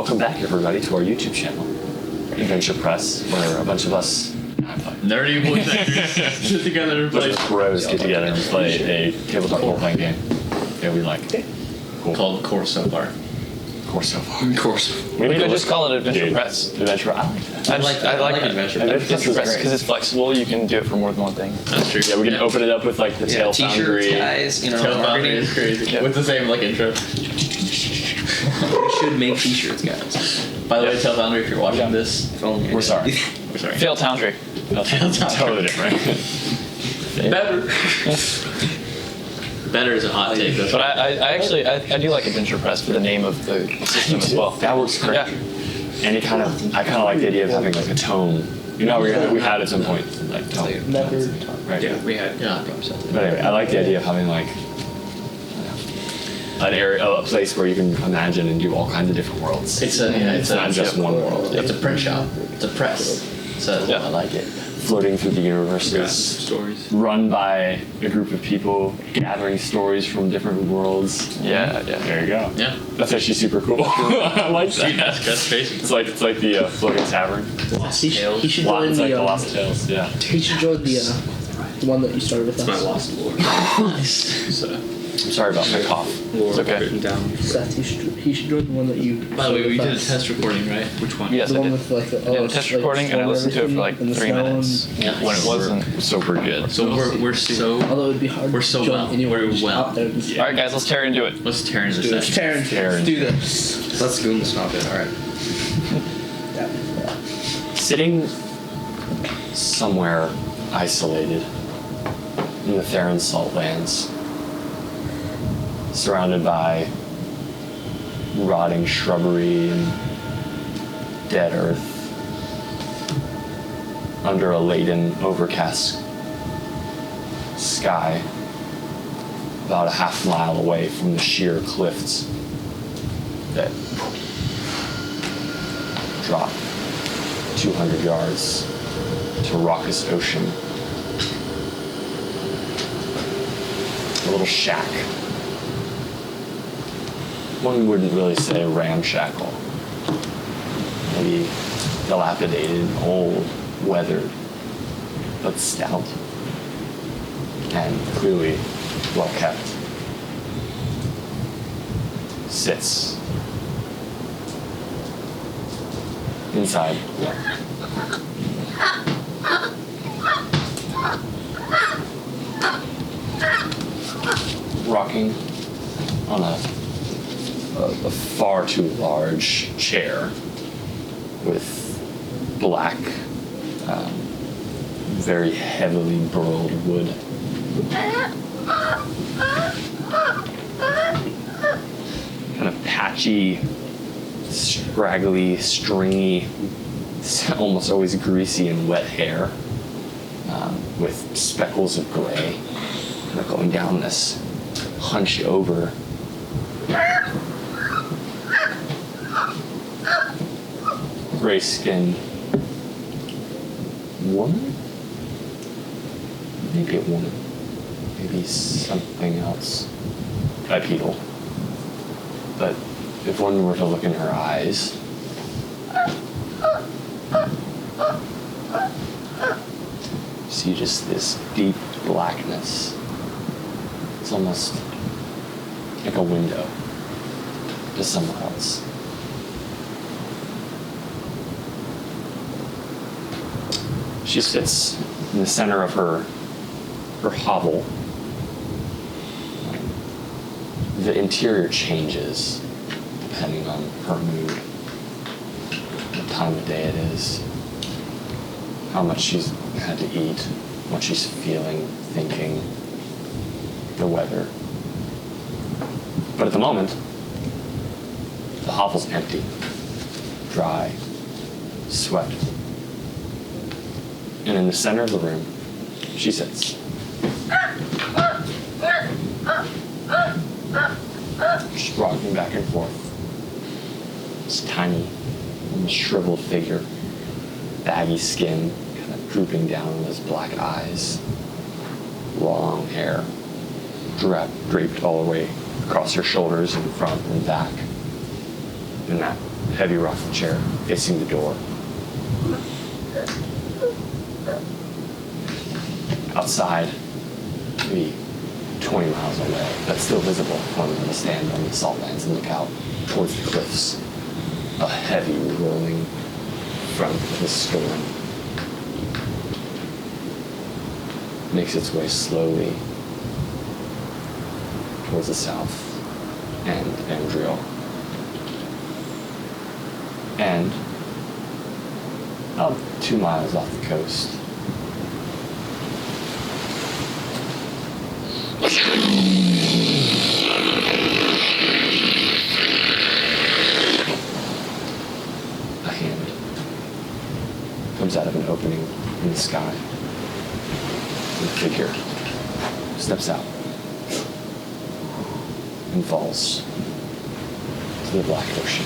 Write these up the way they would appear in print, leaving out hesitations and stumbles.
Welcome back, everybody, to our YouTube channel, Adventure Press, where a bunch of us nerdy voice actors sit together and play. Bros get together and play a tabletop role-playing game that we like. Cool. Called Course So Far. Course so far. Course. We could just call it Adventure Press. Adventure. I like that. I like Adventure Adventure Press because it's flexible. You can do it for more than one thing. That's true. Yeah, we can open it up with like the Tail T-shirts, Foundry. guys, you know, Tail Foundry marketing. is crazy. Yeah. With the same like intro. We should make T-shirts, guys. By the way, Tail Foundry, if you're watching this, If only I We're did. sorry. we're sorry. Fail Toundry. Totally different. Better. Better is a hot take. That's But I actually do like Adventure Press for the name of the system as well. That works great. Yeah. And I kind of like the idea of having like a tone. You know, we had at some point like tone. Never Right. Yeah, we had. Yeah. But anyway, I like the idea of having like an area, a place where you can imagine and do all kinds of different worlds. It's not just one world. It's a print shop. It's a press. So Yeah. I like it. Floating through the universes, stories. run by a group of people, gathering stories from different worlds. Yeah. There you go. Yeah. That's actually super cool. I like See, that. that's crazy. It's like the floating tavern. Lost He Tales. should Wow, join it's like the the Lost Tales. Yeah. he should join the one that you started with It's my us. lost lore. Nice. So, I'm sorry about my cough. lore It's okay. written down. Seth, he should join the one that you. By the way, we started did a with us. test recording, right? Which one? Yes, The I one did. with like the I did a test recording and I listened to it for like 3 minutes when it wasn't super good. So we're so Although it would be hard. We're to so join well. anywhere We're just well. out there. Just, All right, guys, let's tear into it. let's tear into do this. this. Taryn, Taryn. do this. Let's go and stop it. All right. Sitting somewhere isolated in the Theron Salt Lands, surrounded by rotting shrubbery and dead earth, under a laden, overcast sky, about a half mile away from the sheer cliffs that drop 200 yards to raucous ocean. A little shack. One wouldn't really say ramshackle. Maybe dilapidated, old, weathered, but stout. And clearly well kept. Sits inside. Rocking on a far too large chair with black, very heavily burled wood. Kind of patchy, scraggly, stringy, almost always greasy and wet hair, with speckles of gray, kind of going down this hunched over gray-skinned woman? Maybe a woman. Maybe something else. Bipedal. But if one were to look in her eyes, see just this deep blackness. It's almost like a window to somewhere else. She sits in the center of her hovel. The interior changes depending on her mood, what time of day it is, how much she's had to eat, what she's feeling, thinking, the weather. But at the moment, the hovel's empty, dry, swept. And in the center of the room, she sits. Just rocking back and forth. This tiny, almost shriveled figure, baggy skin, kind of drooping down in those black eyes, long hair, draped all the way across her shoulders and front and back. And that heavy rocking chair facing the door. Outside, maybe 20 miles away, but still visible when we stand on the salt lands and look out towards the cliffs. A heavy rolling front of the storm makes its way slowly towards the south and Andriel. And about 2 miles off the coast, a hand comes out of an opening in the sky. And a figure steps out and falls to the black ocean.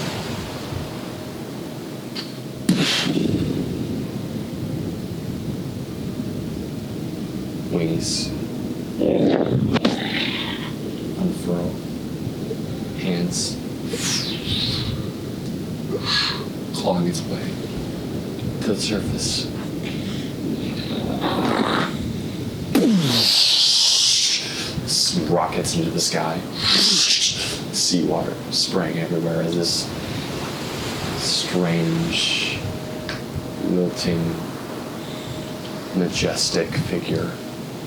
Wings unfurl, hands clawing its way to the surface. Rockets into the sky. Seawater spraying everywhere as this strange, wilting, majestic figure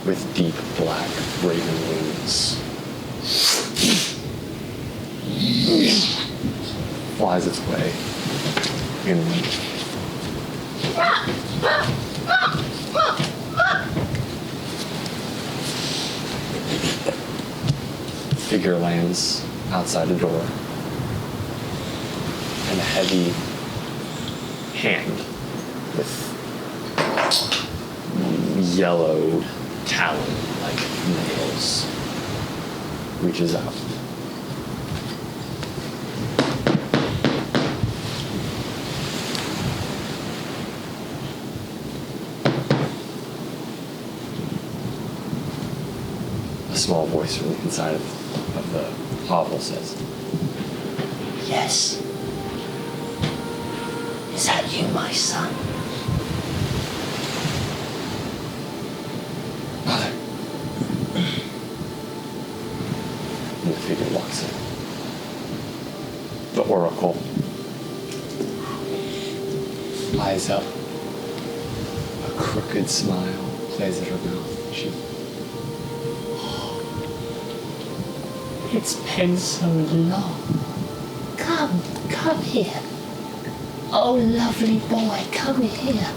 with deep black raven wings flies its way inland. Figure lands outside the door, and a heavy hand with yellowed talon-like nails reaches out. A small voice from the inside of the hovel says, Yes. Is that you, my son? Mother. And the figure walks in. The oracle, eyes up, a crooked smile plays at her mouth. She It's been so long. Come here. Oh, lovely boy, come here.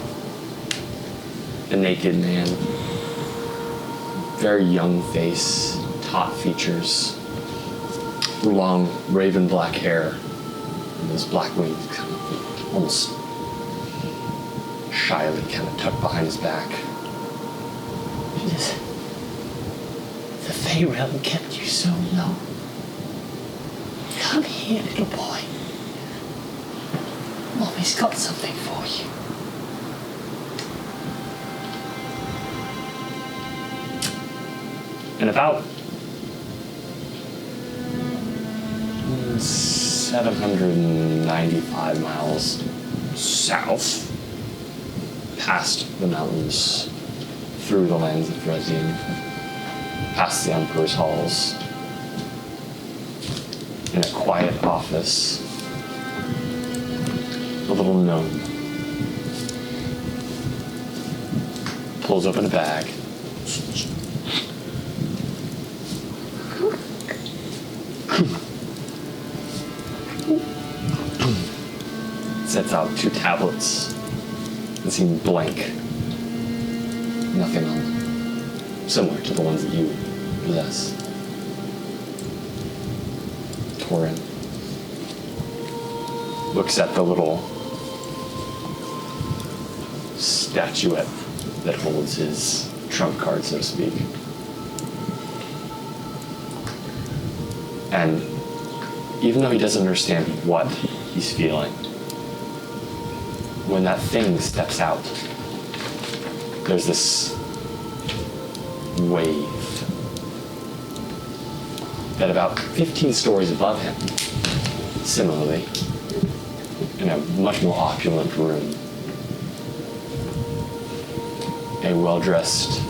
The naked man, very young face, taut features, long raven black hair, and those black wings kind of almost shyly kind of tucked behind his back. The Fey Realm kept you so long. Come here, little boy. Mommy's got something for you. And about 795 miles south, past the mountains, through the lands of Dresden, past the Emperor's halls, in a quiet office, a little gnome pulls open a bag, sets out 2 tablets that seem blank, nothing on them, similar to the ones that you possess. Torin looks at the little statuette that holds his trump card, so to speak. And even though he doesn't understand what he's feeling, when that thing steps out, there's this wave that about 15 stories above him, similarly, in a much more opulent room. A well-dressed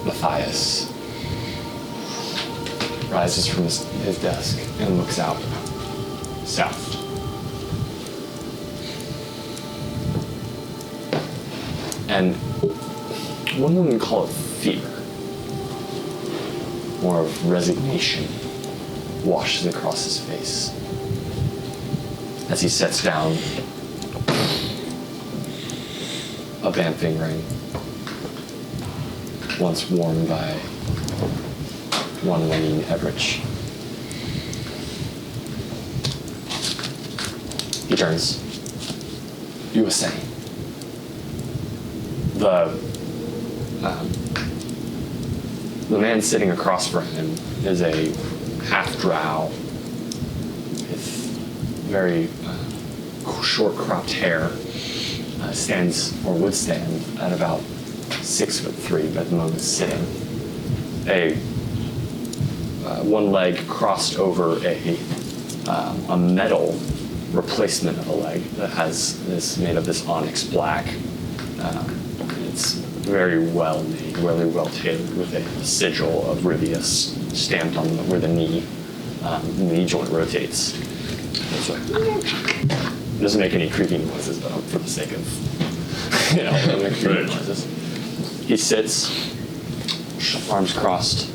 Matthias rises from his desk and looks out south. And one would call it fear. More of resignation washes across his face as he sets down a vamping ring, once worn by one Lenny Everidge. He turns. You were saying. The man sitting across from him is a half-drow with very short cropped hair. Stands or would stand at about 6'3", but at the moment sitting. One leg crossed over a metal replacement of a leg that is made of this onyx black. It's very well made, really well tailored, with a sigil of Rivius stamped on where the knee joint rotates. It's like, it doesn't make any creepy noises, but for the sake of, creepy noises. He sits, arms crossed,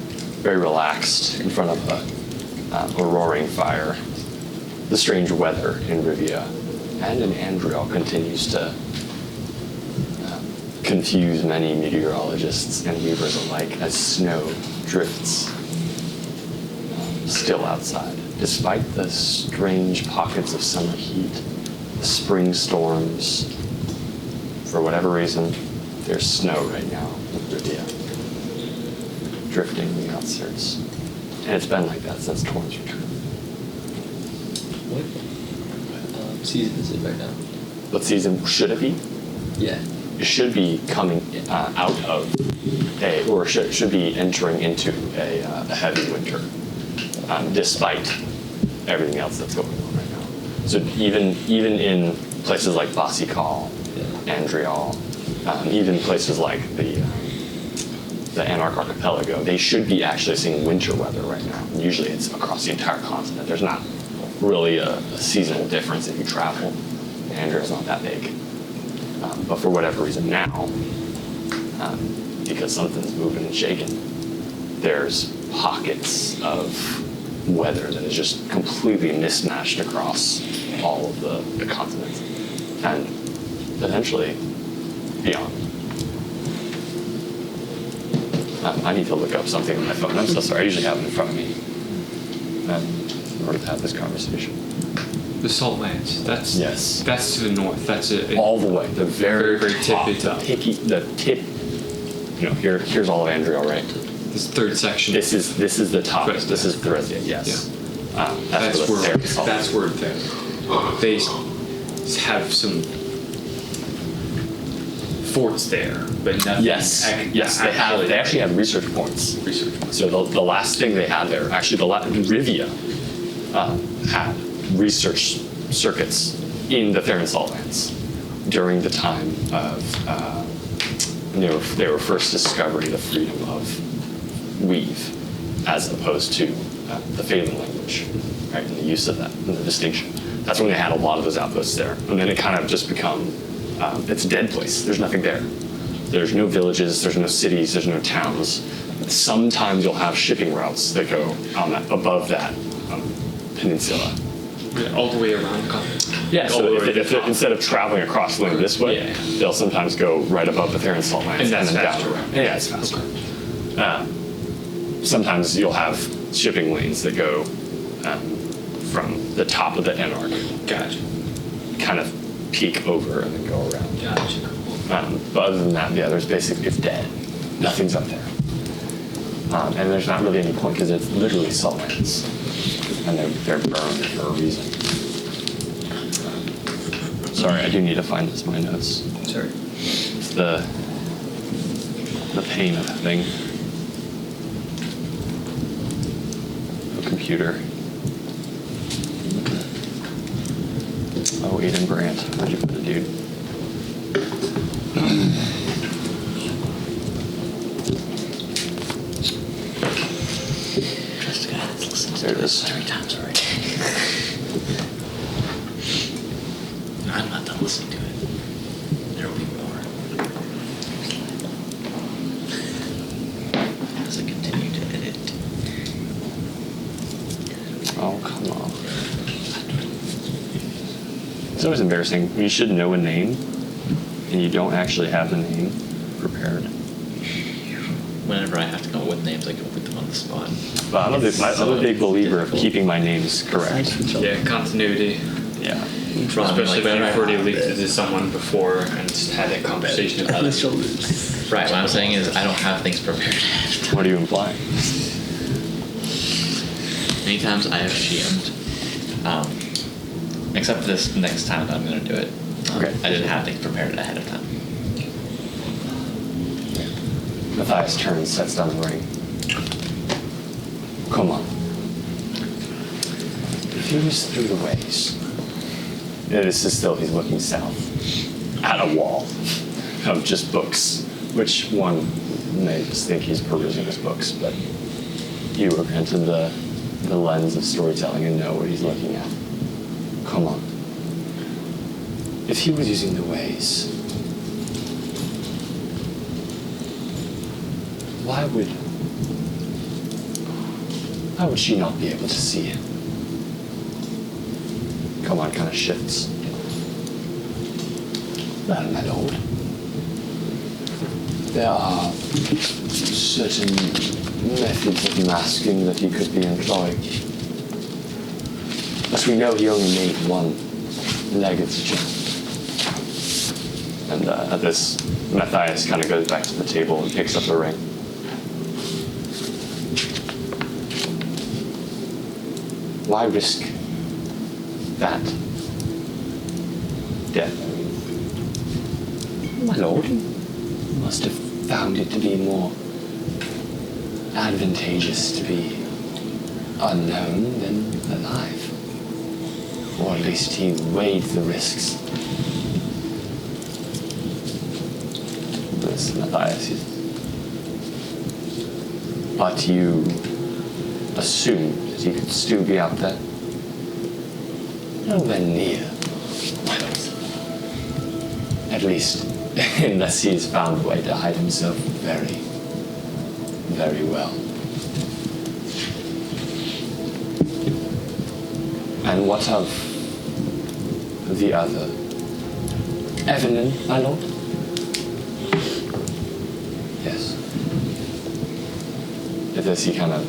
very relaxed in front of a roaring fire. The strange weather in Rivia and in Andriel continues to confuse many meteorologists and weavers alike as snow drifts still outside. Despite the strange pockets of summer heat, the spring storms, for whatever reason, there's snow right now in Rivia, drifting in the outskirts. And it's been like that since Torn's return. What season is it right now? What season should it be? Yeah. It should be coming out of should be entering into a heavy winter, despite everything else that's going on right now. So even in places like Basikal, Andrial, even places like the Anarch Archipelago, they should be actually seeing winter weather right now. Usually it's across the entire continent. There's not really a seasonal difference if you travel. Andrial's not that big. But for whatever reason now, because something's moving and shaking, there's pockets of weather that is just completely mismatched across all of the continents and potentially beyond. I need to look up something on my phone. I'm so sorry. I usually have it in front of me in order to have this conversation. The Salt Lands. That's That's to the north. That's it. All the way. The very, very top, tip. the tip. Here's all of Andriel, right? This third section. This is the top. Correct. This is Therezia. Yes. Yeah. That's where they have some forts there, but nothing. Yes. They actually have research points. So the last thing they had there, actually, Rivia had research circuits in the Theron Salt Lands during the time of they were first discovering the freedom of weave as opposed to the Phalan language, right, and the use of that and the distinction. That's when they had a lot of those outposts there, and then it kind of just become it's a dead place. There's nothing there. There's no villages. There's no cities. There's no towns. Sometimes you'll have shipping routes that go on above that peninsula. Yeah, all the way around the continent. Yeah, so if instead of traveling across the land this way, they'll sometimes go right above the Theron Salt Lands and then faster. down. Yeah, it's faster. Sometimes you'll have shipping lanes that go from the top of the Anarch. Gotcha. Kind of peek over and then go around. Gotcha. But other than that, it's dead. Nothing's up there. And there's not really any point because it's literally salt lands. And they're burned for a reason. Sorry, I do need to find this in my notes. Sorry. It's the pain of having a computer. Oh, Aiden Brandt. Where'd you put it, dude? Trust a guy that's listened There to it this is. 3 times already. I'm not done listening to it. There will be more. As I continue to edit. Oh, come on. It's always embarrassing. You should know a name, and you don't actually have the name prepared. Whenever I have to come up with names, I can put them on the spot. But I'm a big believer of keeping my names correct. Yeah, continuity. Yeah. Especially like, when right. you've already leaked it to someone before and just had that conversation about The it. shoulders. Right, what I'm saying is I don't have things prepared. What are you implying? Many times I have assumed, except this next time that I'm going to do it, Okay. I didn't have things prepared ahead of time. Matthias turns, sets down the ring. Come on. Fuse through the ways. Yeah, this is still, he's looking south. At a wall of just books, which one may just think he's perusing his books, but you were granted the lens of storytelling and know what he's looking at. Come on. If he was using the ways, why would she not be able to see it? Come on, kind of shifts. Well, my lord, there are certain methods of masking that he could be employing. As we know, he only made one leg of the jump. And at this, Matthias kind of goes back to the table and picks up the ring. Why risk that death? My lord, you must have found it to be more advantageous to be unknown than alive. Or at least he weighed the risks. This Matthias. But you assumed that he could still be out there? Nowhere near. At least, unless he's found a way to hide himself very, very well. And what of the other? Evelyn, my lord? Yes. At this, he kind of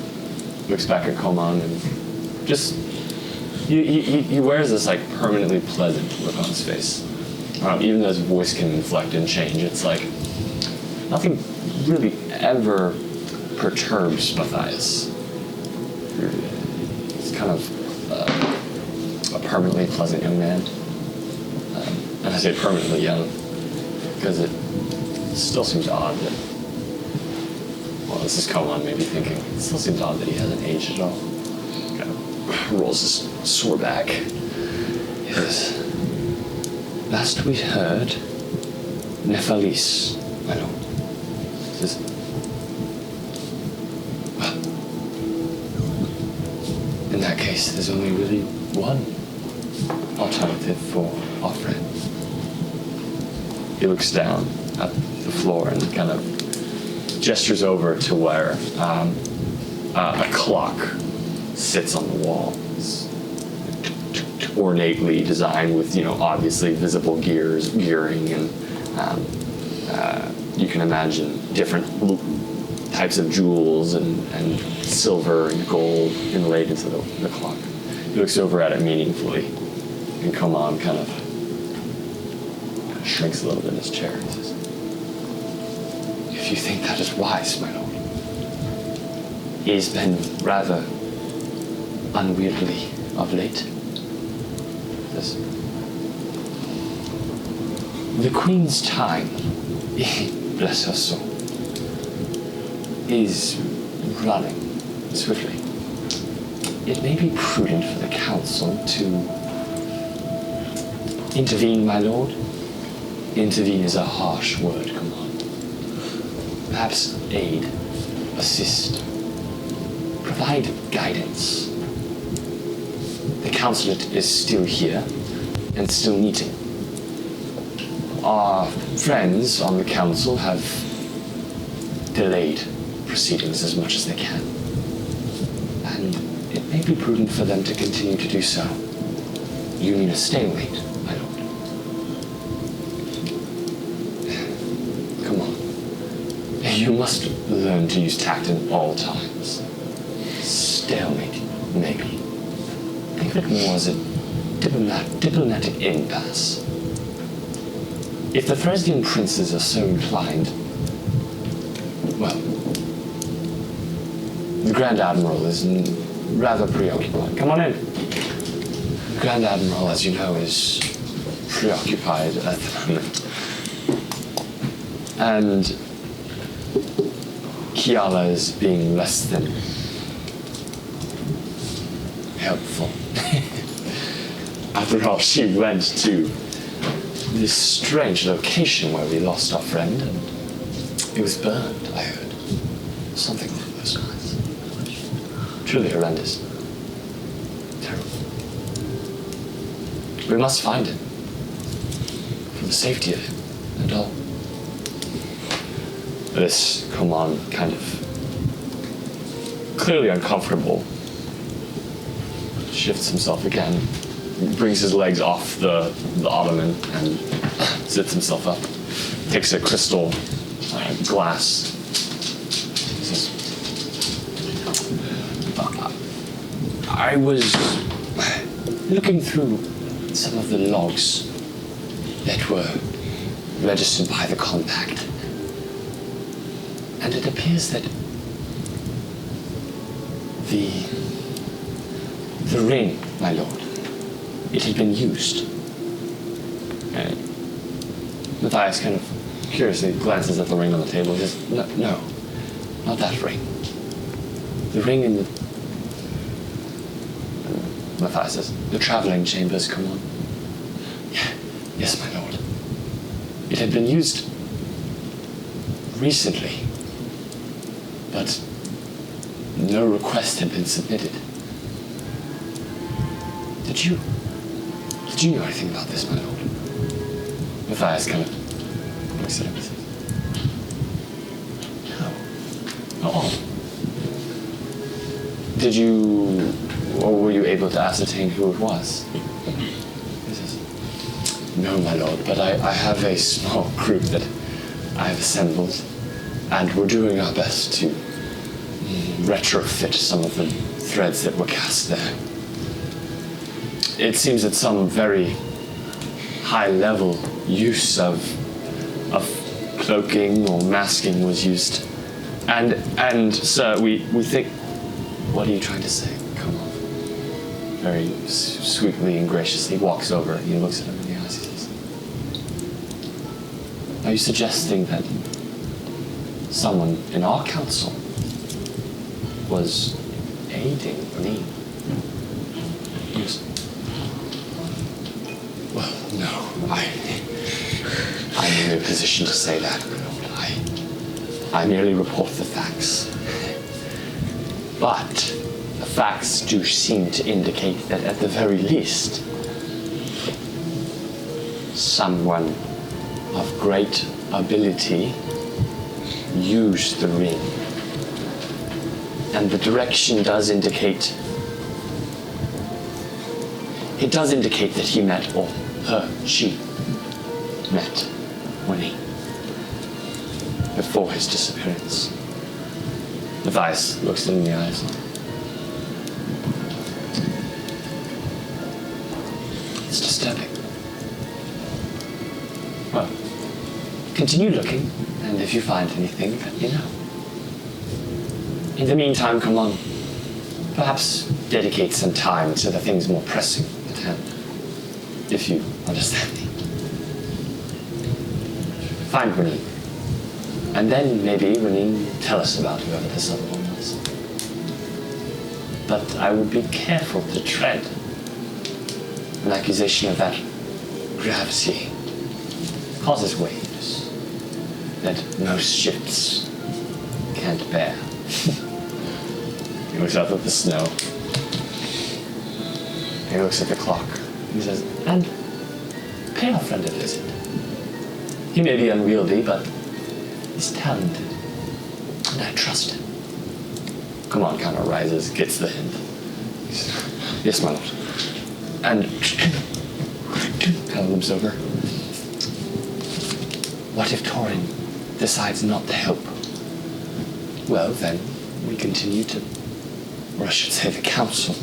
looks back at Coman and just he wears this like permanently pleasant look on his face. Even though his voice can inflect and change, it's like nothing really ever perturbs Matthias. He's kind of a permanently pleasant young man. And I say permanently young because it still seems odd that, well, this is Coman maybe thinking, it still seems odd that he hasn't aged at all. Kind of rolls his sore back. Yes. Last we heard, Nephalis, my lord. Says, well, in that case, there's only really one alternative for our friend. He looks down at the floor and kind of gestures over to where a clock sits on the wall. It's ornately designed with, obviously visible gearing, and you can imagine different types of jewels and silver and gold inlaid into the clock. He looks over at it meaningfully, and Coman kind of shrinks a little bit in his chair and says, if you think that is wise, my lord. He's been rather unwieldy of late. Yes. The Queen's time, bless her soul, is running swiftly. It may be prudent for the Council to Intervene, my lord? Intervene is a harsh word, come on. Perhaps aid, assist, provide guidance. The councilate is still here and still meeting. Our friends on the council have delayed proceedings as much as they can. And it may be prudent for them to continue to do so. You need a stalemate, my lord. Come on. You must learn to use tact in all times. Stalemate, maybe. Think of it more as a diplomatic impasse. If the Thresdian princes are so inclined, well, the Grand Admiral is rather preoccupied. Come on in. The Grand Admiral, as you know, is preoccupied at the moment. And Kiala is being less than helpful. After all, she went to this strange location where we lost our friend, and it was burned, I heard. Something along those lines. Truly horrendous. Terrible. We must find him. For the safety of him and all. This Coman kind of clearly uncomfortable shifts himself again, brings his legs off the ottoman and sits himself up, takes a crystal glass. Says, I was looking through some of the logs that were registered by the compact, and it appears that the ring, my lord, it had been used. And Matthias kind of curiously glances at the ring on the table and says, no, not that ring. The ring in the... Matthias says, the traveling chambers, come on. Yes, my lord. It had been used recently, but no request had been submitted. Did you know anything about this, my lord? Matthias kind of looks at him and says, no. Oh. Did you, or were you able to ascertain who it was? He says, no, my lord, but I have a small group that I have assembled, and we're doing our best to retrofit some of the threads that were cast there. It seems that some very high-level use of cloaking or masking was used. And sir, we think... What are you trying to say? Come on. Very sweetly and graciously walks over and he looks at him in the eyes. He says, are you suggesting that someone in our council was aiding me? Yes. Well, no, I'm in no position to say that, my lord. I merely report the facts. But the facts do seem to indicate that at the very least, someone of great ability used the ring. And the direction does indicate, it does indicate that he met, or she met Winnie before his disappearance. Matthias looks him in the eyes. It's disturbing. Well, continue looking, and if you find anything, let me know. In the meantime, come on. Perhaps dedicate some time to the things more pressing at hand, if you understand me. Find Winnie. And then maybe Winnie tell us about whoever this other one was. But I would be careful to tread an accusation of that gravity causes waves that most ships can't bear. He looks up at the snow. He looks at the clock. He says, and pay our friend a visit. He may be unwieldy, but he's talented. And I trust him. Come on, kind of rises, gets the hint. He says, yes, my lord. And kind of limps over. What if Torin decides not to help? Well, then we continue to, or I should say the council,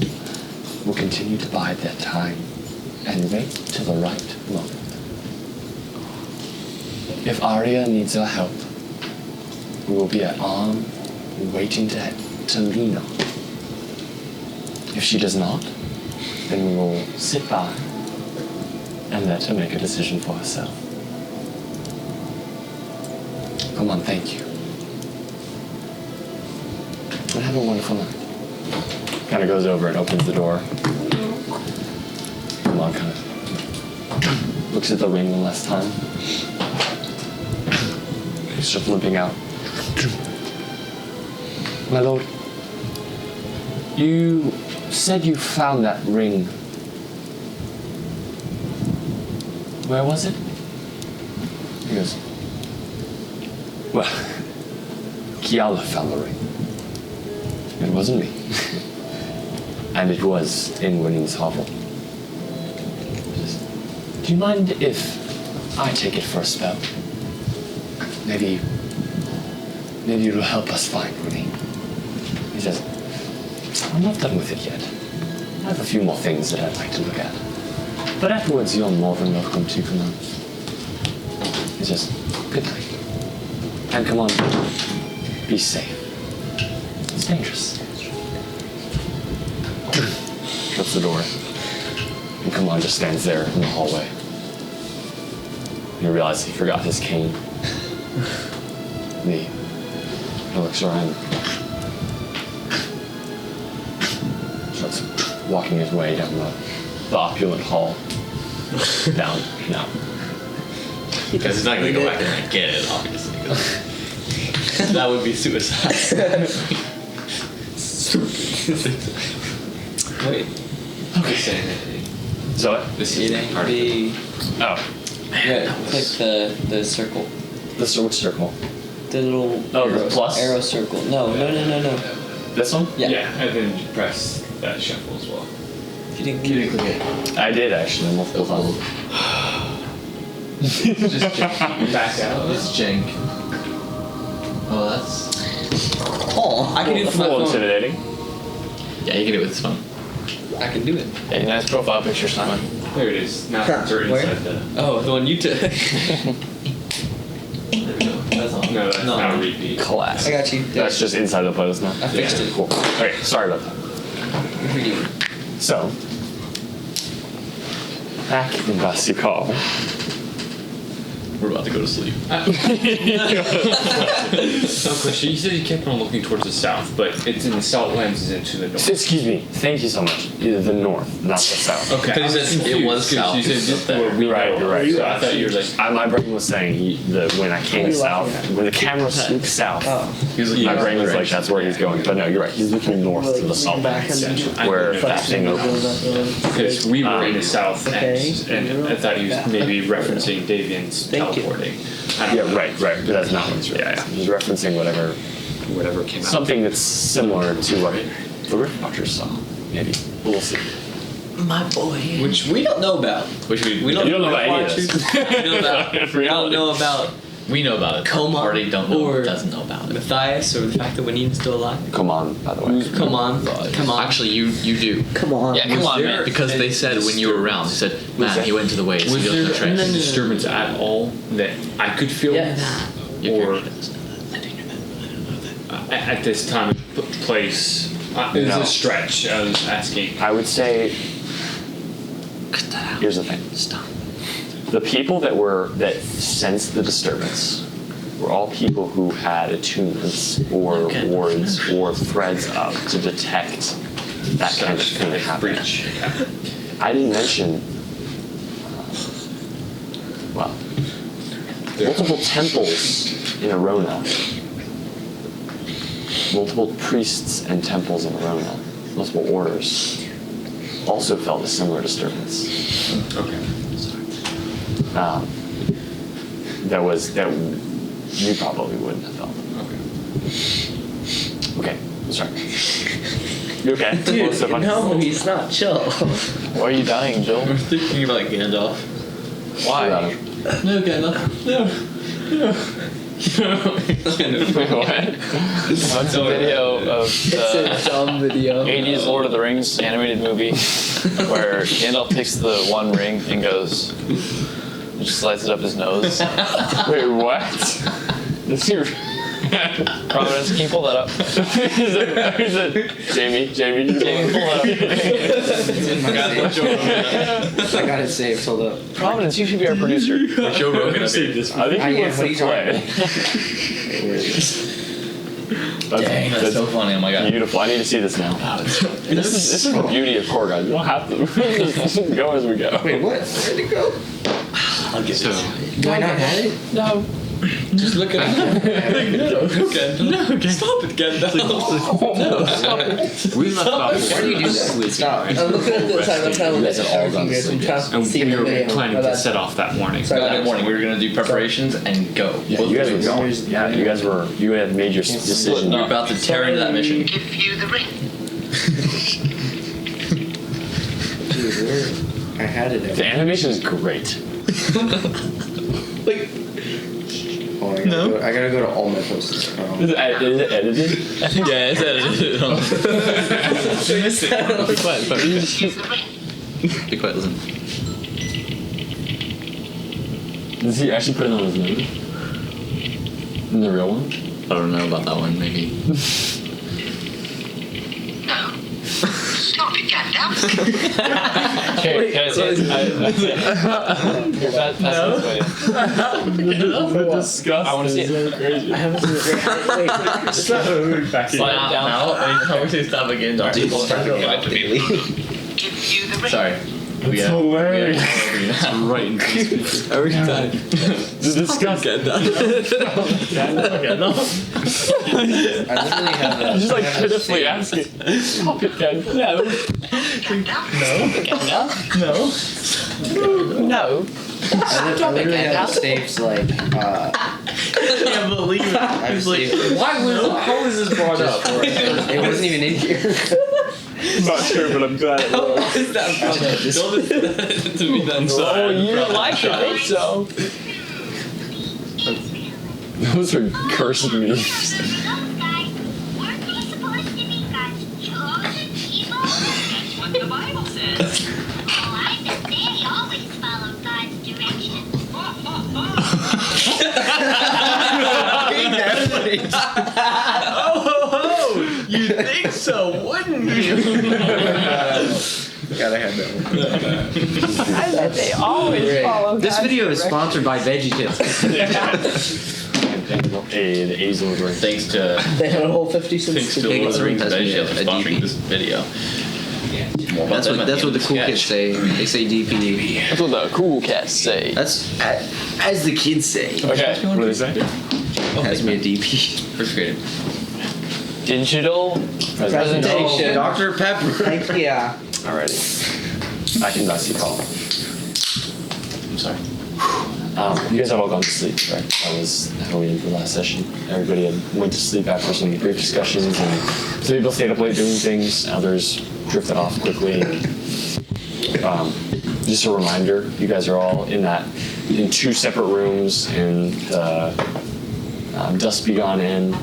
will continue to bide their time and wait till the right moment. If Arya needs our help, we will be at arm waiting to lean on. If she does not, then we will sit by and let her make a decision for herself. Come on, thank you. And have a wonderful night. Kind of goes over and opens the door. Come on, kind of looks at the ring one last time. He starts limping out. My lord, you said you found that ring. Where was it? He goes, well, Kiala found the ring. It wasn't me. And it was in Winning's hovel. Do you mind if I take it for a spell? Maybe it'll help us find Winning. He says, I'm not done with it yet. I have a few more things that I'd like to look at. But afterwards, you're more than welcome to come on. He says, good night. And come on, be safe. It's dangerous. Shuts the door. And come on, just stands there in the hallway. And you realize he forgot his cane. He looks around. Starts walking his way down the opulent hall. Down, no. Because he's not going to go back and like, get it, obviously. That would be suicide. Wait. Okay. So what? This is part of it. Oh, Yeah, click the circle. the which circle? The little Oh, arrow, the plus? arrow circle. No. This one? Yeah. and then you press that shuffle as well. You didn't click it. I did actually multiple times. Just back out. It's jank. Oh, that's. Oh, I can do it That's from a my little phone. intimidating. Yeah, you can do it with his phone. I can do it. Hey, nice profile picture, Simon. There it is. Now Huh, it's already where? inside the. Oh, the one you took. There we go. That's all. No, that's not a repeat. Class. I got you. That's just inside the playlist now. I fixed it. Cool. Okay, sorry about that. You're forgiven. So, back in Basikal. We're about to go to sleep. No question. You said you kept on looking towards the south, but it's in the south lenses into the north. Excuse me. Thank you so much. The north, not the south. Okay. Because he said it was south. You said just where we You're right, know. you're right. So I thought you were like. My brain was saying when I came What are you south, laughing at? when the camera swooped south, Oh. He was looking my at brain the was like, direction. that's where he's going. But no, you're right. He's looking north to the salt back lands, and where I that thing opens. Because we were in the south Okay. and I thought he was maybe referencing Davian's Thank you. teleporting. I don't Yeah, know. right. But that's not what he's referencing. He's referencing whatever came out. Something that's similar to what the Rift Watchers saw, maybe. We'll see. My boy. Which we don't know about. Which we You don't know about any of this. We don't know about We know about it. Coma The party don't know, or- doesn't know about it. Matthias or the fact that Winnie's still alive. Come on, by the way. Come on. Actually, you do. Come on. Yeah, come Was on, there man. Because they said when you were around, they said, man, he went into the ways. Was He goes in the there any trench. disturbance at all that I could feel Yes. Your or character doesn't know that. I do know that. at this time and place? It was No. a stretch. I was asking. I would say, Cut that out. here's the thing. Stop. The people that sensed the disturbance were all people who had attunements or Okay. wards or threads up to detect that kind of thing happening. Breach. I didn't mention Wow. Multiple temples in Arona. Multiple priests and temples in Arona. Multiple orders also felt a similar disturbance. Okay. That you probably wouldn't have felt. Okay, sorry. You okay? What's so funny? No, he's not. Chill. Why are you dying, Joel? I'm thinking about Gandalf. Why? No, Gandalf. No. What? That's a video of It's a the dumb video. 80s Lord of the Rings animated movie where Gandalf takes the one ring and goes, and just slides it up his nose. Wait, what? Is he? Providence, can you pull that up? Who's it? Jamie, Jamie, pull that I got it saved. Hold up. up. Providence, you should be our producer. Joe Rogan. I think he I am. wants What are to you talking play. Where is this? Dang, that's so funny. Oh my god. Beautiful. I need to see this now. This is the beauty of core, guys. We don't have to. Just go as we go. Wait, what? Where'd it go? I'll get So, Do I not have it? No. just look at it. No, Gandalf. Stop it, Gandalf. We left off. Why do you do that? Stop. I'm looking at the time. I'm trying to look at the all done I'm trying to And see we the were video. planning My to bad. set off that morning. Sorry. That morning, we were gonna do preparations and go. Yeah, you guys were going. Yeah, you guys were. You had made your decision. We're about to tear into that mission. Give you the ring. Dude, where? I had it. The animation is great. Like, Oh, I gotta go to all my posts. Is it edited? yeah, it's edited. Be quiet, Be quiet, listen. Does he actually put it on his nose? In the real one? I don't know about that one, maybe. No. Stop it, Gandalf. Okay, can I see it? The disgust. I want to see it. Crazy. I haven't seen it. Wait. Slide it down. Now, anytime we say stop again, don't Dude, pull it start back. it immediately. Give you the ring. Sorry. It's hilarious. Right in face. Every time. The disgust. I literally have that. He's like I have that pitifully saved. asking. Stop it, Ken. No. I literally have it saved like I can't believe it. I've saved it. How was this brought up? It wasn't even in here. I'm not sure, but I'm glad it was. Is that from to be done so? Oh, you like it, think so. Those are cursed memes. Those guys, weren't they supposed to be God's chosen people? That's what the Bible says. Oh, I bet they always follow God's directions. You think so, wouldn't you? Gotta have that one. I bet they always follow This God's video is directions. sponsored by VeggieTales. Hey, the A's over. Thanks to They had a whole 50 cents Thanks to to take Lord of the Rings us Veggie for a sponsoring DP. this video. More about That's them what at that's the what the end cool of kids say. They say DP. That's what the cool cats say. That's as the kids say. Okay, what do they say? Has me a DP. First grade. Digital presentation. Dr. Pepper. Heck yeah. Alrighty. I can see call. I'm sorry. You guys have all gone to sleep, right? That was how we ended the last session. Everybody went to sleep after some brief discussions, and some people stayed up late doing things. Others drifted off quickly. And, just a reminder, you guys are all in two separate rooms in the Dust Be Gone Inn,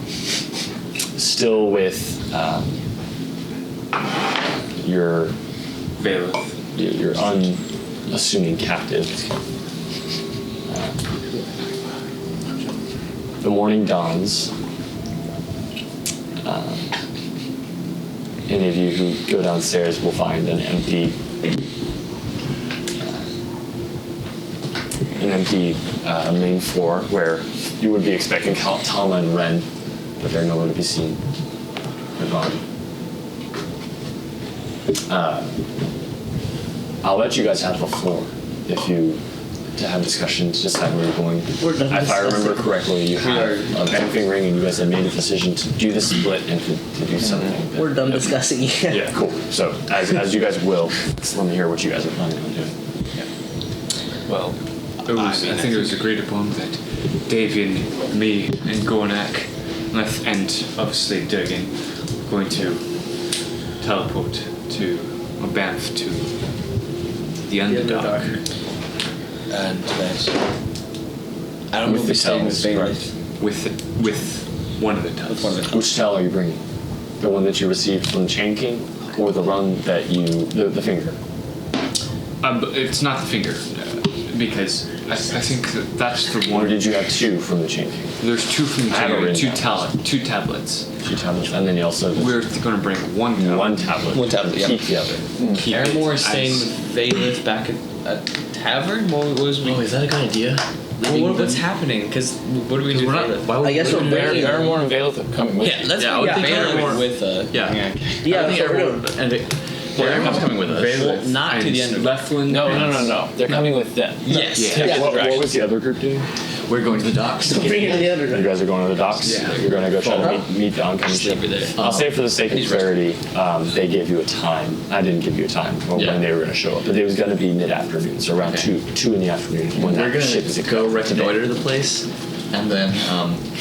still with your unassuming captive. The morning dawns. Any of you who go downstairs will find an empty main floor where you would be expecting Tama and Ren, but they're nowhere to be seen. They're gone. I'll let you guys have the floor if you to have discussions, decide where you're going. We're done If I remember discussing. correctly, you have a banking ring, and you guys have made a decision to do the split and to do something. We're done discussing. Yeah, cool. So as you guys will, just let me hear what you guys are planning on doing. Well, I think it was agreed upon that Davian, me, and Gornak, and obviously Durgan, were going to teleport to or Banff to the Underdark. And there's. I don't know With if the we stayed with tells, Bailiff. With one of the tubs. Which tell are you bringing? The one that you received from the Chain King, or the one that the finger? But it's not the finger, because I think that's the Or one. did you have two from the Chain King? There's two from the I have it Chain King, written two tablets. 2 tablets, and then you also We're going to bring one tablet. one tablet. One tablet, yeah. Keep the other. Keep it Aramore is as- staying with Bailiff back at tavern? What was we? Oh, is that a good idea? What's happening? Because what do we do? we're not- Bailiff? why would I guess we're bringing. Aramore and Bailiff are coming with Yeah, let's Yeah, I go would with think Bailiff Aramore- with. Yeah. Yeah, I that's think what we're Aramore doing. and Aramore's coming with us. Bailiff not to and the end of- Leflin. No, and- no. They're coming with them. Yes. Yeah. What was the other group doing? We're going to the docks. Bring it to the You Underdark. guys are going to the docks? Yeah. You're going to go try to meet the oncoming Stay ship? over there. I'll say for the sake of He's clarity, they gave you a time. I didn't give you a time when they were going to show up, but it was going to be mid-afternoon, so around 2 in the afternoon when We're that ship is gonna go reconnoiter the place, and then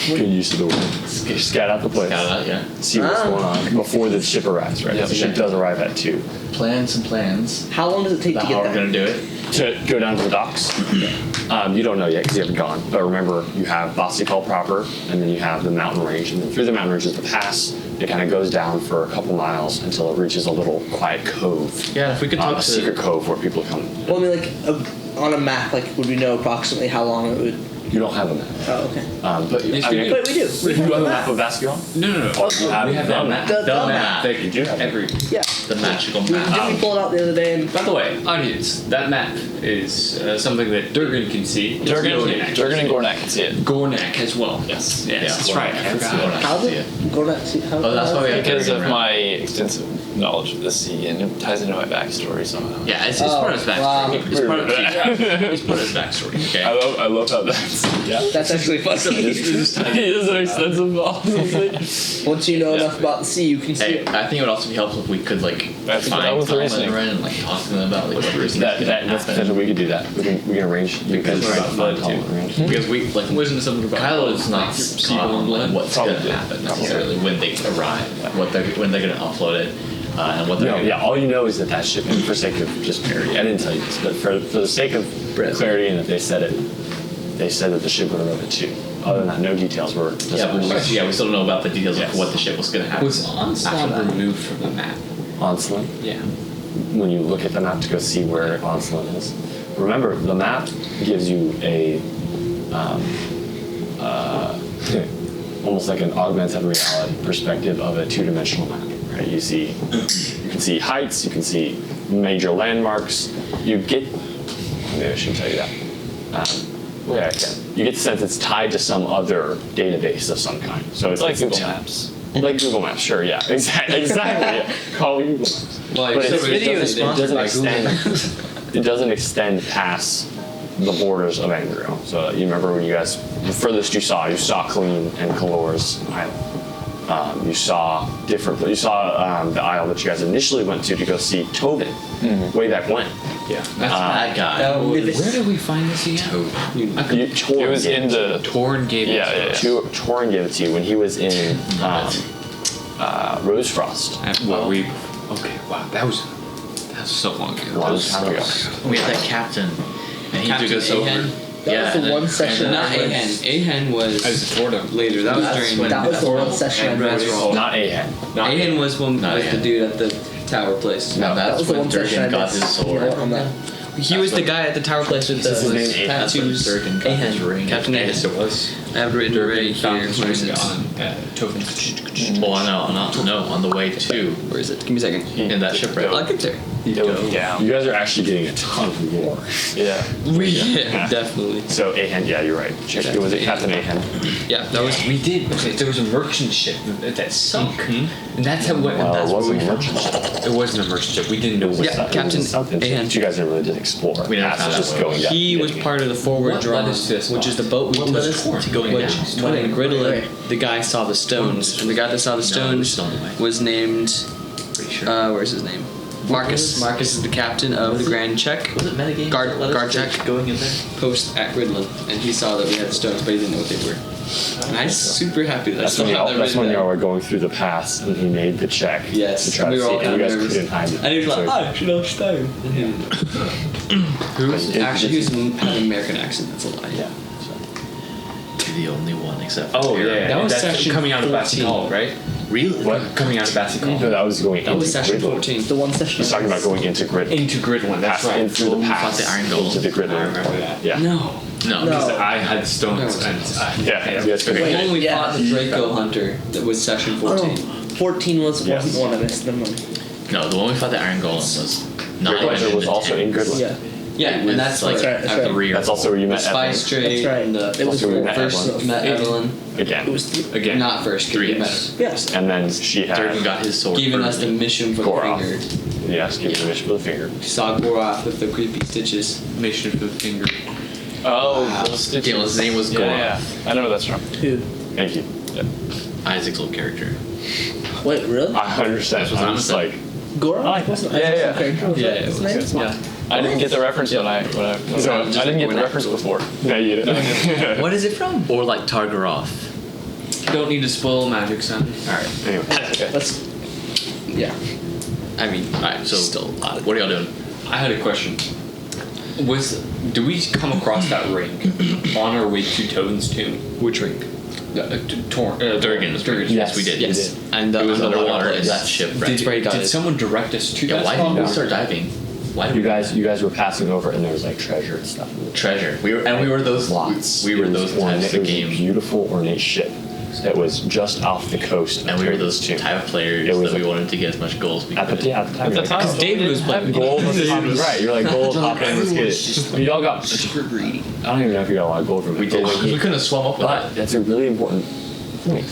Good use of the word. Scout out the place. scout out. Yeah. See what's going on before the ship arrives, right? Yeah, The ship does arrive at 2. Plans and plans. How long does it take About to how get we're there? gonna do it. To go down to the docks? You don't know yet because you haven't gone. But remember, you have Bossipel proper, and then you have the mountain range. And then through the mountain range is the pass. It kind of goes down for a couple miles until it reaches a little quiet cove. Yeah, if we could talk A to secret cove where people come. Well, I mean, like on a map, like would we know approximately how long it would? You don't have a map. Oh, okay. But Yes, I we mean, do. But we do. We you have have a a map. map of Vascuon? No. You have We have the that map. map. The The map. map that You do have every. Yeah. The magical Didn't map. we pull it out the other day? And By the way, audience, that map is something that Durgan can see. Durgan and Gornak can see it. Gornak as well. Yes. Yes, Yeah. that's right. I Gornak forgot. can see how did go to see? How, Oh, that's why we have to Because bring of him around. my extensive knowledge of the sea, and it ties into my backstory somehow. Yeah, it's part of his backstory. wow. It's part of it's part of his backstory. Okay. I love how that's. Yeah. That's actually funny. He is an extensive honestly. Once you know Yeah. enough about the sea, you can see Hey, it. I think it would also be helpful if we could like That find was the Tom reasoning. and Ren and like talk to them about like what the reason That's potential. We could do that. We can arrange. You guys Because about we're find about to. Tom range. Because we like Wasn't something about Kylo is not seaborn caught on like blood? what's Probably. gonna happen necessarily when they arrive, when they're gonna upload it, and what they're No, gonna yeah, all you know is that ship, and for sake of just clarity, I didn't tell you this, but for the sake of clarity and that they said that the ship would arrive at 2. Other than that, no details were Yeah, but we still don't know about the details Yes. of what the ship was gonna have. Was after Onslaught that. removed from the map? Onslaught. Yeah. When you look at the map to go see where Onslaught is, remember the map gives you a almost like an augmented reality perspective of a 2-dimensional map. Right? You can see heights, you can see major landmarks. You get maybe I shouldn't tell you that. Yeah, I can. You get the sense it's tied to some other database of some kind. So it's Like Google it's- Maps. Like Google Maps, sure, yeah, exactly. Yeah. Call Google Maps. Well, But except it video is doesn't sponsored by extend. It doesn't extend past the borders of Angrio. So you remember when you guys, the furthest you saw Colleen and Kalor's island. You saw the isle that you guys initially went to go see Tobin way back when. Yeah. That's that guy. Where did we find this again? Torin It was gave in the. Torn gave it Yeah, to yeah, us. yeah. Torin gave it to you when he was in Rosefrost. Well, okay. Wow, that was so long ago. A long time ago. We had that captain, and he Captain took us over. Ahen? That was the and one then- session and Not then- Ahen. Ahen was As a Tortum. later. That was That's during when- That was the one session I and noticed. Razral. Not Ahen. Ahen was one Not was the Ahen. dude at the tower place. No, That that's was the when one session I Durgan got missed. his sword. On that. He was the guy at the tower place with the Is his name Ahen? That's when tattoos. Durgan got his ring. Captain Ahen. Yes, it was. I have it written right Found here. his Where is ring it? on Tovin's. Well, no, on the way to Where is it? Give me a second. in that shipwreck. I'll get there. Yeah. You guys are actually getting a ton of gore. Yeah. Yeah, definitely. So Ahan, yeah, you're right. Was it Captain Ahan? Yeah, that was. We did. Okay, there was a merchant ship that sunk, and that's how. Well, That's it where wasn't we a found merchant ship. it wasn't a merchant ship. We didn't know. Yeah, Captain Ahan. You guys never really did explore. We never That's found just out going down. He was part of the forward What draw, led us to this which is the spot? boat we What took was us torn? going Which- down. When Gridlin, Right. the guy saw the stones, and the guy that saw the stones stone away. was named. Pretty sure. Where's his name? Marcus. Marcus is the captain of the Grand Check. Was it metagame? Guard- that let us guard take check. going in there. Post at Gridlin, and he saw that we had the stones, but he didn't know what they were. And I'm super happy that I That's still when have that that's written when down. y'all were going through the pass and he made the check. Yes, To try we to were see, all and you kind guys of nervous. couldn't hide it. And he was like, So- "I should know stone." And he didn't. Actually, he was had an American accent. That's a lie. Yeah. The only one except for Oh Tara. yeah, That was that's section coming out of 14. Bassy Hall, right? Really? What? Coming out of Bassy Hall. No, that was going That into was session Gridland. 14. The one session. He's talking about going into Grid. Into Gridland. That's Pass right. in through the We fought pass the Iron Golem. into the Gridland. I remember that. Yeah. No. No. Because No. I had stones No. and Yeah, you guys could The have- one we Yeah. fought the Draco Hunter that was session 14. 14 wasn't Yes. the one I missed. Never mind. No, the one we fought the Iron Golem was not Gridland even was the also 10. in Gridland. Yeah. Yeah, It was and that's like That's right, that's after right. Three or That's also where you the met spice Evelyn. trade That's right. and the It was Also, we met first Evelyn. met Evelyn. Again. It was again. Not first, 'cause Three we met X. her. yes. And then she had Durgan got his sword. Giving us the permanently. mission for Goroth. the finger. Yes, give the mission with the finger. Saw Goroth with the creepy stitches. Mission for the finger. Oh, those stitches. Yeah, his name was Yeah, Goroth. yeah. I know where that's from. Who? Thank you. Isaac's little character. Wait, really? I understand. That's what I'm I'm just saying. like, Gora? Yeah, yeah. Yeah, it His was. name? Yeah. I didn't get the reference when I So, I didn't get the reference before. no, you didn't. What is it from? Or like Targaroth. Don't need to spoil magic, son. Alright. Anyway. Let's. Yeah. I mean, Alright, so still a lot of what are y'all doing? I had a question. Do we come across that ring on our way to Tovin's tomb? which ring? Durgan's. Durgan's. Yes, we did. Yes, and It was underwater underwater place. in that shipwreck. That's where he got Did it. someone direct us to Yeah, that why spot? didn't we start diving? Why did You we guys were passing over and there was like treasure and stuff. treasure? We were those Lots. We were It was those types ornate- of It was a game. beautiful ornate ship that was just off the coast. of And we were Tovin's those tomb. type of players It was that we a- wanted to get as much goals as we At the, could. yeah, at the time. At the you're like, time, Because David was playing. gold was right. You're like gold, hop in, let's get it. You all got. Super greedy. I don't even know if you got a lot of gold from it. We did. but when We he- couldn't have swum up with But it. that's a really important point.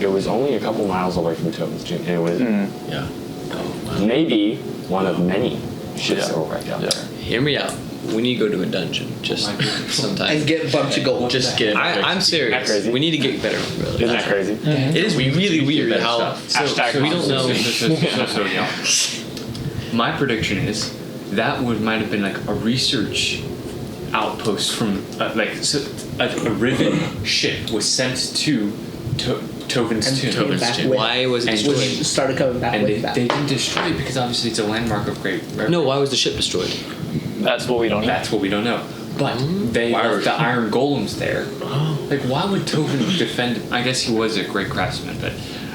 It was only a couple miles away from Tovin's tomb, and it was Yeah. Oh, wow. maybe one of many ships that were right down Yeah. there. Hear me out. We need to go to a dungeon just sometime. And get a bunch of gold. Just get. I'm serious. Isn't that crazy? We need to get better. Really. Isn't that crazy? It is really weird better how stuff. Hashtag we don't know. So, yeah. My prediction is that might have been like a research outpost from a Riven ship was sent to Tovin's And tomb. came Tovin's back tomb. with. Why was it And destroyed? Which started coming back And with they that. didn't destroy it because obviously it's a landmark of great. No, why was the ship destroyed? That's what we don't know. That's what we don't know. But they Why left were- the iron golems there. Like, why would Tovin defend? I guess he was a great craftsman, but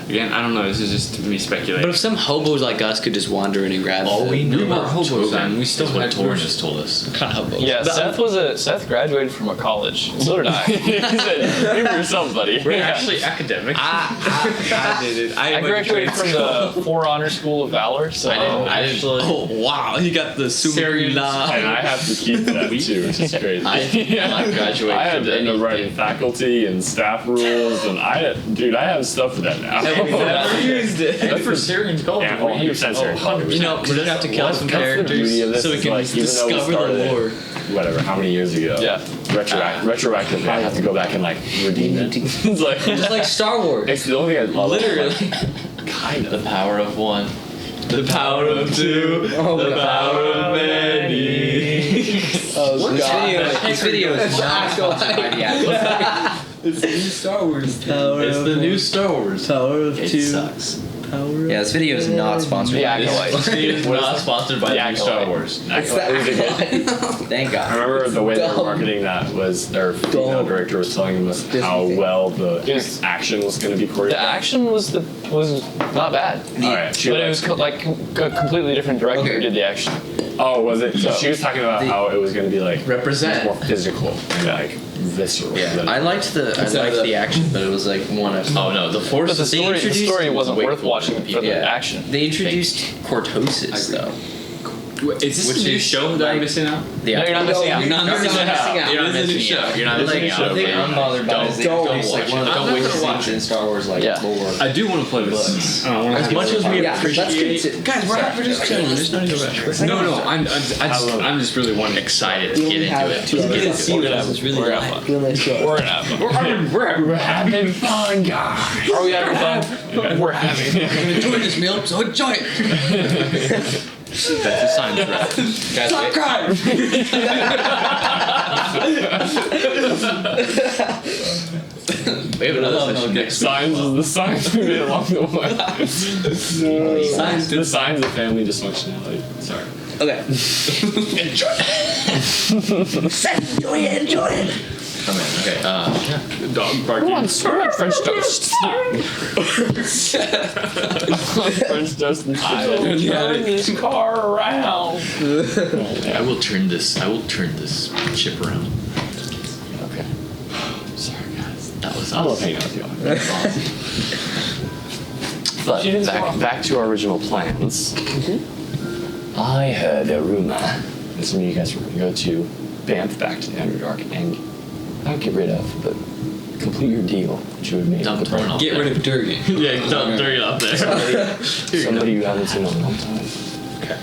again, I don't know. This is just me speculating. But if some hobos like us could just wander in and grab All the- we know We were about hobos Tobin then. We still is what had Torn horses. just told us. kind of hobos. Yeah, Seth graduated from a college. So did I. He said, "You were somebody." We're Yeah. actually academics. I did it. I graduated from the 4 Honor School of Valor. So I didn't. Oh wow, you got the summa cum Syrians. laude. And I have to keep that too, which is crazy. I graduated I had from to end up anything. writing faculty and staff rules, and I have stuff for that now. Never used it. That's for Syrian culture. Yeah, 100% Syrian culture. You know, we're gonna have to kill some That's the beauty of characters this, so we is can like, even though we discover the started it, lore. Whatever, how many years ago? Yeah. Retroactively, I have to go back and like redeem it. It's like Just like Star Wars. it's the only thing I love. Literally. Kind The of. power of one. The power of two. Oh, The God. power of many. Oh, God. This video is not It's the new Star Wars. It's the new Star Wars. Power of It two. sucks. Power Yeah, this video is not sponsored The by this. Acolyte. This video is not sponsored by The the new Star Acolyte. Wars. It's the Thank I God. remember the way they were Dumb. marketing that was their female Dumb. director was telling us how Disney. well the Yes. action was going to be choreographed. The action was not bad. Alright, she But it was- was like a completely different director who Okay. did the action. Oh, was it? So she was talking about how it was going to be like Represent. more physical and like visceral. Yeah, than- I liked the action, but it was like one of. Oh no, the Force. But the they story introduced wasn't way worth more watching than for people. the Yeah. action. They introduced cortosis though. Is this a new show that I'm missing out? No, you're not missing out. You're not missing out. You're not missing out. You're not missing out. The thing I'm bothered by is Don't it's like watch one of it. the I'm not weakest gonna watch things in Star Wars like Yeah. lore. I do want to play this. As much as we Yeah, let's get to guys, we're just chilling. There's no need to rush. No, I'm just really wanting Excited to We get only have into it. 2 Get hours to left. see what else is really We're like. having fun. We only have 2 hours. We're gonna have fun. We're having fun, guys. Are we having fun? We're having. Enjoy this meal, so enjoy it. That's a sign for us. Guys, Stop crying! we have another session next week. Signs is the signs we made along the way. Signs. The signs of family dysfunctionality. Sorry. Okay. Enjoy. Enjoy it, enjoy it. Come in. Okay. Yeah. Dog barking. French toast. French toast and turn this car around. I will turn this. I will turn this ship around. Okay. Sorry, guys. That was I love awesome. hanging out with y'all. But back to our original plans. I heard a rumor that some of you guys were going to go to Banff back to the Underdark and not get rid of, but complete your deal that you had made. Dump with the turn brand. off. Get rid of Durgan. Yeah, don't throw it up there. Somebody you haven't seen in a long time. Okay.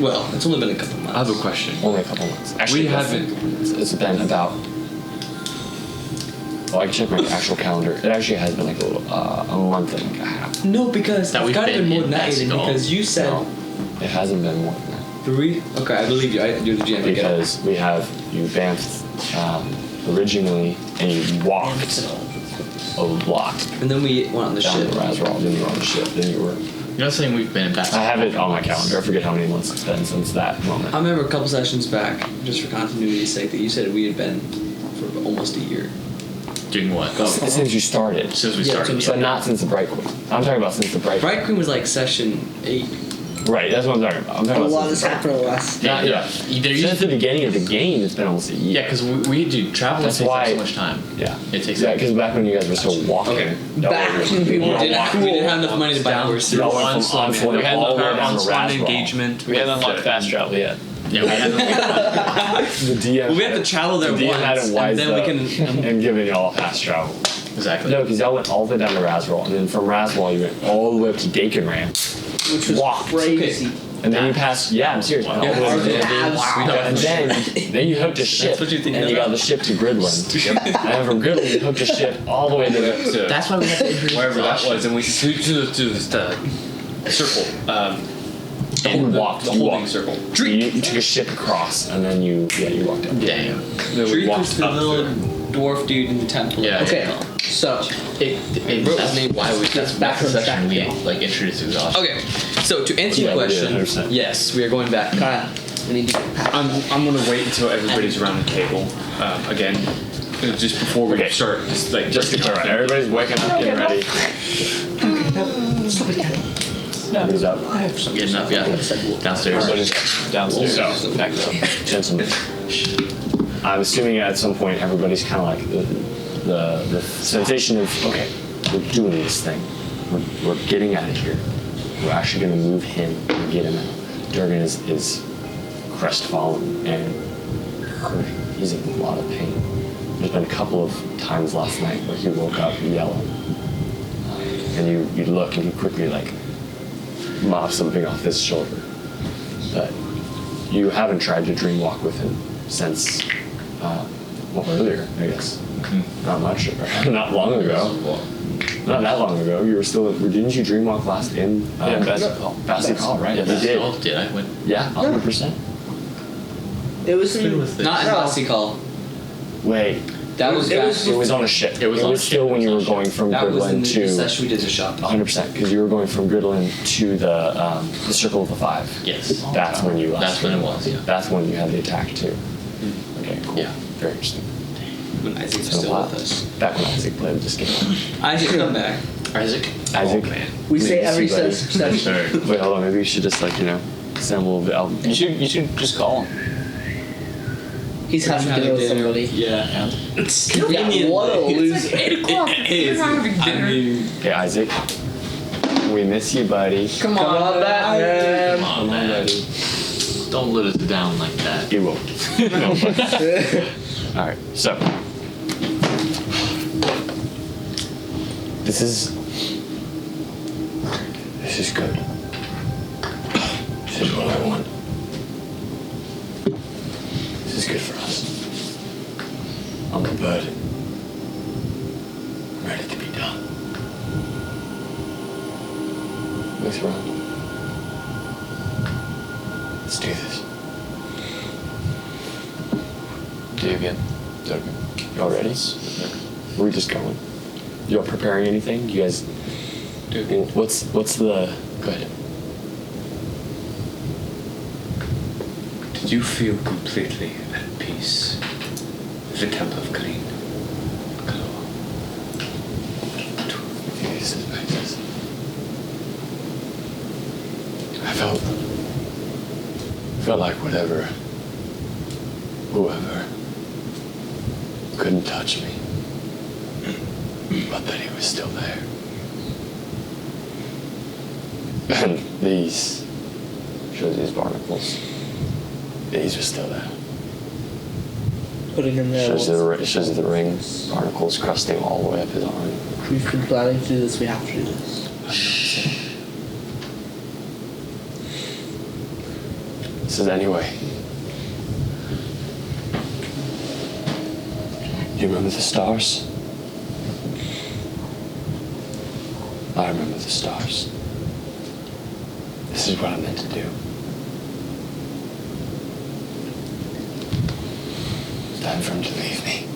Well, it's only been a couple months. I have a question. Only a couple months. Actually, We less haven't- than- It's been about. Well, I can check my actual calendar. It actually has been like a month and like a half. No, because That it's we've gotta been been more in than that, Aiden, Mexico. because you said No, it hasn't been more than that. 3. Okay, I believe you. I do the GM. Because we have you Banff originally and you walked a lot And then we went on the down ship. to Razral. Then you were on the ship. Then you were. You're not saying we've been in back. I have it on my calendar. I forget how many months it's been since that moment. I remember a couple sessions back, just for continuity's sake, that you said we had been for almost a year. Doing what? Since you started. Since we Yeah, started. so- But not since the Bright Queen. I'm talking about since the Bright Queen. Bright Queen was like session 8. Right, that's what I'm talking about. I'm talking A about lot since has the Bright happened in the last. Not, yeah. There used Since the beginning of the game, it's been almost a year. Yeah, because we do travel. That's takes up why- so much time. Yeah. It takes. Yeah, because back when you guys were still walking. Okay. y'all Back were- when people y'all were We walking- didn't have enough money to buy Down horses. Y'all went from Onslaught. Onslaught We had all the way our down to Onslaught Razral. engagement. We haven't unlocked fast travel yet. Yeah, we had. The DM. Well, we have to travel there the DM had once, it wise and then we up can. and giving y'all fast travel. Exactly. No, because y'all went all the way down to Razral, and then from Razral you went all the way up to Dakin Ram, Which was walked, crazy. and then you passed. Yeah, I'm serious. Wow. All the way to Yeah, Dakin. wow. And then you hooked a ship, what you're thinking and you got about. the ship to Gridland, and then from Gridland you hooked a ship all the way to. That's why we had to introduce Wherever that Josh. was, and we to the circle. You walked. The You holding walked. circle. You took a ship across, and then you walked up. Damn. Then we Drake walked was the up little there. dwarf dude in the temple. Yeah. Okay, so That's why we. That's back the on track section we now. like introduced Josh. Okay, so to answer Yeah, your we did, question, 100%. yes, we are going back. Kyle, we need to get past. I'm gonna wait until everybody's around the table again, just before we Okay. start. Just to clarify, everybody's waking up, getting ready. Everybody's up. Getting up, yeah. Downstairs. Everybody's Downstairs. So, back up. Gentlemen, I'm assuming at some point everybody's kind of like the sensation of, okay, we're doing this thing. We're getting out of here. We're actually going to move him and get him out. Durgan is crestfallen and hurting. He's in a lot of pain. There's been a couple of times last night where he woke up yelling. And you look and he quickly like mop something off his shoulder. But you haven't tried to dream walk with him since, earlier, I guess. Not much, not long ago. Not that long ago. You were still, didn't you dream walk last in? Yeah, basketball. Basketball, right? Yeah, You that's did. all. Did I? When? Yeah, 100%. It was in. not in No. Lassie Call. Wait, That was It back. was- it was on a ship. It was on a still ship. when It you was were on a going from That was in Gridland the to session we did the shop. 100% because you were going from Gridland to the Circle of the Five. Yes. That's when you. That's when it was. Yeah. That's when you had the attack too. Okay, cool. Yeah. Very interesting. When Isaac's It's been a still while. with us. Back when Isaac played this game. Isaac, come back. Isaac. Isaac. Oh, man. We say Maybe every somebody- session. Sorry. Wait, hold on. Maybe we should just like send a little bit. You should just call him. He's having dinner with somebody. Yeah. Yeah, what a loser. It is. I mean, Okay, Isaac. We miss you, buddy. Come on, Batman. Come on, Come on, man. buddy. Don't let us down like that. You won't. All right. So this is good. This is what I want. This is good for us. I'm the bird. I'm ready to be done. What's wrong? Let's do this. Davian. Y'all ready? We're just going. Y'all preparing anything? You guys? What's the? Go ahead. Did you feel completely at peace with the Temple of Kalin? I felt like whoever couldn't touch me, but that he was still there. And these barnacles, these were still there. Putting in there. Shows you the ring barnacles crusting all the way up his arm. We've been planning to do this. We have to do this. Says anyway. You remember the stars? I remember the stars. This is what I meant to do. It's time for him to leave me.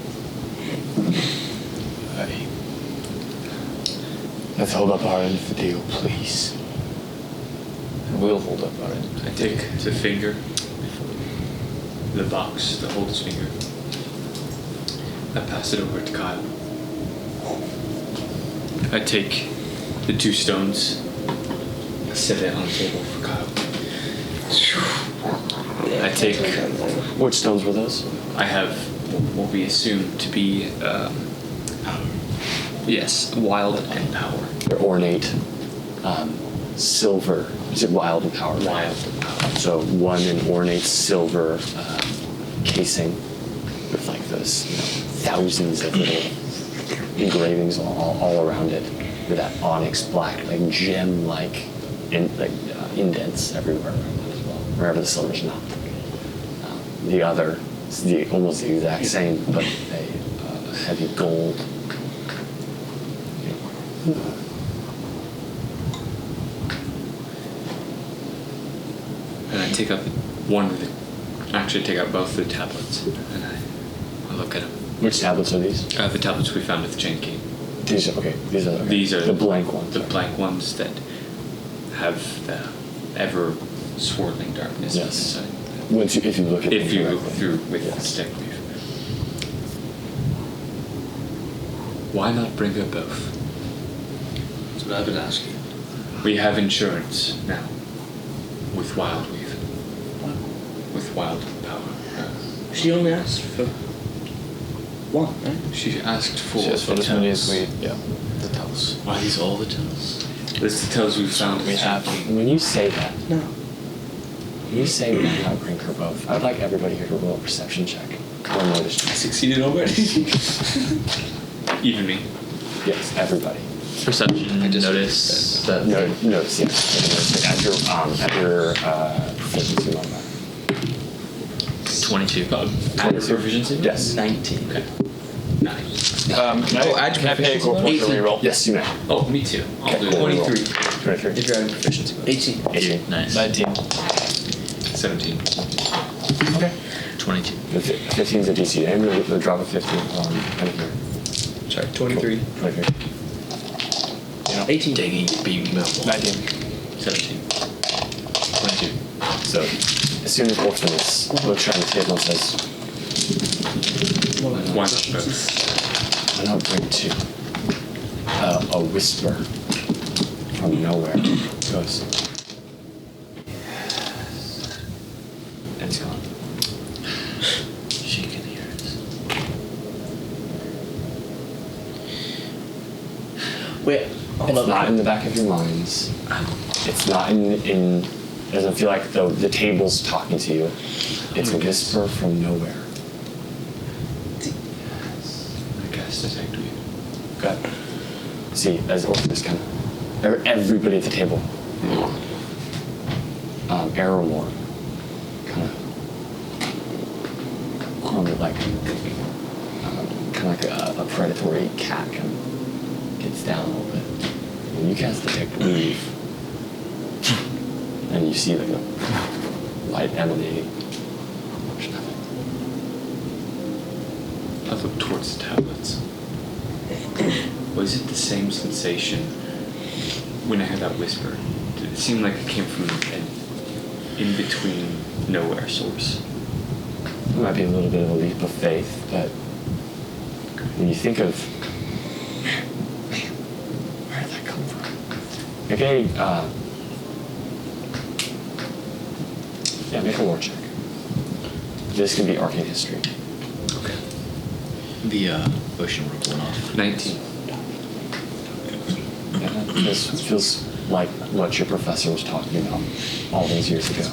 Hey. Let's hold up our end of the deal, please. We'll hold up our end. I take the finger, the box that holds his finger. I pass it over to Kyle. I take the 2 stones, set it on the table for Kyle. I take. Which stones were those? I have what we assume to be, yes, wild and power. They're ornate. Silver. Is it wild and power? Wild and power. So one in ornate silver casing with like those thousands of little engravings all around it, with that onyx black, like gem-like indents everywhere as well, wherever the silver's not. The other is almost the exact same, but a heavy gold. And I take out take out both the tablets, and I look at them. Which tablets are these? The tablets we found at the chain key. These are okay. These are the blank ones. The blank ones that have the ever swirling darkness Yes. inside. If you look at If them you look correctly. through with Yes. the stick leaf. Why not bring her both? That's what I've been asking. We have insurance now with Wild Weave. With Wild Power. She only asked for one, right? She asked for Just for the as many tells. as the tells. Are these all the tells? That's the tells we found. We have. When you say that, No. when you say we cannot bring her both, I'd like everybody here to roll a perception check or notice check. Succeeded already. Even me. Yes, everybody. Perception. I just Notice that. Notice, yes. At your proficiency level. 22. Add proficiency? Yes. 19. Okay. Nice. Can I pay a corporal to reroll? Yes, you may. Oh, me too. I'll Okay, do cool. 23. 23. If you're having proficiency. 18. 18. Nice. 19. 17. Okay. 22. 15 is a DC. And the drop of 15 on here. Sorry, 23. 23. 18. Digging beam metal. 19. 17. 22. So, as soon as Orpheus looks around the table and says, Why not both? why not bring 2? A whisper from nowhere goes, and it's gone. She can hear us. Wait, hold It's up. not in the back of your minds. It's not in it doesn't feel like the table's talking to you. It's a whisper from nowhere. I cast detect weed. Okay. See, as Orpheus kind of everybody at the table. Aramore kind of like a predatory cat kind of gets down a little bit. When you cast detect weave, and you see like a light emanating. There's nothing. I look towards the tablets. Was it the same sensation when I heard that whisper? Did it seem like it came from an in-between nowhere source? It might be a little bit of a leap of faith, but when you think of where did that come from? Okay, make a lore check. This could be arcane history. Okay. The ocean rope went off. 19. This feels like what your professor was talking about all those years ago.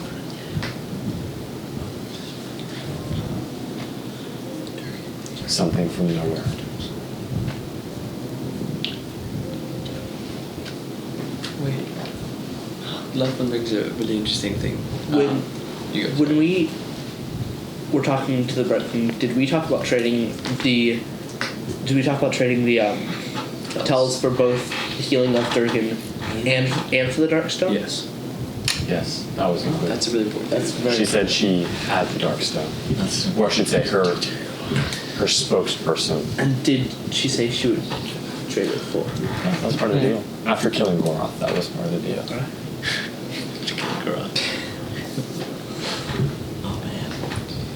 Something from nowhere. Wait. Love one brings a really interesting thing. When we were talking to the Brentford, did we talk about trading the tells for both the healing of Durgan and for the Darkstone? Yes. Yes, that was included. That's a really important. That's very. She said she had the Darkstone. Or I should say her spokesperson. And did she say she would trade it for? Yeah, that was part of the deal. After killing Goroth, that was part of the deal. Oh man.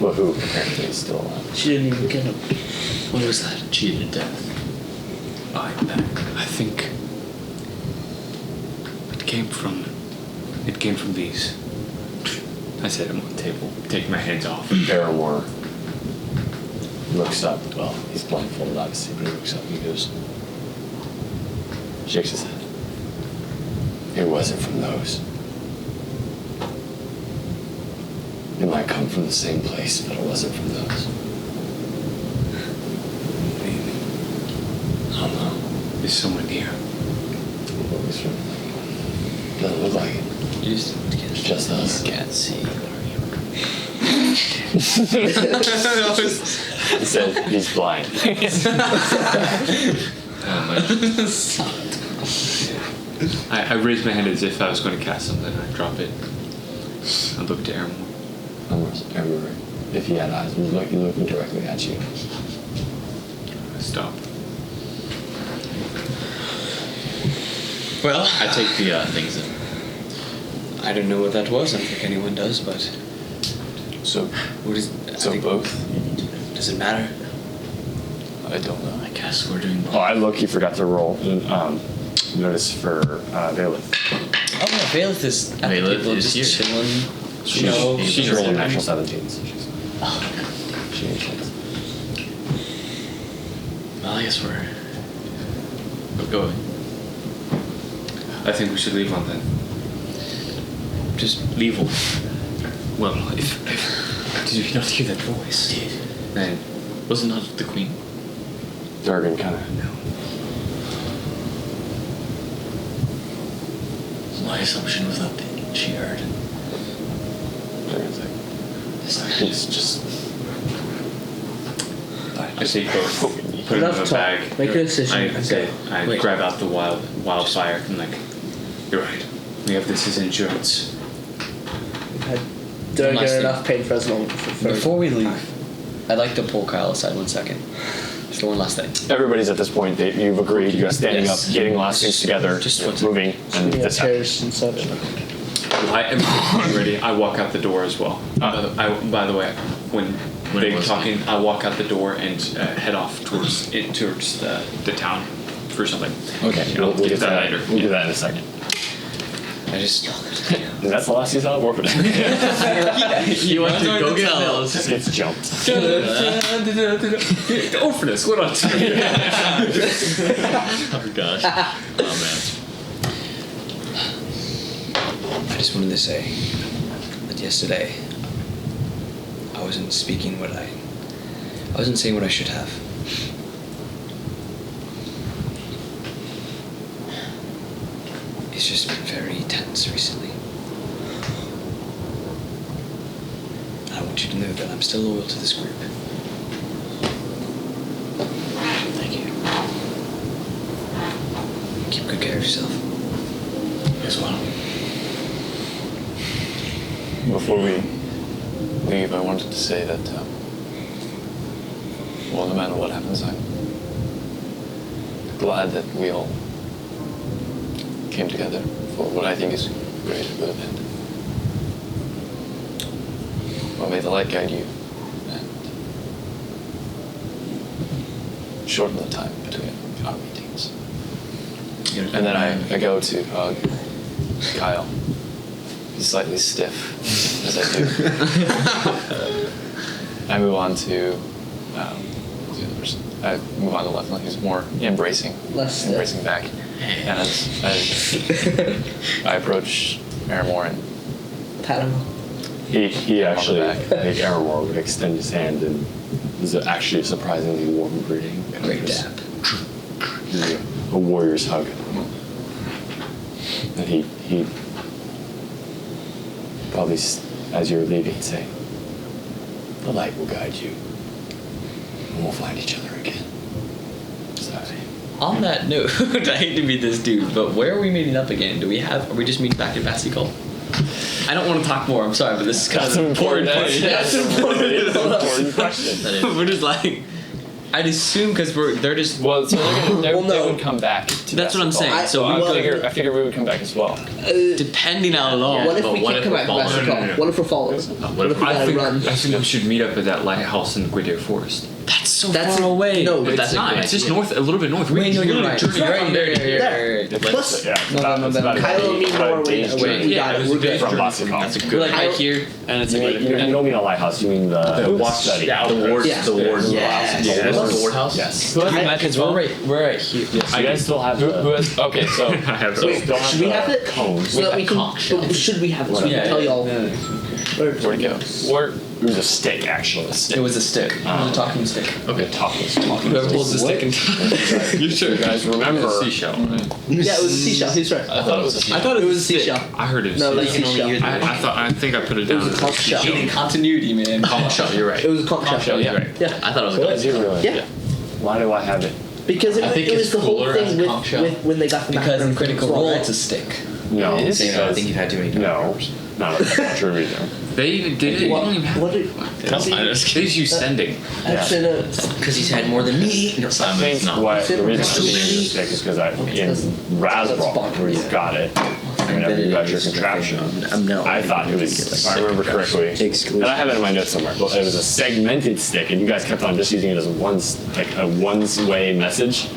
Well, who apparently is still alive. She didn't even get him. What was that? Cheated death. I think it came from these. I set him on the table, take my hands off. Barrymore looks up. Well, he's blindfolded, obviously, but he looks up and he goes, shakes his head. It wasn't from those. It might come from the same place, but it wasn't from those. What do you mean? I don't know. There's someone here. Doesn't look like it. It's just us. Can't see. He said he's blind. I raised my hand as if I was going to cast something and I drop it. I look to Aramore. Aramore, if he had eyes, he's looking directly at you. I stop. Well, I take the things in. I don't know what that was. I don't think anyone does, but So, what is? both? Does it matter? I don't know. I guess we're doing. Oh, I low-key forgot to roll. Notice for Valeth. Oh yeah, Valeth is at the Valeth table is just here. chilling. She's rolling natural 17, so she's. She ain't shit. Well, I guess we're going. I think we should leave on then. Just leave. Well, if did you not hear that voice? Did. And Wasn't that the queen? Durgan kind of. no. My assumption was that she heard. Durgan's like. It's just. I say both. Put it in Enough a talk. bag. Make a decision. I say I Wait. grab out the wildfire and like, you're right. We have this as insurance. Don't Last get thing. enough pain for as long. Before we leave, I'd like to pull Kyle aside 1 second. Just one last thing. Everybody's at this point. You've agreed. You guys standing Yes. up, getting last things together, Just moving, and this happens. chairs and such. I am ready. I walk out the door as well. By the way, when When it they're was talking, I walk out the door and head off towards the town for something. Okay, I'll we'll get to that later. We'll do that in a second. I just. And that's the last you saw of Orphan. He went to go get Mills. Just gets jumped. The orphaness, what else? Oh gosh. Oh man. I just wanted to say that yesterday I wasn't saying what I should have. It's just been very tense recently. I want you to know that I'm still loyal to this group. Thank you. Keep good care of yourself. As well. Before we leave, I wanted to say that, well, no matter what happens, I'm glad that we all came together for what I think is great good. And well, may the light guide you and shorten the time between our meetings. And then I go to hug Kyle. He's slightly stiff as I do. I move on to who's the other person? I move on to Leffler. He's more embracing, embracing back. And as I approach Aramore and Pat him. He actually, back. I think Aramore would extend his hand, and it was actually a surprisingly warm greeting. Great dap. A warrior's hug. And he probably, as you're leaving, he'd say, "The light will guide you, and we'll find each other again." So, On that note, I hate to be this dude, but where are we meeting up again? Are we just meeting back at Bassical? I don't want to talk more, I'm sorry, but this is kind of an important question. That's an important question. We're just like, I'd assume because they're just. well, so they would come back. To That's what I'm saying. So I figure we would come back as well. depending on long. What if but we what can't if come back to we're Bassical? No. What if we're following? What if we I gotta think run? we should meet up at that lighthouse in Guido Forest. That's so That's far away. no, but it's that's Not. not. It's just north, a little bit north. Wait, no, you're right. Journey Right there. Plus, it's no, about Kylo a and me day's Norway. journey. We got it. We're good. From Bassical. That's a We're good. like right here. And it's You don't mean a lighthouse, you mean the watch study. yeah, The ward. Yeah. The ward. Yes. Yeah. Yes. The ward house. Yes. who has magic as well? We're right here. You guys still have Who the... has? Okay, so I have So those. still Should we have it? cones. So that we can. conch shell. Should we have it? So we can tell y'all. where'd it go? Where? It was a stick, actually. It was a stick. It was a talking stick. Okay, talking. Whoever holds the stick and You sure? You guys remember... Seashell. Yeah, it was a seashell. He's right. I thought it was a I thought it was a seashell. I heard it was No, it was a seashell. seashell. I think I put it down was a as conch shell. seashell. continuity, man. Conch shell, you're right. It was a conch shell. You're right. Yeah. I thought it was a Did conch you really? Yeah. Why do I have it? Because it, I think it was it's the whole cooler as thing a conch shell. with when they got the Because in macaron Critical from Role, Sword, it's a stick. No. It is? I think you've had too many. No. Not a true reason. They even did it. What? You don't even have What did? I'm just They just use sending. Actually, no. Because he's had more than me. No, I Simon's think not. what the reason That's I'm being a mistake is because in Rasball, where you got it, whenever you got your contraption, I thought it was, if I remember correctly, and I have it in my notes somewhere, but it was a segmented stick, and you guys kept on just using it as a one-way message.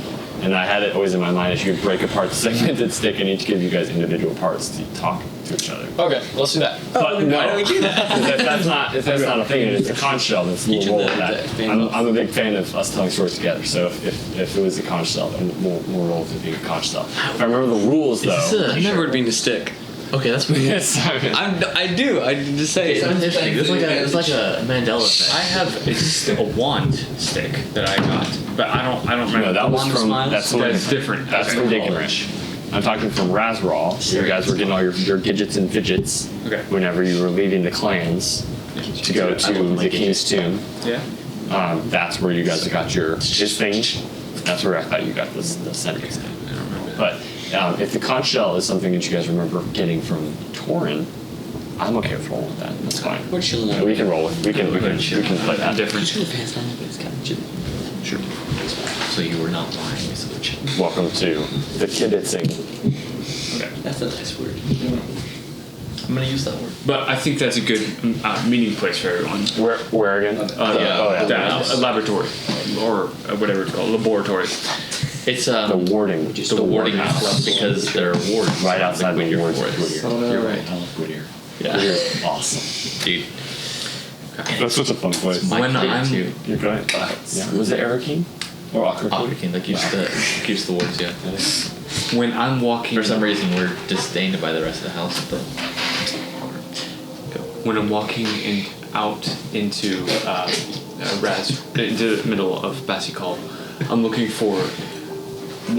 And I had it always in my mind that you could break apart the segmented stick and each give you guys individual parts to talk to each other. Okay, let's do that. But no, why don't we do that? if that's not a thing, and it's a conch shell, that's a little roll with that. I'm a big fan of us telling stories together, so if it was a conch shell, then we'll roll with it being a conch shell. If I remember the rules, though. I remember it being a stick. Okay, that's pretty. Yes, Simon. I do. I just say It's it. interesting. It's like a Mandela effect. I have it's a wand stick that I got, but I don't remember. No, that was Wand from Smiles? that's different. That's from Dick and Rich. I'm talking from Rasrawl. So you guys were getting all your gadgets and fidgets Okay. whenever you were leaving the clans to go to the King's Tomb. Yeah. That's where you guys got his thing. That's where I thought you got the sending thing. I don't remember. But if the conch shell is something that you guys remember getting from Torin, I'm okay with rolling with that. That's fine. We're chilling out. We can roll with. We can play that. Different. Pants down, but it's kind of chill. Sure. So you were not lying. So we're chilling. Welcome to the kibitzing. Okay. That's a nice word. I'm gonna use that word. But I think that's a good meeting place for everyone. Where again? Yeah. Oh, yeah. A laboratory or whatever it's called, laboratory. It's the warding, the warding club because they're wards. right outside the Whittier wards. Forest. Oh no. You're right. I love Whittier. Yeah. Whittier is awesome. Dude. That's such a fun place. My When kid I'm- too. You're great. Yeah. Was it Araking or Ockerkin? Aquakin that keeps the wards, yeah. When I'm walking, For some reason we're disdained by the rest of the house, but when I'm walking out into into the middle of Basikal, I'm looking for.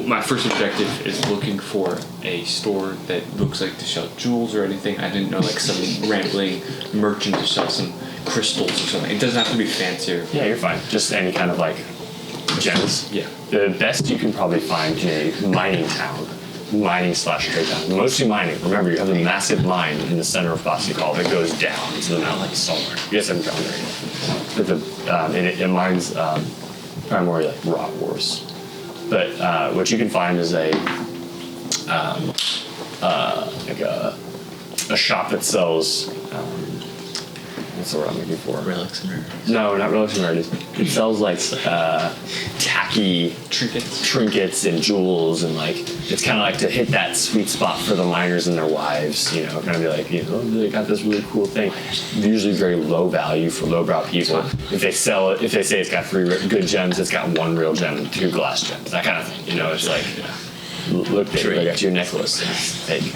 My first objective is looking for a store that looks like to sell jewels or anything. I didn't know, like some rambling merchant to sell some crystals or something. It doesn't have to be fancier. Yeah, you're fine. Just any kind of like gems. Yeah. The best you can probably find in a mining town, mining/trade town, mostly mining. Remember, you have a massive mine in the center of Basikal that goes down into the mountain somewhere. You guys haven't gone there yet. But it mines primarily like rock ores. But what you can find is a shop that sells what's the word I'm looking for? relics and rarities. No, not relics and rarities. It sells like tacky trinkets and jewels, and like it's kind of like to hit that sweet spot for the miners and their wives. You know, kind of be like, you know, they got this really cool thing. Usually very low value for lowbrow people. If they sell it, if they say it's got 3 good gems, it's got 1 real gem and 2 glass gems. That kind of thing. You know, it's like. Look, Dave, I got your necklace. It's fake.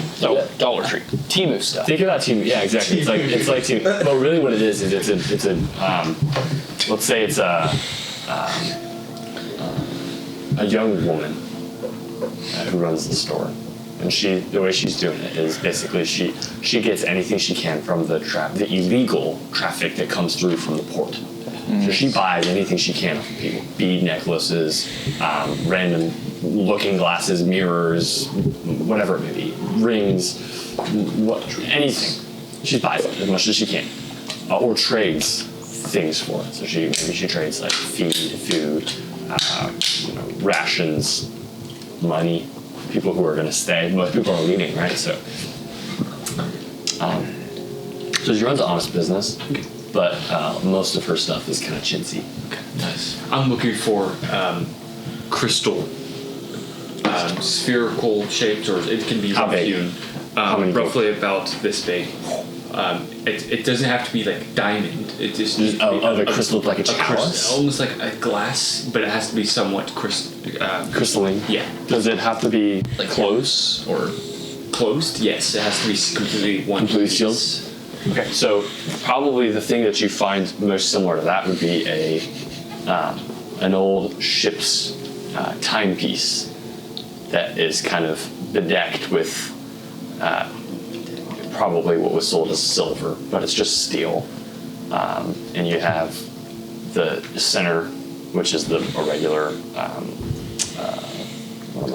Dollar Tree. Temu stuff. Think about Temu. Yeah, exactly. It's like Temu. But really, what it is it's a let's say it's a young woman who runs the store, and the way she's doing it is basically she gets anything she can from the illegal traffic that comes through from the port. So she buys anything she can from people: bead necklaces, random looking glasses, mirrors, whatever it may be, rings, anything. She buys it as much as she can, or trades things for it. So maybe she trades like food, rations, money. People who are going to stay. Most people are leaving, right? So she runs an honest business. But most of her stuff is kind of chintzy. Okay, nice. I'm looking for crystal, spherical shaped, or it can be How big? hewn. How many roughly about this big. It doesn't have to be like diamond. It just needs to be the crystal like a chalice? almost like a glass, but it has to be somewhat crystalline. Yeah. Does it have to be Like close or closed? Yes, it has to be completely one. completely piece. sealed? Okay, so probably the thing that you find most similar to that would be an old ship's timepiece that is kind of bedecked with probably what was sold as silver, but it's just steel. And you have the center, which is a regular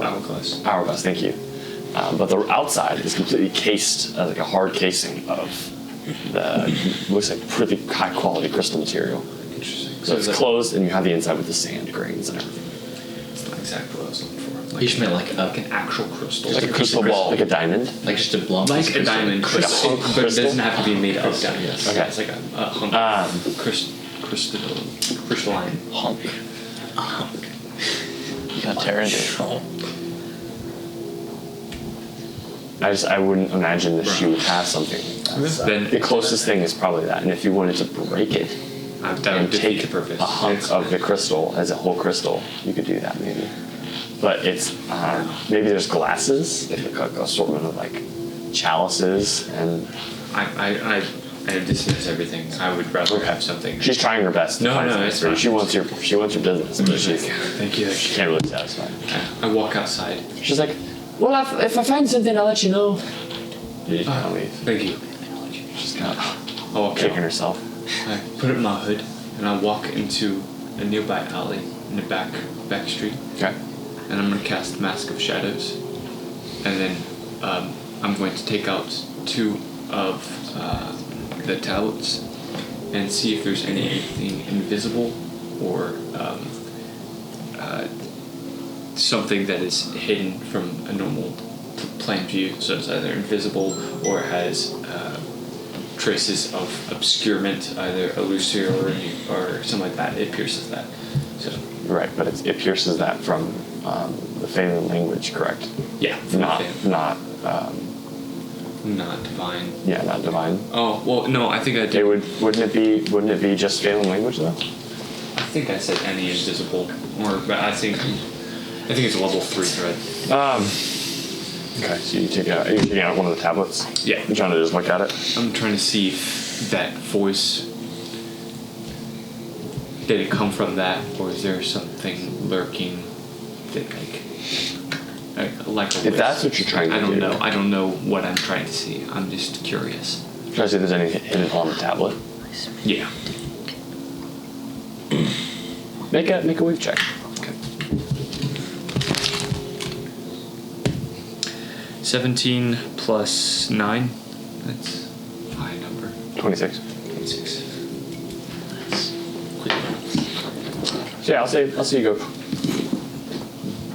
Hourglass. hourglass. Thank you. But the outside is completely cased, like a hard casing of looks like pretty high quality crystal material. Interesting. So it's closed, and you have the inside with the sand grains and everything. It's not exactly what I was looking for. You just meant like an actual crystal. Like a crystal ball. Like a diamond. like just a lump. Like a diamond, Like a crystal, hunk but it crystal? doesn't have to be made of diamond. Yes. Okay. It's like a hunk crystalline. Hunk. You got tear into it. I wouldn't imagine that she would have something. Then The closest thing is probably that, and if you wanted to break it that and would defeat take the purpose. a hunk of the crystal as a whole crystal, you could do that maybe. But it's maybe there's glasses, like an assortment of like chalices, and I dismiss everything. I would rather have something. she's trying her best. To No, find no, something it's for you. fine. She wants your business, but Thank you. she can't really satisfy. I walk outside. She's like, well, if I find something, I'll let you know. You can't leave. Thank you. She's kind of I walk kicking out. herself. I put it in my hood and I walk into a nearby alley in the back street. Okay. And I'm gonna cast Mask of Shadows, and then I'm going to take out 2 of the tablets and see if there's anything invisible or something that is hidden from a normal plain view. So it's either invisible or has traces of obscurement, either illusory or something like that. It pierces that. So Right, but it pierces that from the Phalan language, correct? Yeah. Not divine. Yeah, not divine. Oh well, no. I think I It did. wouldn't it be just Phalan language though? I think I said any invisible, but I think it's a level 3 thread. Okay, so you're taking out one of the tablets. Yeah. You're trying to just look at it. I'm trying to see if that voice did it come from that, or is there something lurking that like a If that's what you're trying to I don't do. know. I don't know what I'm trying to see. I'm just curious. Try to see if there's anything hidden on the tablet. Yeah. Make a wave check. Okay. 17 plus 9. That's a high number. 26. 26. So yeah, I'll say you go.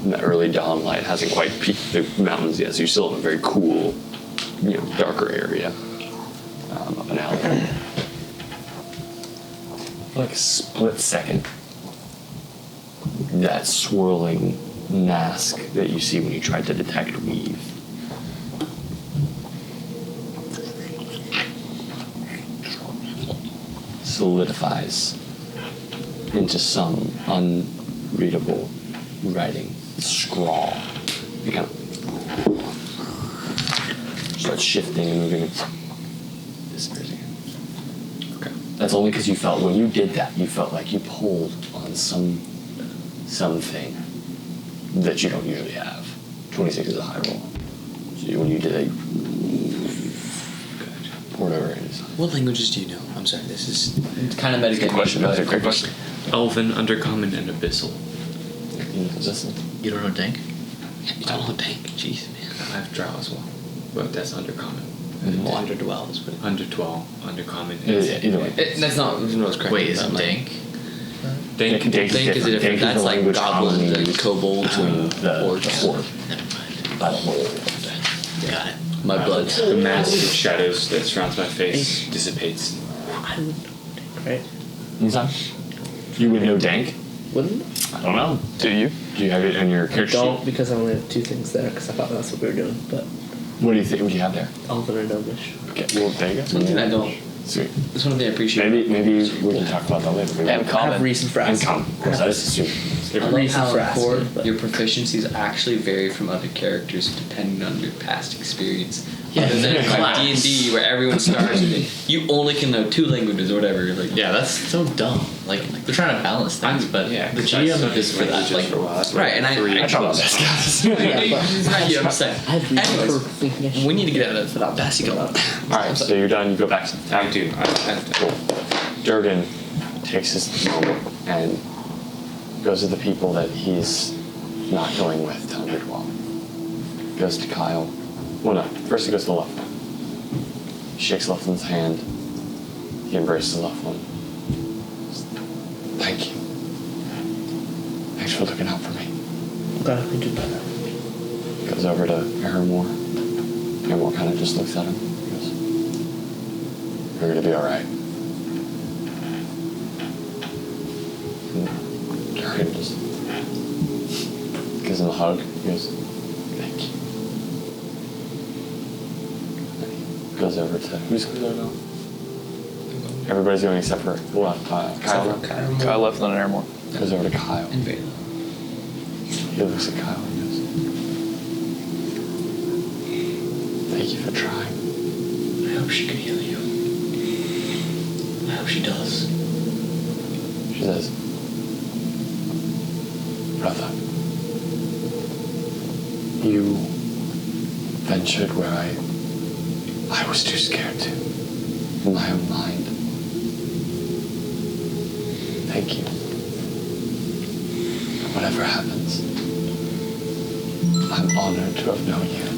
The early dawn light hasn't quite peaked the mountains yet, so you're still in a very cool, darker area of an alley. Like a split second, that swirling mask that you see when you try to detect weave solidifies into some unreadable writing, scrawl. You kind of start shifting and moving and disappears again. Okay. That's only because you felt, when you did that, you felt like you pulled on something that you don't usually have. 26 is a high roll. So when you did it, whatever it is. What languages do you know? I'm sorry, this is kind of metagame. Good question. That's a great question. Elven, Undercommon, and Abyssal. You don't know Dank? You don't know Dank. Jeez, man. I have Drow as well, but that's Undercommon. Well, Underdwell is what Under 12, Undercommon. Either way. that's not what's correct. Wait, isn't Dank? Dank Dank Dank is a different. Dank is That's the like language goblins commonly and used kobolds between and the orcs. orc. Never mind. I don't know. Got it. My blood. The mask of shadows that surrounds my face dissipates. I would know Dank, right? You would know Dank? Wouldn't? I don't know. Do you? Do you have it on your I character don't sheet? because I only have 2 things there because I thought that's what we were doing. But What do you think? What do you have there? Elven and Gnomish. Okay, well, there you go. One thing I don't. Sweet. It's one thing I appreciate. Maybe we can talk about that later. Maybe And we- I have common. reason for And asking. common. Of course, I just assume. I love reason how for in asking, Core, but- your proficiencies actually vary from other characters depending on your past experience. Yeah, Other than it's like class. D&D where everyone starts with it, you only can know 2 languages or whatever. Like Yeah, that's so dumb. Like they're trying to balance things, but the GM is for that. Like, right, and I I try my best, guys. It's not you, I'm saying. I have reason Anyways, for thinking I should we need to get out of without Bassy passing Gold. All right, so you're done. You go back to the I town. do. Cool. Durgan takes his moment and goes to the people that he's not going with to Underdwell. Goes to Kyle. Well, no. First he goes to Leflin. He shakes Leflin's hand. He embraces Leflin. Thank you. Thanks for looking out for me. God, I can do better. Goes over to Aramore. Aramore kind of just looks at him. He goes, "You're gonna be all right." Durgan just gives him a hug. He goes, "Thank you." And he goes over to who's there now? Everybody's going except for Kyle. now? Kyle left on an Airmore. Goes over to Kyle. And Vela. He looks at Kyle and goes, "Thank you for trying." I hope she can heal you. I hope she does. She says, "Brother, you ventured where I was too scared to, in my own mind. Thank you. Whatever happens, I'm honored to have known you.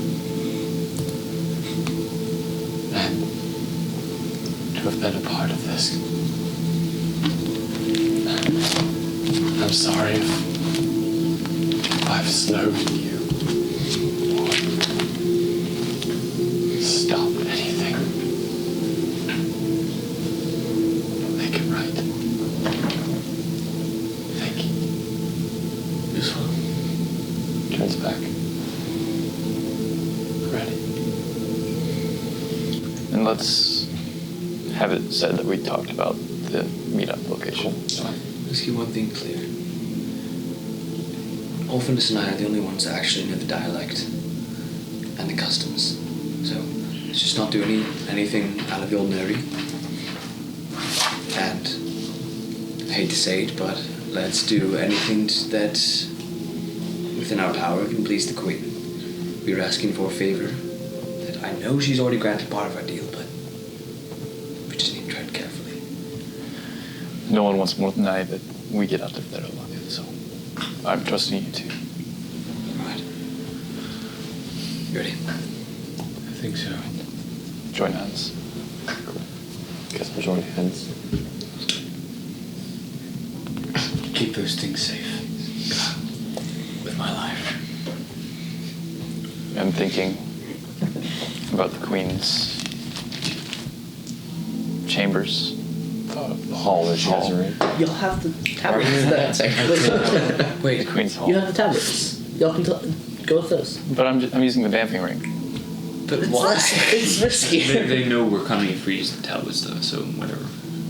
And to have been a part of this. I'm sorry if I've slowed you or stopped anything. Make it right. Thank you." This one. entrance back. Ready. And let's have it said that we talked about the meetup location. Let's get one thing clear. Orphanus and I are the only ones that actually know the dialect and the customs. So let's just not do anything out of the ordinary. And I hate to say it, but let's do anything that within our power can please the Queen. We're asking for a favor that I know she's already granted part of our deal, but we just need to tread carefully. No one wants more than I that we get out of there alive, so I'm trusting you too. Alright. You ready? I think so. Join hands. Guess we'll join hands. Keep those things safe. With my life. I'm thinking about the Queen's chambers. The hall that she has her in. You'll have the tablets. Wait, The Queen's hall. You have the tablets. Y'all can go with those. But I'm using the damping ring. but It's why? It's risky. They know we're coming if we use the tablets, though, so whatever.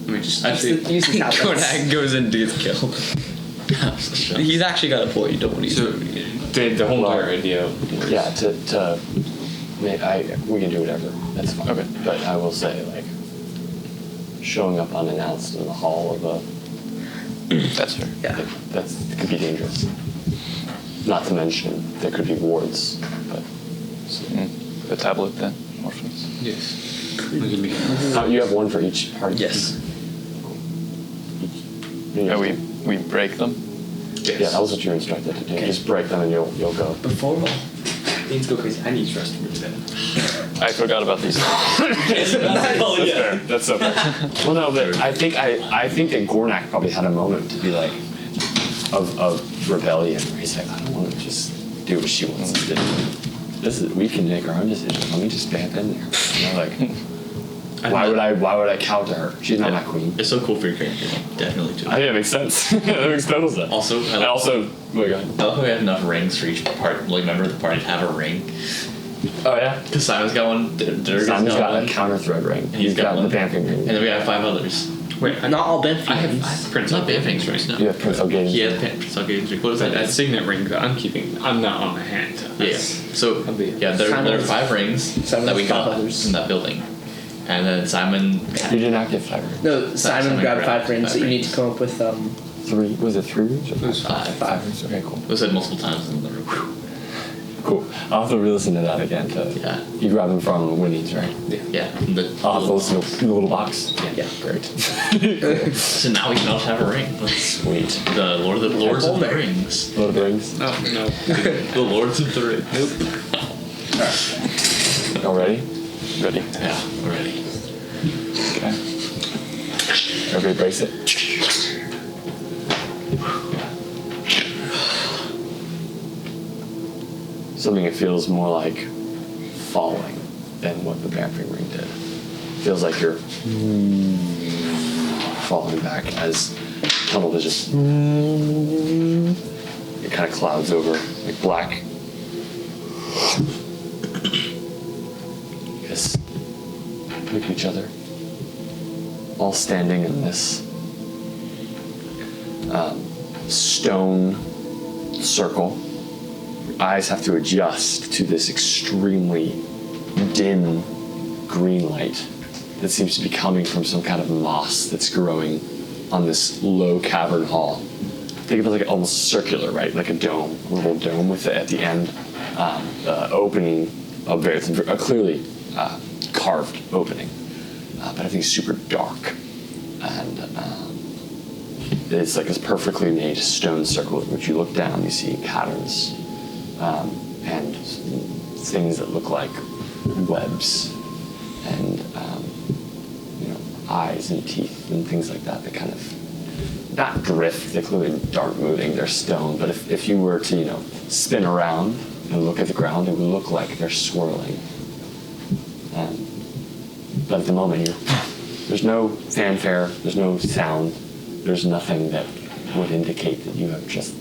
I mean, just Use the tablets. Konak goes in and gets killed. He's actually got a point. You don't want to use So it. the whole entire idea. Yeah, we can do whatever. That's fine. Okay. But I will say, like, showing up unannounced in the hall of a That's fair. Yeah. it could be dangerous. Not to mention there could be wards, but The tablet then, orphans. Yes. We can be. you have one for each party. Yes. Yeah, we break them. Yes. Yeah, that was what you were instructed to do. Just break them and you'll go. Before all. Things go crazy. I need to rest for today. I forgot about these. Oh yeah. That's so fair. Well, no, but I think that Gornak probably had a moment to be like of rebellion where he's like, I don't want to just do what she wants us to do. We can make our own decision. Let me just vamp in there. You know, like why would I cow to her? She's not my queen. It's so cool for your character. Definitely too. I think that makes sense. That makes total sense. Also, and also, wait, go ahead. I love how we have enough rings for each part. Like, member of the party to have a ring. Oh yeah. Because Simon's got one. Durgan's Simon's got one. a counter thread ring. And he's got the one. vamping ring. And then we have 5 others. Wait, Not all Benfians. I have Prince Not Bamfing's rings, no. You have Prince Elgaden's He ring. has Prince Elgaden's ring. What is that? that signet ring that I'm keeping. I'm not on my hand. Yeah. So, yeah, there are 5 rings Simon's that we got 5 others. in that building. And then Simon. You did not get 5 rings. No, Simon grabbed 5 rings. So you need to come up with 3. Was it 3 rings or 5? 5. rings. Okay, cool. It was said multiple times in the room. Cool. I'll have to re-listen to that again. Yeah. You grabbed them from Winnie's, right? Yeah. I'll have to listen to the little box. Yeah. Great. So now we can all have a ring. Sweet. The Lords of the Rings. Lord of the Rings. No, no. The Lords of the Rings. All ready? Ready? Yeah, we're ready. Okay. Everybody brace it. Something that feels more like falling than what the vamping ring did. Feels like you're falling back as tunnel vision. It kind of clouds over, like black. You guys look at each other, all standing in this stone circle. Your eyes have to adjust to this extremely dim green light that seems to be coming from some kind of moss that's growing on this low cavern hall. Think of it like almost circular, right? Like a dome, a little dome with it at the end, opening it's a clearly carved opening, but I think super dark, and it's like this perfectly made stone circle in which you look down, you see patterns and things that look like webs and eyes and teeth and things like that kind of not drift. They clearly aren't moving. They're stone, but if you were to spin around and look at the ground, it would look like they're swirling. But at the moment, there's no fanfare, there's no sound, there's nothing that would indicate that you have just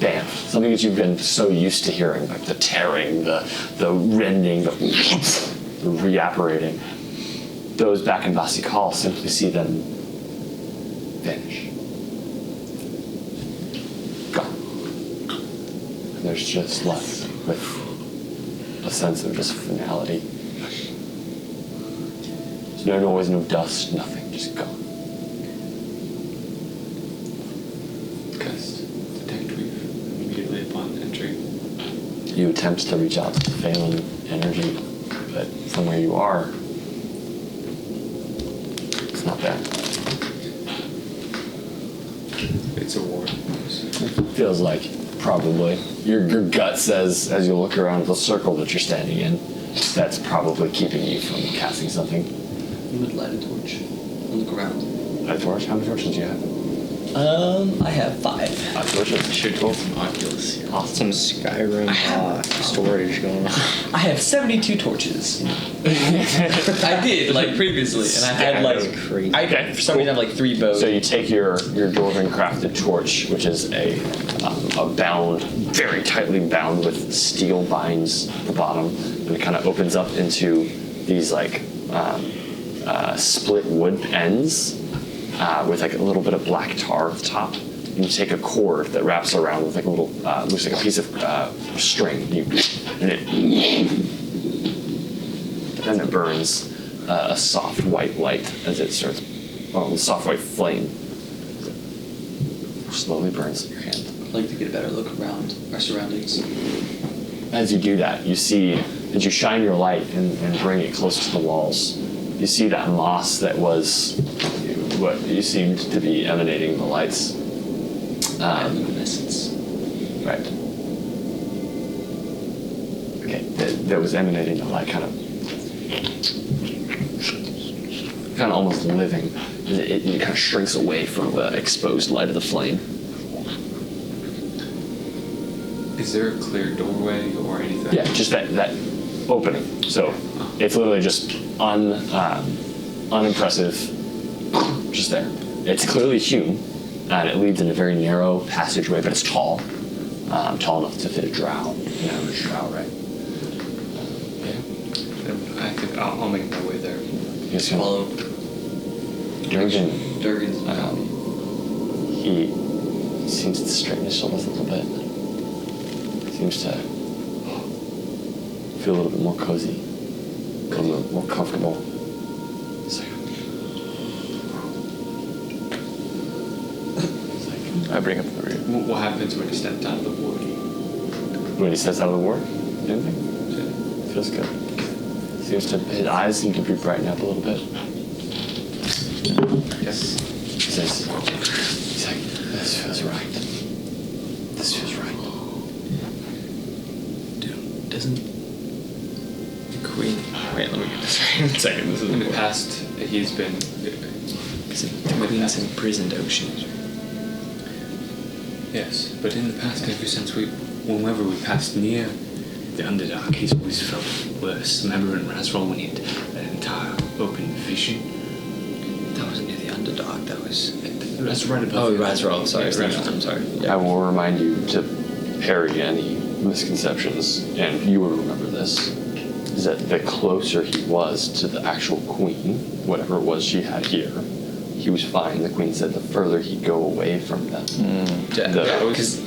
bam, something that you've been so used to hearing, like the tearing, the rending, the reapparating. Those back in Vasikal simply see them vanish. Gone. And there's just left with a sense of just finality. There's no noise, no dust, nothing, just gone. Cast detect weave immediately upon entry. You attempt to reach out to the Phelan energy, but from where you are, it's not there. It's a ward. Feels like probably. Your gut says, as you look around the circle that you're standing in, that's probably keeping you from casting something. You would light a torch on the ground. A torch? How many torches do you have? I have 5. 5 torches. Should go from Oculus here. Some Skyrim storage going on. I have 72 torches. I did, like, previously, and I had, like, crazy. for some reason I have, like, 3 bows. So you take your dwarven crafted torch, which is a bound, very tightly bound with steel binds at the bottom, and it kind of opens up into these like split wood ends with like a little bit of black tar at the top. And you take a cord that wraps around with like a little, looks like a piece of string, and then it burns a soft white light as it starts, well, a soft white flame slowly burns in your hand. I'd like to get a better look around our surroundings. As you do that, you see, as you shine your light and bring it close to the walls, you see that moss that was what you seemed to be emanating the lights. Luminescence. Right. Okay, that was emanating the light, kind of almost living. It kind of shrinks away from the exposed light of the flame. Is there a clear doorway or anything? Yeah, just that opening. So it's literally just unimpressive, just there. It's clearly hewn, and it leads in a very narrow passageway, but it's tall, tall enough to fit a drow, an average drow, right? Then I think I'll make my way there. You guys can Follow Durgan's. Durgan's. He seems to straighten his shoulders a little bit. Seems to feel a little bit more cozy, a little bit more comfortable. It's like, I bring up the rear. What happens when he steps out of the ward? when he steps out of the ward, anything? Feels good. Seems to, his eyes seem to be brightening up a little bit. Yes. He says, he's like, this feels right. This feels right. Dude, doesn't the Queen... Wait, let me get this right. 1 second. This is In the past, he's been... Because the Queen's imprisoned Oceans. Yes, but in the past, ever since whenever we passed near the Underdark, he's always felt worse. Remember in Razrol when he had that entire open vision? That wasn't near the Underdark, that was... That's right above. Oh, Razrol, sorry. Yeah, Razrol. I'm sorry. I will remind you to parry any misconceptions, and you will remember this, is that the closer he was to the actual queen, whatever it was she had here, he was fine. The queen said the further he'd go away from them.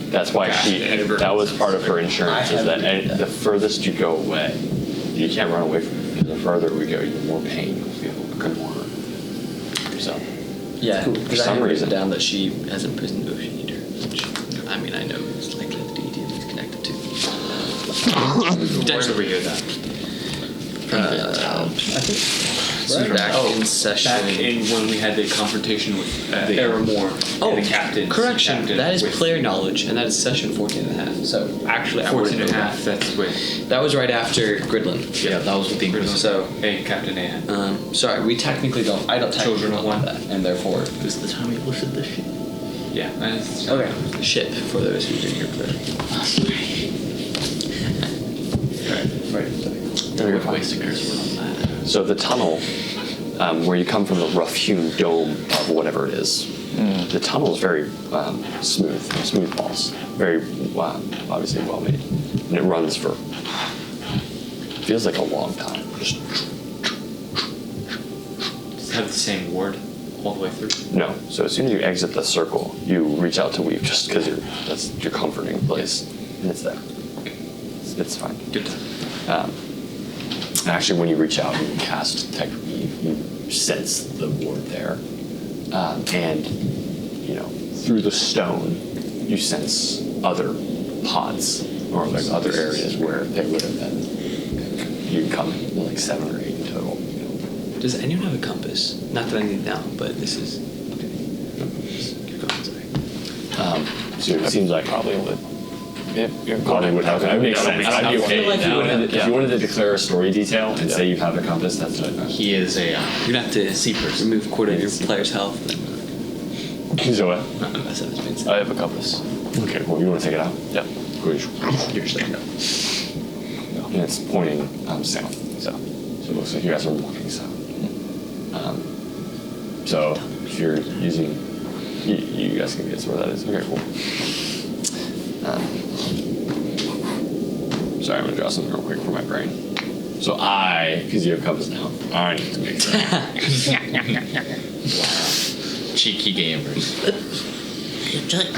That's why that was part of her insurance, is that the furthest you go away, you can't run away from it, because the further we go, the more pain you'll feel, the more. So, Yeah, for because I some have written reason. down that she has imprisoned Ocean Eater, which, I mean, I know it's likely the deity that it's connected to. Where did we hear that? I think back in session. Back in when we had the confrontation with Aramore and the captain. Correction, that is player knowledge, and that is session 14 and a half. So actually, I 14 would and a half, that's with... That was right after Gridlin. Yeah, that was with the Gridlin. So, Captain Ahan. sorry, we technically don't. I don't technically Children of know One. that, and therefore. This is the time we listed this shit. Yeah. Okay. Ship for those who didn't hear clearly. Right. We're wasting ours on that. So the tunnel, where you come from the rough-hewn dome of whatever it is, The tunnel is very smooth walls, very obviously well made, and it runs for feels like a long time. Just Does it have the same ward all the way through? no. So as soon as you exit the circle, you reach out to weave just because that's your comforting place, and it's there. It's fine. Good time. Actually, when you reach out and cast Detect Weave, you sense the ward there, and through the stone, you sense other pods or like other areas where they would have been. You come like 7 or 8 in total. Does anyone have a compass? Not that I need now, but this is. Keep going, sorry. So it seems like Probably would. You're probably would have. That would make sense. I'd be okay If you wanted to- now. if you wanted to declare a story detail and say you have a compass, that's what. He is a. You're gonna have to remove a quarter of your player's health. So what? I have a compass. Okay. Well, you want to take it out? Yep. Cool. You're just like, no. And it's pointing south. So it looks like you guys are walking south. So if you're using, you guys can guess where that is. Okay, cool. Sorry, I'm gonna draw something real quick for my brain. So because you have compass now, I need to make that. Cheeky gamers.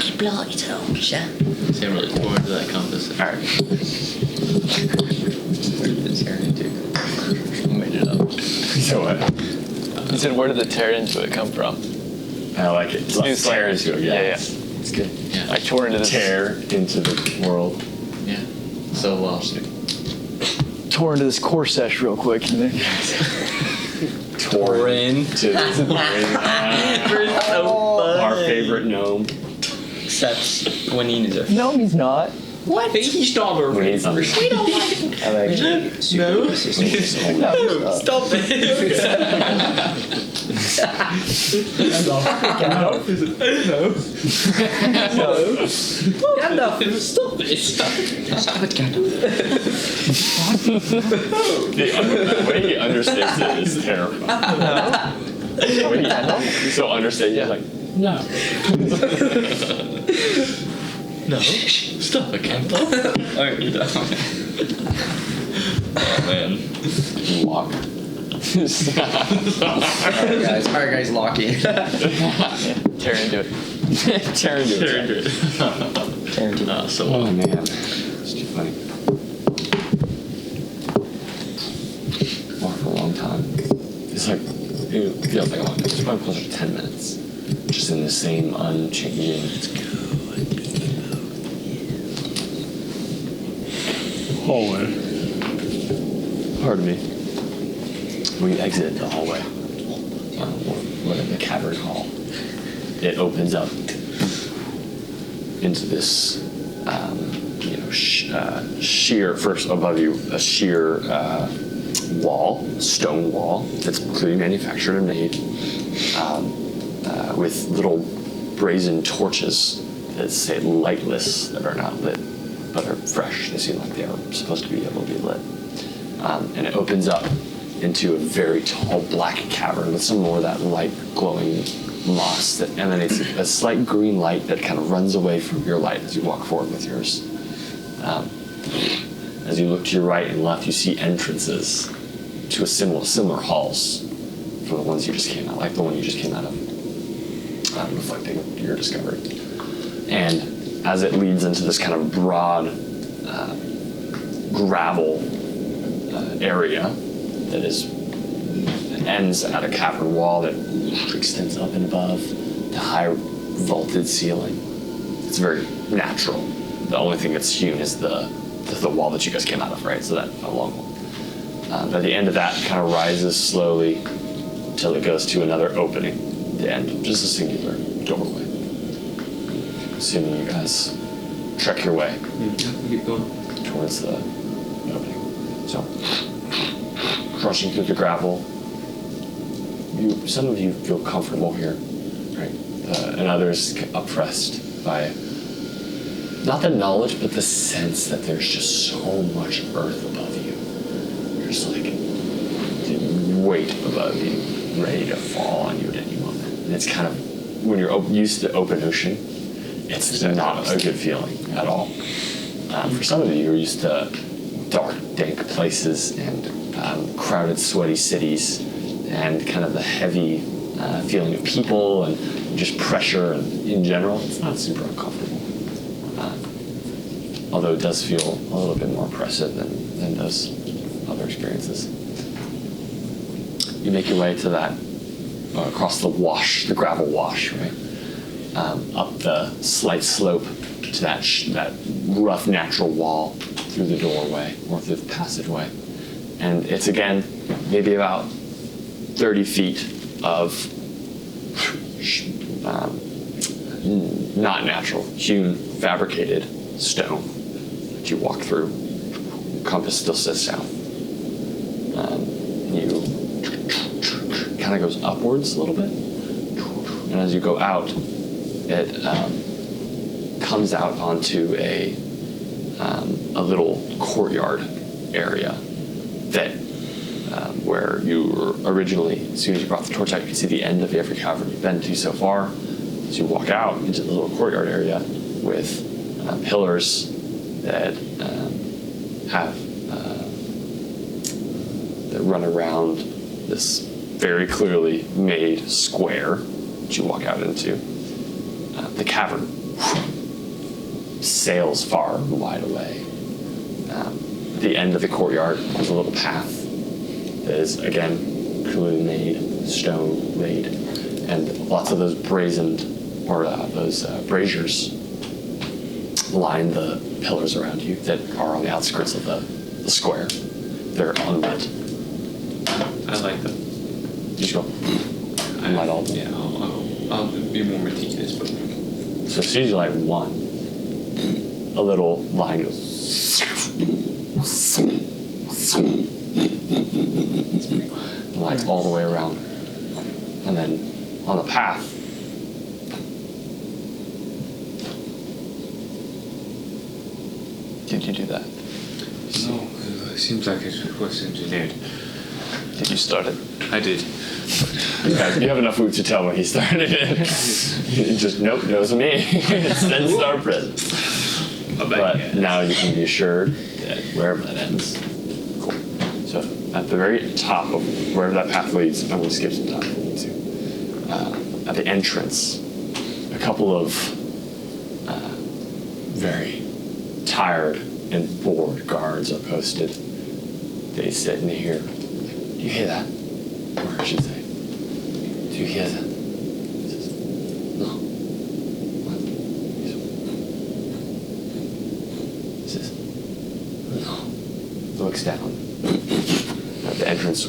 Keep light on, yeah. See, I'm looking forward to that compass. All right. Made it up. So what? He said, where did the tear into it come from? I like it. It's Tear into it. Yeah. It's good. Yeah. I tore into this. Tear into the world. Yeah. So well. Tore into this core sesh real quick. Torin. Our favorite gnome. Except when Ian's a. No, he's not. What? He's not our When he's favorite. on- We don't like him. I'm actually super No. consistent. No. Stop it. Gandalf, stop it. Stop it, Gandalf. The way he understands it is terrifying. The way he's so understanding, he's like, no. No. Stop it, Kendall. Alright, you're done. Oh man. You walk. Alright guys, lock in. Tear into it. Tear into it. So Oh well. man. It's too funny. Walk for a long time. It's like, it feels like a long time. It's probably closer to 10 minutes. Just in the same unchanging. Hallway. Pardon me. When you exit the hallway, what in the cavern hall, it opens up into this, sheer, first above you, a sheer wall, stone wall that's clearly manufactured and made, with little brazen torches that say lightless, that are not lit, but are fresh. They seem like they are supposed to be able to be lit. And it opens up into a very tall black cavern with some more of that light glowing moss that emanates a slight green light that kind of runs away from your light as you walk forward with yours. As you look to your right and left, you see entrances to similar halls from the ones you just came out, like the one you just came out of, reflecting your discovery. And as it leads into this kind of broad gravel area that ends at a cavern wall that extends up and above the high vaulted ceiling. It's very natural. The only thing that's hewn is the wall that you guys came out of, right? So that a long one. At the end of that, kind of rises slowly till it goes to another opening. The end, just a singular doorway. Assuming you guys trek your way Keep going. towards the opening. So, crushing through the gravel, some of you feel comfortable here, right? And others oppressed by not the knowledge, but the sense that there's just so much earth above you. There's like the weight above you, ready to fall on you at any moment. And it's kind of when you're used to open ocean, it's not a good feeling at all. For some of you, you're used to dark, dank places and crowded, sweaty cities, and kind of the heavy feeling of people and just pressure. And in general, it's not super uncomfortable. Although it does feel a little bit more oppressive than those other experiences. You make your way to that, across the wash, the gravel wash, right? Up the slight slope to that rough natural wall through the doorway or through the passageway. And it's again, maybe about 30 feet of not natural, hewn, fabricated stone that you walk through. Compass still says south. You kind of goes upwards a little bit, and as you go out, it comes out onto a little courtyard area that where you were originally, as soon as you brought the torch out, you could see the end of every cavern you've been to so far. So you walk out into the little courtyard area with pillars that have that run around this very clearly made square that you walk out into. The cavern sails far and wide away. The end of the courtyard is a little path that is again clearly made, stone made, and lots of those braziers line the pillars around you that are on the outskirts of the square. They're unlit. I like them. You just go light all of them. Yeah, I'll be more meticulous, but So as soon as you light one, a little line goes lights all the way around. And then on the path, Did you do that? no, it seems like it was engineered. Did you start it? I did. you have enough food to tell when he started it. Just, nope, knows me. It's then star presence. But now you can be assured that wherever that ends, cool. So at the very top of wherever that path leads, I'm going to skip some time if we need to. At the entrance, a couple of very tired and bored guards are posted. They sit and hear, do you hear that? Or I should say, do you hear that? He says, no. What? He says, no. He looks down. At the entrance,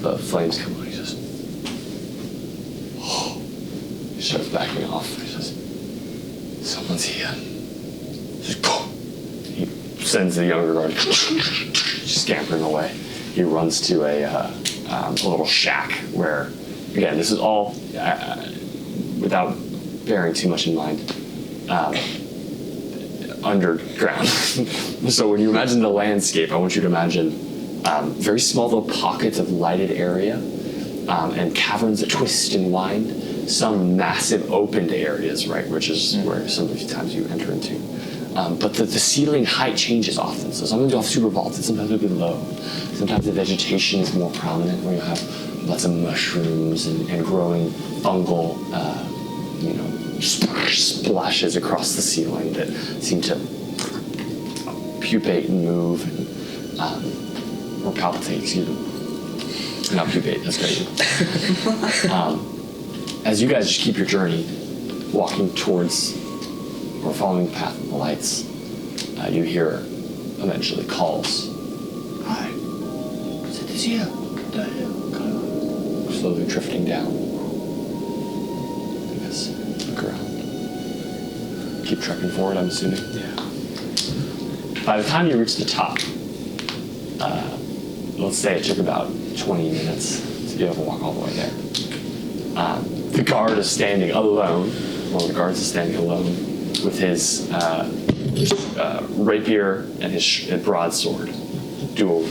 the flames come on. He says, oh. He starts backing off. He says, someone's here. He says, go. He sends the younger guard scampering away. He runs to a little shack where, again, this is all, without bearing too much in mind, underground. So when you imagine the landscape, I want you to imagine very small little pockets of lighted area and caverns that twist and wind, some massive opened areas, right, which is where some of the times you enter into. But the ceiling height changes often. So sometimes you'll have super vaulted, sometimes it'll be low. Sometimes the vegetation is more prominent, where you have lots of mushrooms and growing fungal, splashes across the ceiling that seem to pupate and move, or palpitate, excuse me. Not pupate, that's great. As you guys just keep your journey, walking towards or following the path of the lights, you hear eventually calls. Hi, is it this here? Slowly drifting down. You guys look around. Keep trekking forward, I'm assuming. Yeah. By the time you reach the top, let's say it took about 20 minutes to be able to walk all the way there. The guard is standing alone. One of the guards is standing alone with his rapier and his broadsword, dual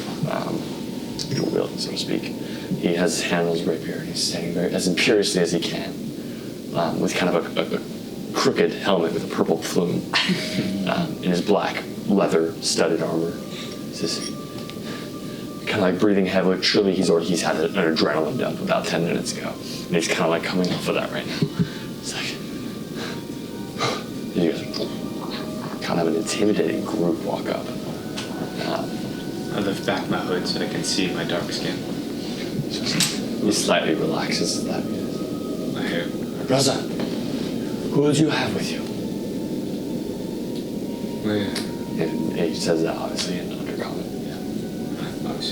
wielding, so to speak. He has his hand on his rapier, and he's standing very as imperiously as he can, with kind of a crooked helmet with a purple plume, in his black leather studded armor. He's just kind of like breathing heavily. Truly, he's had an adrenaline dump about 10 minutes ago, and he's kind of like coming off of that right now. It's like you guys kind of an intimidating group walk up. I lift back my hood so I can see my dark skin. He slightly relaxes that. My hair. Brother, who did you have with you? And he says that obviously in undercommon. Yeah.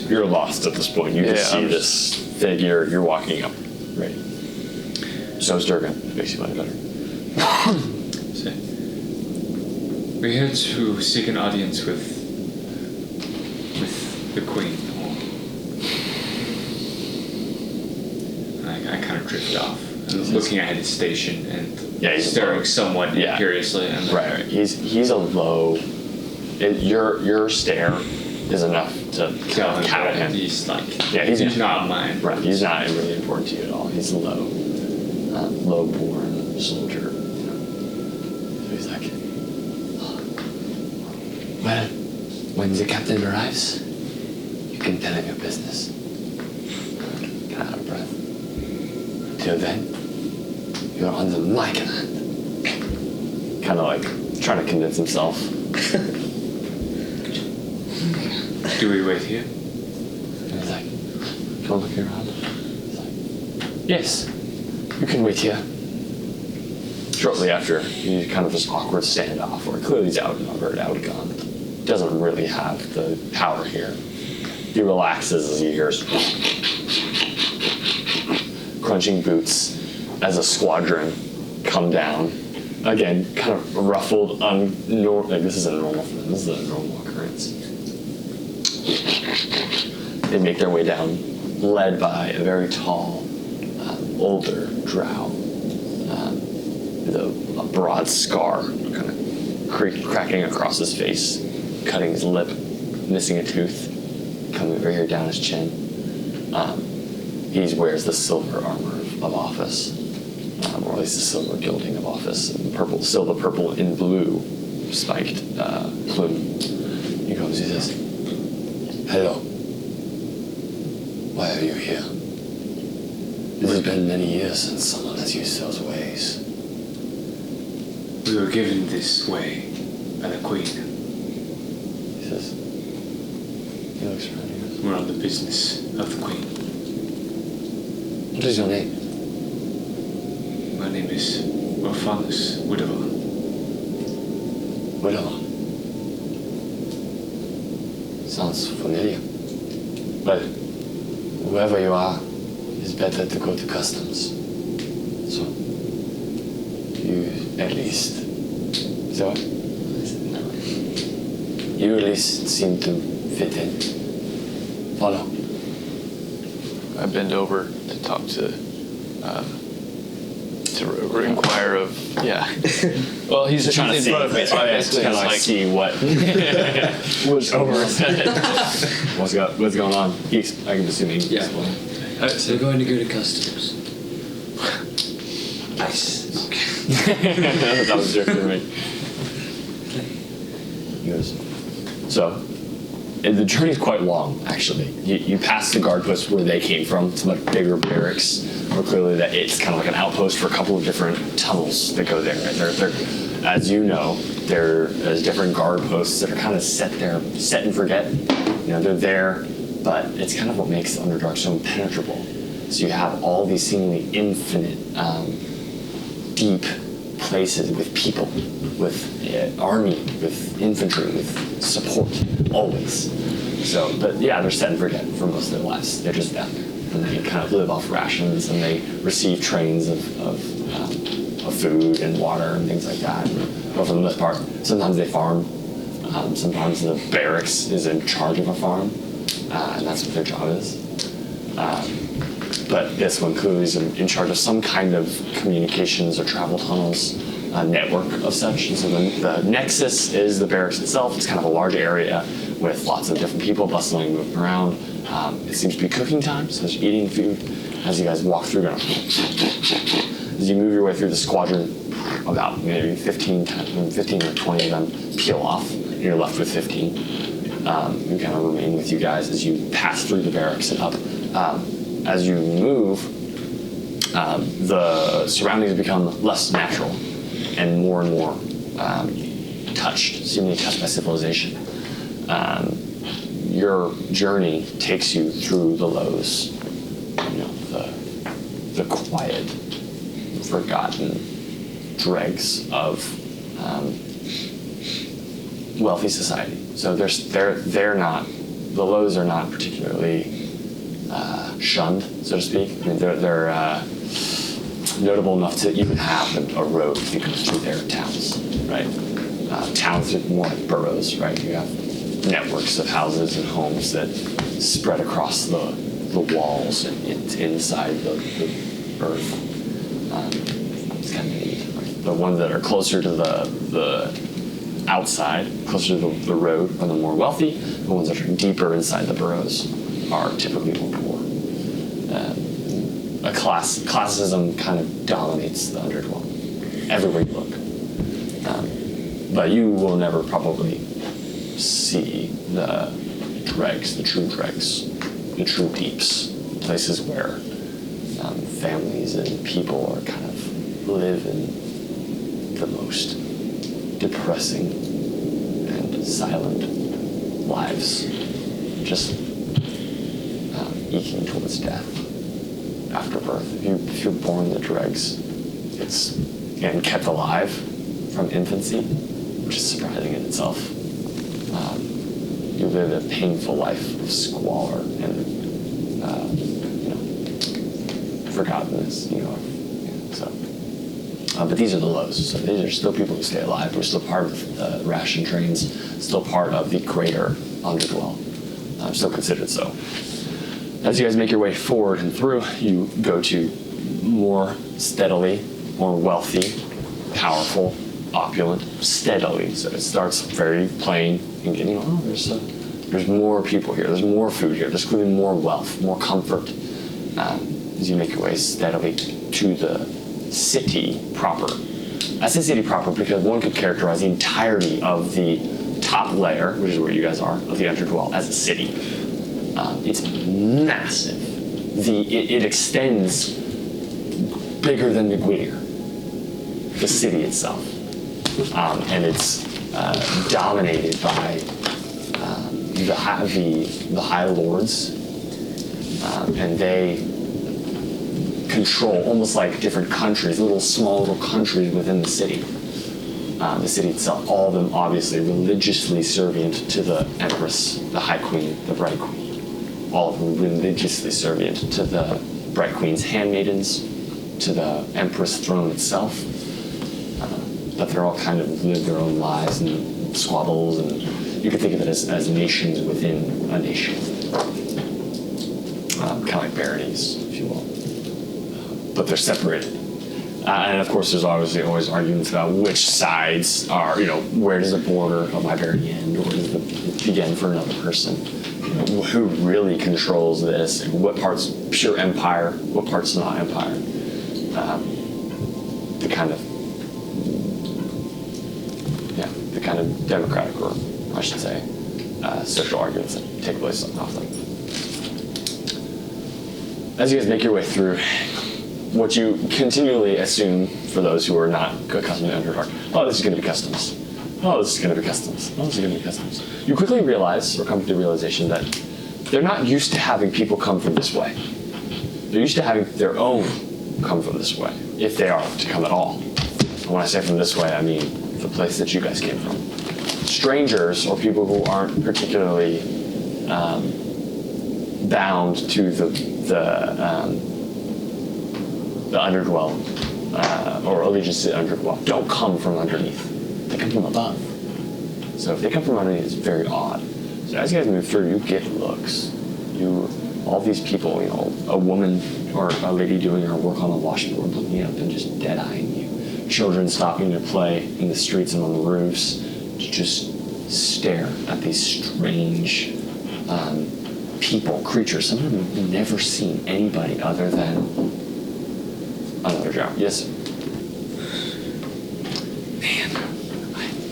You're lost at this point. You just see this figure. You're walking up. Right. So's Durgan. Makes you feel better. So, we're here to seek an audience with the Queen. I kind of drift off. Looking at his station and staring somewhat curiously. And right. He's a low. Your stare is enough to cow him. He's like he's not mine. Right. He's not really important to you at all. He's a low-born soldier. So he's like, well, when the captain arrives, you can tell him your business. Kind of out of breath. Till then, you're under my command. Kind of like trying to convince himself. Do we wait here? And he's like, come on, look around. He's like, yes, you can wait here. Shortly after, you kind of this awkward standoff where clearly he's outnumbered, outgunned. Doesn't really have the power here. He relaxes as he hears crunching boots as a squadron come down. Again, kind of ruffled, like this isn't normal for them. This is a normal occurrence. They make their way down, led by a very tall, older drow, with a broad scar kind of cracking across his face, cutting his lip, missing a tooth, coming over here down his chin. He wears the silver armor of office, or at least the silver gilding of office, and still the purple and blue spiked plume. He comes, he says, hello. Why are you here? It has been many years since someone has used those ways. We were given this way by the Queen. He says, he looks around, he goes, we're on the business of the Queen. What is your name? My name is Orphanus Widower. Widower. Sounds familiar. Well, whoever you are, it's better to go to customs. So, you at least. So, you at least seem to fit in. Follow. I bend over to talk to inquire of Well, he's in front of me, so I basically kind of like see what was over his head. What's going on? I can assume he Yeah. So we're going to go to customs. Nice. That was your for me. He goes, so, the journey's quite long, actually. You pass the guard post where they came from. It's a much bigger barracks. Or clearly that it's kind of like an outpost for a couple of different tunnels that go there. And they're as you know, there's different guard posts that are kind of set and forget. You know, they're there, but it's kind of what makes the Underdark so impenetrable. So you have all these seemingly infinite, deep places with people, with army, with infantry, with support, always. So, but yeah, they're set and forget for most of their lives. They're just down there. And they kind of live off rations, and they receive trains of food and water and things like that. But for the most part, sometimes they farm. Sometimes the barracks is in charge of a farm, and that's what their job is. But this one clearly is in charge of some kind of communications or travel tunnels network of such. And so the nexus is the barracks itself. It's kind of a large area with lots of different people bustling, moving around. It seems to be cooking time, so there's eating food as you guys walk through. As you move your way through the squadron, about maybe 15 or 20 of them peel off, and you're left with 15. Who kind of remain with you guys as you pass through the barracks and up. As you move, the surroundings become less natural and more touched, seemingly touched by civilization. Your journey takes you through the lows, the quiet, forgotten dregs of wealthy society. So they're not, the lows are not particularly shunned, so to speak. I mean, they're notable enough to even have a road that goes through their towns, right? Towns are more like boroughs, right? You have networks of houses and homes that spread across the walls and inside the earth. It's kind of neat. Right? The ones that are closer to the outside, closer to the road, are the more wealthy. The ones that are deeper inside the boroughs are typically more poor. Classism kind of dominates the underdwelling everywhere you look. But you will never probably see the dregs, the true peeps, places where families and people are kind of live in the most depressing and silent lives, just eking towards death after birth. If you're born the dregs, and kept alive from infancy, which is surprising in itself. You live a painful life of squalor and forgottenness. But these are the lows. So these are still people who stay alive. We're still part of the ration trains, still part of the greater underdwell. Still considered so. As you guys make your way forward and through, you go to more steadily, more wealthy, powerful, opulent, steadily. So it starts very plain and getting, there's more people here, there's more food here, there's clearly more wealth, more comfort. As you make your way steadily to the city proper. I say city proper because one could characterize the entirety of the top layer, which is where you guys are, of the underdwell, as a city. It's massive. It extends bigger than Gwinir, the city itself. And it's dominated by the High Lords, and they control almost like different countries, small little countries within the city. The city itself, all of them obviously religiously servient to the Empress, the High Queen, the Bright Queen. All of them religiously servient to the Bright Queen's handmaidens, to the Empress throne itself. But they're all kind of live their own lives and squabbles, and you could think of it as nations within a nation. Kind of like baronies, if you will. But they're separated. And of course, there's obviously always arguments about which sides are, where does the border of my barony end, or does it begin for another person? Who really controls this? What part's pure empire? What part's not empire? The kind of democratic, or I should say, social arguments that take place often. As you guys make your way through, what you continually assume for those who are not accustomed to Underdark, this is going to be customs. This is going to be customs. This is going to be customs. You quickly realize, or come to the realization, that they're not used to having people come from this way. They're used to having their own come from this way, if they are to come at all. And when I say from this way, I mean the place that you guys came from. Strangers, or people who aren't particularly bound to the underdwell, or allegiance to the underdwell, don't come from underneath. They come from above. So if they come from underneath, it's very odd. So as you guys move through, you get looks. All these people, a woman or a lady doing her work on the washboard looking up and just dead-eyeing you. Children stopping to play in the streets and on the roofs to just stare at these strange people, creatures. Some of them have never seen anybody other than another drow. Yes. Man,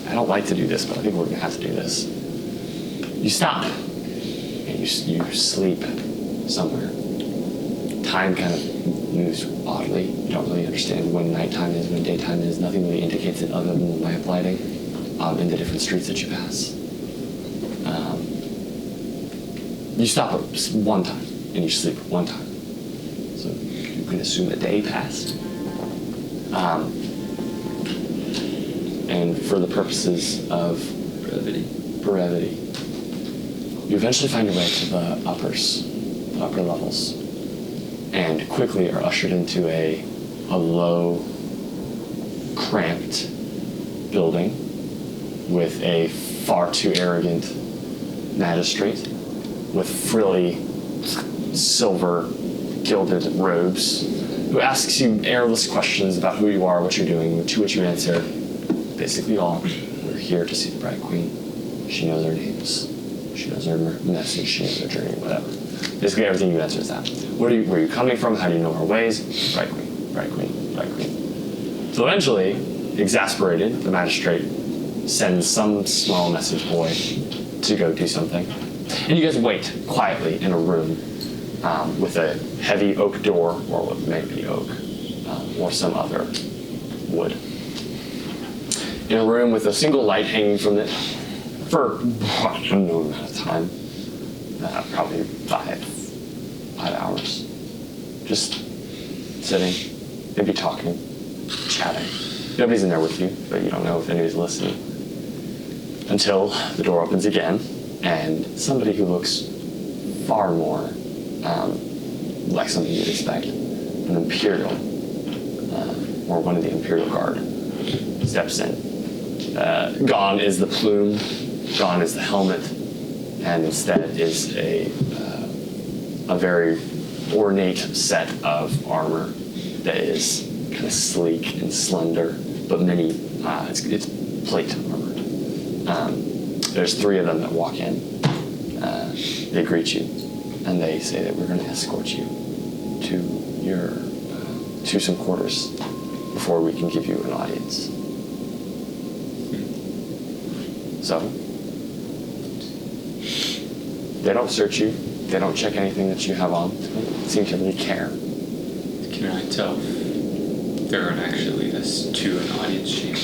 I don't like to do this, but I think we're gonna have to do this. You stop, and you sleep somewhere. Time kind of moves oddly. You don't really understand when nighttime is, when daytime is. Nothing really indicates it other than the lamp lighting in the different streets that you pass. You stop one time, and you sleep one time. So you can assume a day passed. And for the purposes of brevity, you eventually find your way to the upper levels, and quickly are ushered into a low, cramped building with a far too arrogant magistrate with frilly, silver, gilded robes, who asks you airless questions about who you are, what you're doing, to which you answer basically all. We're here to see the Bright Queen. She knows our names. She knows our message. She knows our journey, whatever. Basically everything you answer is that. Where are you coming from? How do you know our ways? Bright Queen, Bright Queen, Bright Queen. So eventually, exasperated, the magistrate sends some small message boy to go do something. And you guys wait quietly in a room with a heavy oak door, or what may be oak, or some other wood. In a room with a single light hanging from it for an unknown amount of time, probably five hours. Just sitting, maybe talking, chatting. Nobody's in there with you, but you don't know if anybody's listening. Until the door opens again, and somebody who looks far more like something you'd expect, an Imperial, or one of the Imperial Guard, steps in. Gone is the plume, gone is the helmet, and instead is a very ornate set of armor that is kind of sleek and slender, but it's plate armor. There's three of them that walk in. They greet you, and they say that we're going to escort you to some quarters before we can give you an audience. So, they don't search you. They don't check anything that you have on. They don't seem to really care. Can I tell if there aren't actually this to an audience chamber?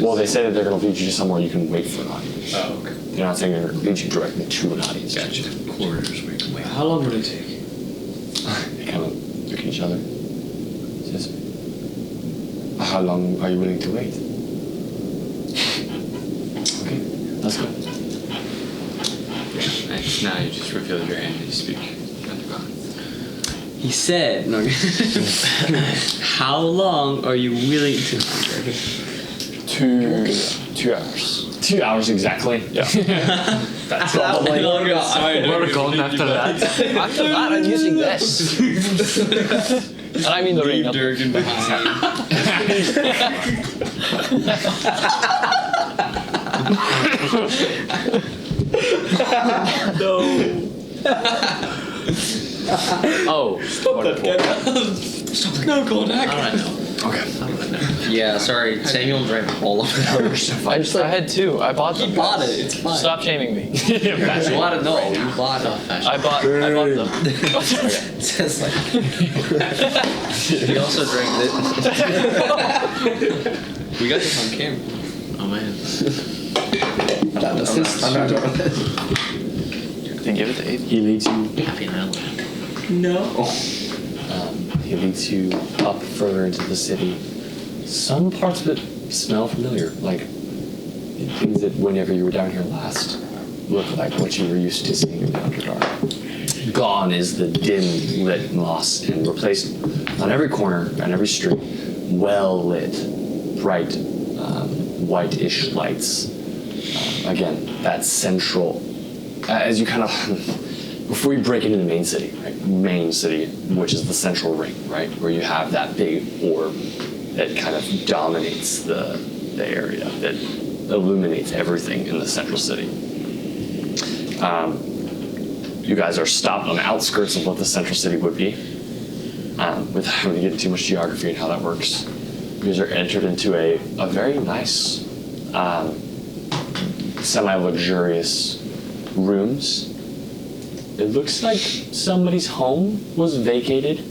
Well, they say that they're going to lead you to somewhere you can wait for an audience. Oh, okay. They're not saying they're going to lead you directly to an audience. Gotcha. Quarters where you can wait. How long would it take? They kind of look at each other. Says, how long are you willing to wait? Okay, let's go. Yeah, and now you just revealed your hand and you speak. He said, no. How long are you willing to? 2 hours. 2 hours exactly. Yeah. That's probably longer. We're going after that. After that, I'm using this. And I mean the ring. Durgan behind. No. Oh. No, Kodak. Alright, no. Okay. Yeah, sorry. Samuel drank all of it. I had two. I bought them. You bought it. It's fine. Stop shaming me. You bought it. No, you bought it. I bought them. It's like, he also drank it. We got this on camera. Oh man. That was his time. Then give it to Aiden. He leads you. Happy Island. No. He leads you up further into the city. Some parts of it smell familiar, like things that whenever you were down here last look like what you were used to seeing in the Underdark. Gone is the dim lit moss, and replaced on every corner and every street, well lit, bright, whitish lights. Again, that central. As you kind of before you break into the main city, right? Main city, which is the central ring, right, where you have that big orb that kind of dominates the area, that illuminates everything in the central city. you guys are stopped on the outskirts of what the central city would be. Without having to get into too much geography and how that works, you guys are entered into a very nice, semi-luxurious rooms. It looks like somebody's home was vacated,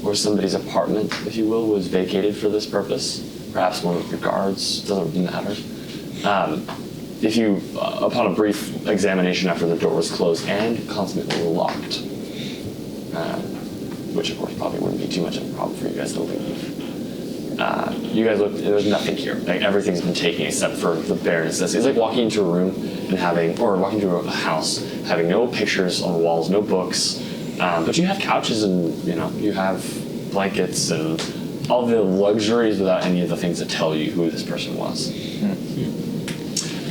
or somebody's apartment, if you will, was vacated for this purpose. Perhaps one of your guards, doesn't matter. If you, upon a brief examination after the door was closed and consummately locked, which of course probably wouldn't be too much of a problem for you guys to leave. You guys look, there's nothing here. Like everything's been taken except for the bare necessities. It's like walking into a room and walking into a house, having no pictures on the walls, no books, but you have couches and, you have blankets and all the luxuries without any of the things that tell you who this person was.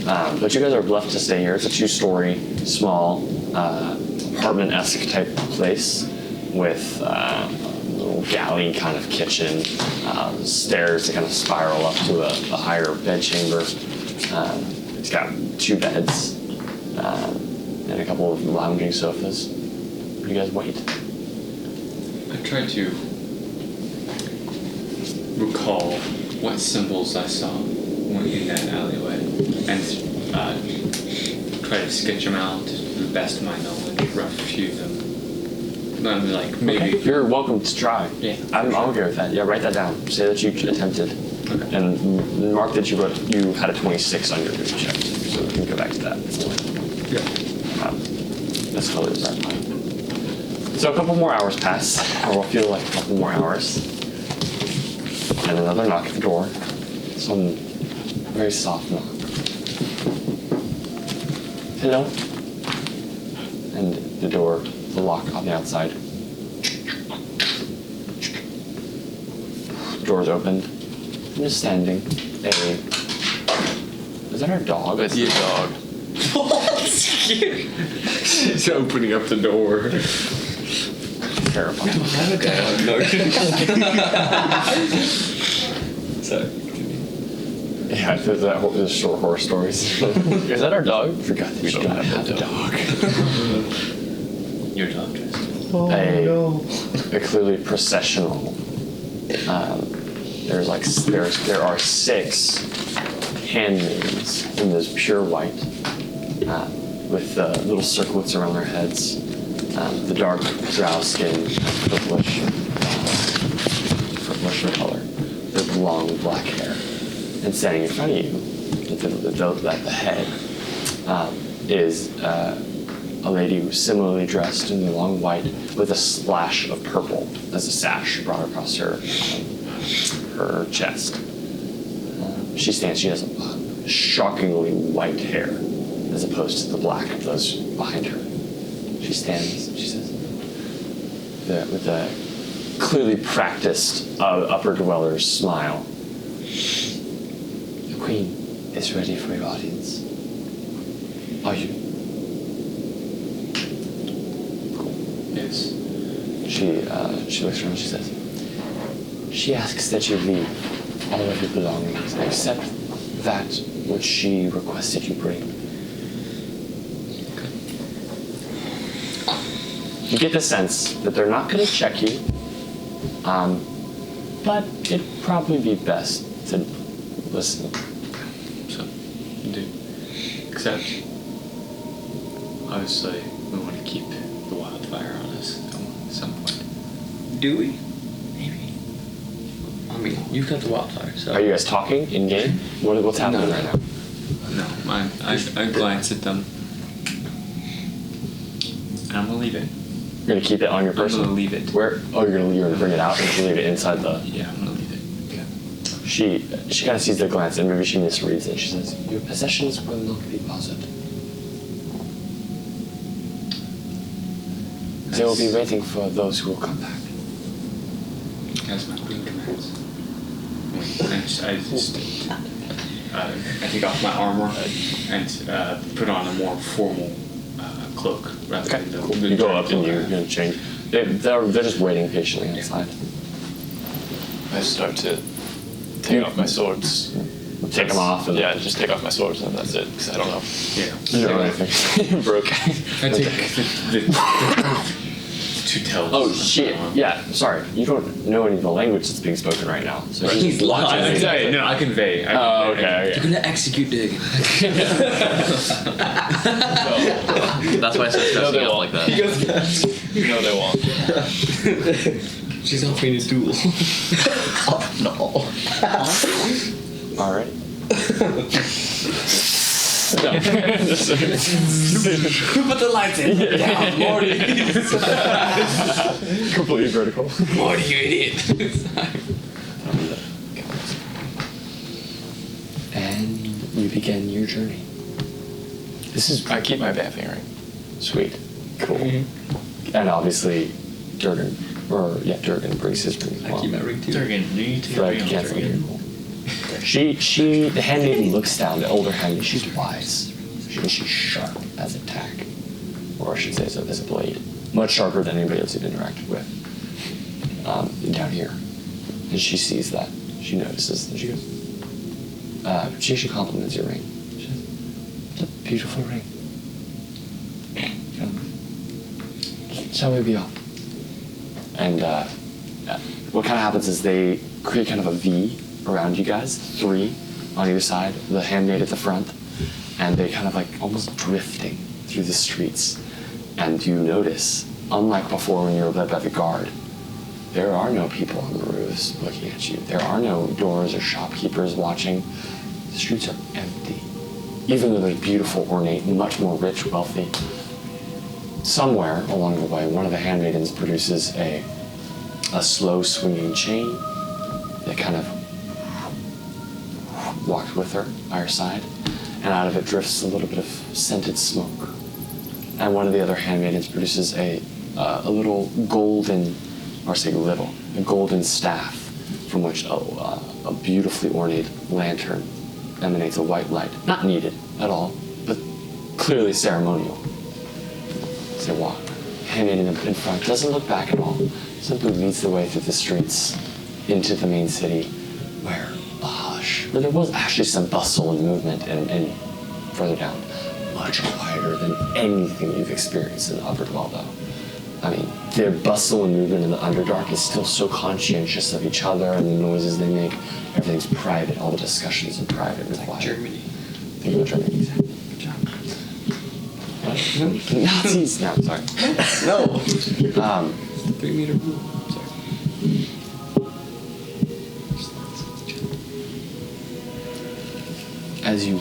But you guys are left to stay here. It's a 2-story, small, apartment-esque type place with a little galley kind of kitchen, stairs that kind of spiral up to a higher bed chamber. It's got 2 beds and a couple of lounging sofas. You guys wait. I try to recall what symbols I saw in that alleyway and try to sketch them out to the best of my knowledge, rough few them. Maybe. Okay. You're welcome to try. Yeah. I'm okay with that. Yeah, write that down. Say that you attempted. Okay. And mark that you had a 26 on your mood check. So we can go back to that. Yeah. That's totally bizarre. So a couple more hours pass, or what feel like a couple more hours. And another knock at the door. Some very soft knock. Hello? And the lock on the outside. Door's opened. I'm just standing. Is that our dog? It's your dog. She's opening up the door. Terrifying. Sorry. Yeah, there's short horror stories. Is that our dog? Forgot that we don't have a dog. Your dog, Tristan. A clearly processional. There are 6 handmaidens in this pure white, with little circlets around their heads, the dark drow skin, purplish color, with long black hair. And standing in front of you, at the head, is a lady who's similarly dressed in the long white with a splash of purple as a sash brought across her chest. She stands. She has shockingly white hair as opposed to the black of those behind her. She stands. She says, with a clearly practiced upper dweller's smile. The queen is ready for your audience. Are you? Yes. She looks around and she says, she asks that you leave all of your belongings except that which she requested you bring. Okay. You get the sense that they're not going to check you, but it'd probably be best to listen. So, do. Except, obviously, we want to keep the wildfire on us at some point. Do we? Maybe. I mean, you've got the wildfire, so. Are you guys talking in game? What's happening right now? No, I glance at them. And I'm gonna leave it. You're gonna keep it on your person? I'm gonna leave it. Where? Oh, you're gonna bring it out and leave it inside the. Yeah, I'm gonna leave it. Okay. She kind of sees the glance and maybe she misreads it. She says, "Your possessions will not be bothered. They will be waiting for those who will come back." That's my queen commands. I take off my armor and put on a more formal cloak rather than the. Cool. You go up and you change. They're just waiting patiently outside. I start to take off my swords. take them off. And Yeah, just take off my swords and that's it. Because I don't know. Yeah. You don't know anything. Broke. I take the two tells. Oh shit! Yeah, sorry. You don't know any of the language that's being spoken right now. So He's lying. Sorry, no, I convey. Oh, okay. You're gonna execute Diggin. That's why I started No, stressing they out won't. like that. No, they won't. She's offering a duel. No. All right. Who put the lights in? Down, Morty. Completely vertical. Morty, you idiot. And you begin your journey. This is I keep my bathing ring. sweet. Cool. And obviously, Durgan brings his ring as well. I keep my ring too. Durgan, you need to Fred be on cancel Durgan. your the handmaiden looks down, the older handmaiden, she's wise. She's sharp as a tack. Or I should say so, as a blade. Much sharper than anybody else you've interacted with. Down here. And she sees that. She notices, and she goes, she actually compliments your ring. She says, "It's a beautiful ring. Shall we be off?" And what kind of happens is they create kind of a V around you guys, 3 on either side, the handmaid at the front, and they kind of like almost drifting through the streets. And you notice, unlike before when you were led by the guard, there are no people on the roofs looking at you. There are no doors or shopkeepers watching. The streets are empty. Even though they're beautiful, ornate, much more rich, wealthy. Somewhere along the way, one of the handmaidens produces a slow swinging chain that kind of walks with her by her side, and out of it drifts a little bit of scented smoke. And one of the other handmaidens produces a little golden, or say little, a golden staff from which a beautifully ornate lantern emanates a white light. Not needed at all, but clearly ceremonial. As they walk, handmaiden in front doesn't look back at all, simply leads the way through the streets into the main city, where there was actually some bustle and movement, and further down, much quieter than anything you've experienced in the Upper Dwello. I mean, their bustle and movement in the Underdark is still so conscientious of each other and the noises they make. Everything's private, all the discussions are private and quiet. Germany. Think about Germany, exactly. Good job. What? Nazis! No, sorry. No. 3 meter rule. Sorry. As you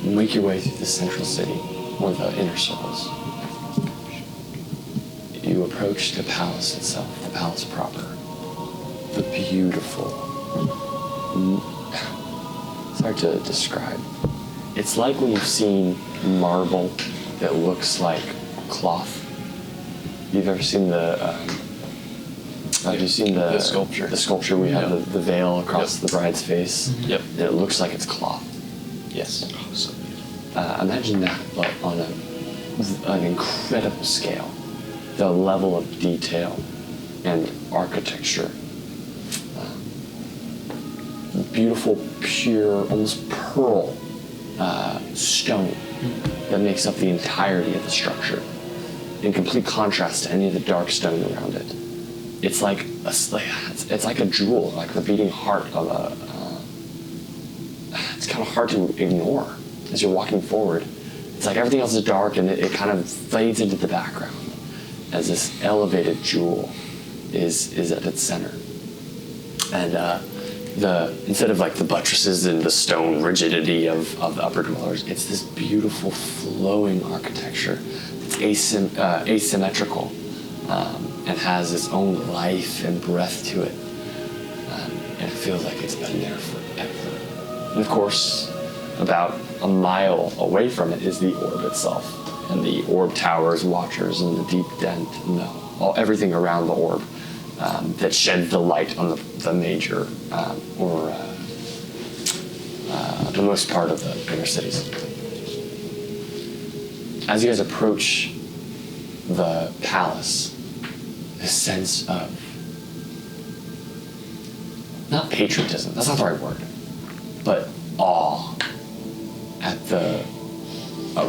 make your way through the central city, or the inner circles, you approach the palace itself, the palace proper. The beautiful, it's hard to describe. It's like when you've seen marble that looks like cloth. You've ever seen have you seen the sculpture? The sculpture we have the veil across the bride's face. Yep. And it looks like it's cloth. Yes. Imagine that, but on an incredible scale. The level of detail and architecture. Beautiful, pure, almost pearl stone that makes up the entirety of the structure, in complete contrast to any of the dark stone around it. It's like it's like a jewel, like the beating heart of a. It's kind of hard to ignore as you're walking forward. It's like everything else is dark and it kind of fades into the background as this elevated jewel is at its center. And instead of like the buttresses and the stone rigidity of the upper dwellers, it's this beautiful flowing architecture that's asymmetrical and has its own life and breath to it. And it feels like it's been there forever. And of course, about a mile away from it is the orb itself, and the orb towers, watchers, and the deep dent, and everything around the orb that shed the light on the major the most part of the inner cities. As you guys approach the palace, this sense of not patriotism, that's not the right word, but awe at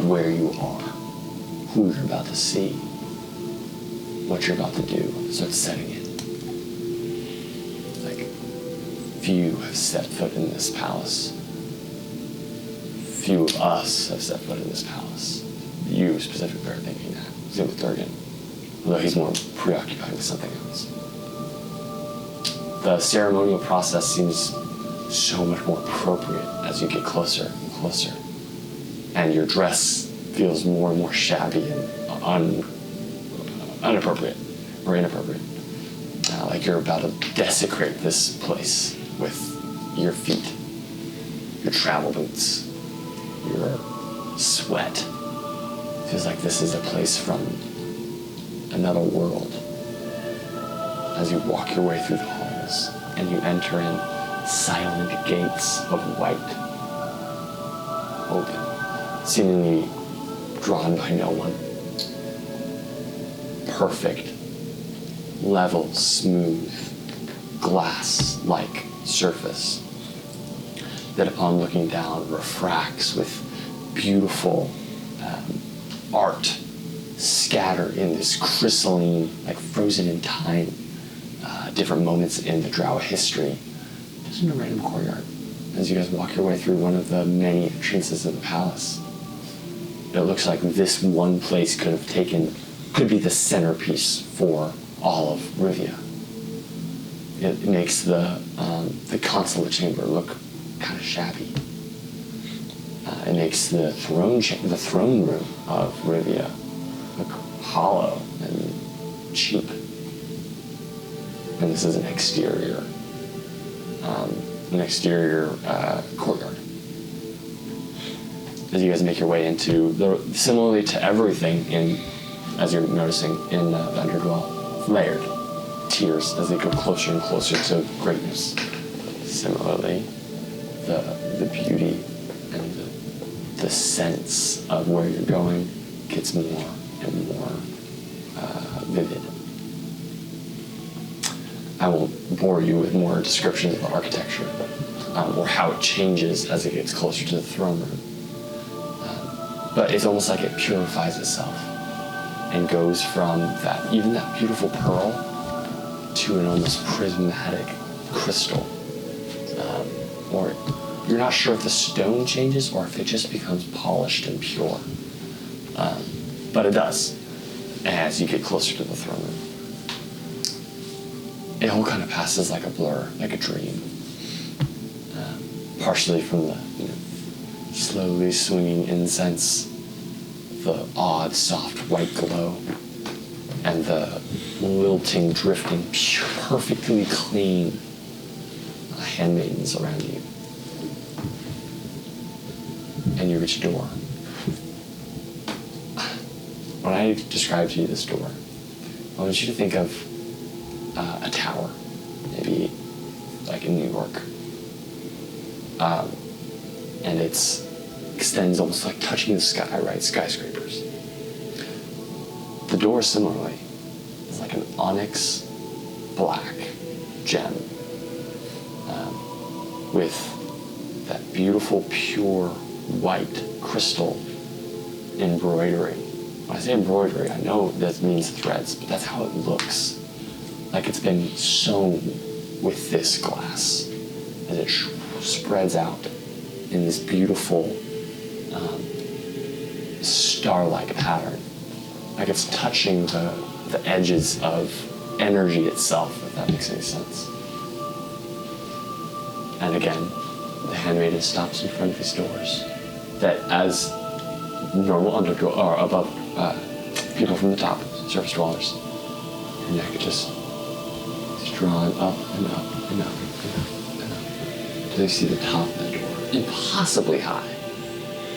where you are, who you're about to see, what you're about to do. Starts setting in. Like, few have set foot in this palace. Few of us have set foot in this palace. You specifically are thinking that. Same with Durgan, although he's more preoccupied with something else. The ceremonial process seems so much more appropriate as you get closer and closer. And your dress feels more and more shabby and inappropriate. Like you're about to desecrate this place with your feet, your travel boots, your sweat. Feels like this is a place from another world. As you walk your way through the halls and you enter in silent gates of white, open, seemingly drawn by no one. Perfect, level, smooth, glass-like surface that upon looking down refracts with beautiful art scattered in this crystalline, like frozen in time, different moments in the Drow history, just in a random courtyard. As you guys walk your way through one of the many entrances of the palace, it looks like this one place could be the centerpiece for all of Rivia. It makes the consulate chamber look kind of shabby. It makes the throne room of Rivia look hollow and cheap. And this is an exterior courtyard. As you guys make your way into similarly to everything as you're noticing in the Underdwell, layered tiers as they go closer and closer to greatness. Similarly, the beauty and the sense of where you're going gets more and more vivid. I won't bore you with more descriptions of the architecture or how it changes as it gets closer to the throne room. But it's almost like it purifies itself and goes from that beautiful pearl to an almost prismatic crystal. Or you're not sure if the stone changes or if it just becomes polished and pure. But it does as you get closer to the throne room. It all kind of passes like a blur, like a dream. Partially from the slowly swinging incense, the odd soft white glow, and the lilting, drifting, perfectly clean handmaidens around you. And you reach a door. When I describe to you this door, I want you to think of a tower, maybe like in New York. And it extends almost like touching the sky, right? Skyscrapers. The door, similarly, is like an onyx black gem with that beautiful, pure, white crystal embroidery. When I say embroidery, I know that means threads, but that's how it looks. Like it's been sewn with this glass as it spreads out in this beautiful star-like pattern. Like it's touching the edges of energy itself, if that makes any sense. And again, the handmaiden stops in front of these doors that as normal underdwellers, or above people from the top, surface dwellers, your neck just is drawn up and up and up and up and up until you see the top of the door, impossibly high,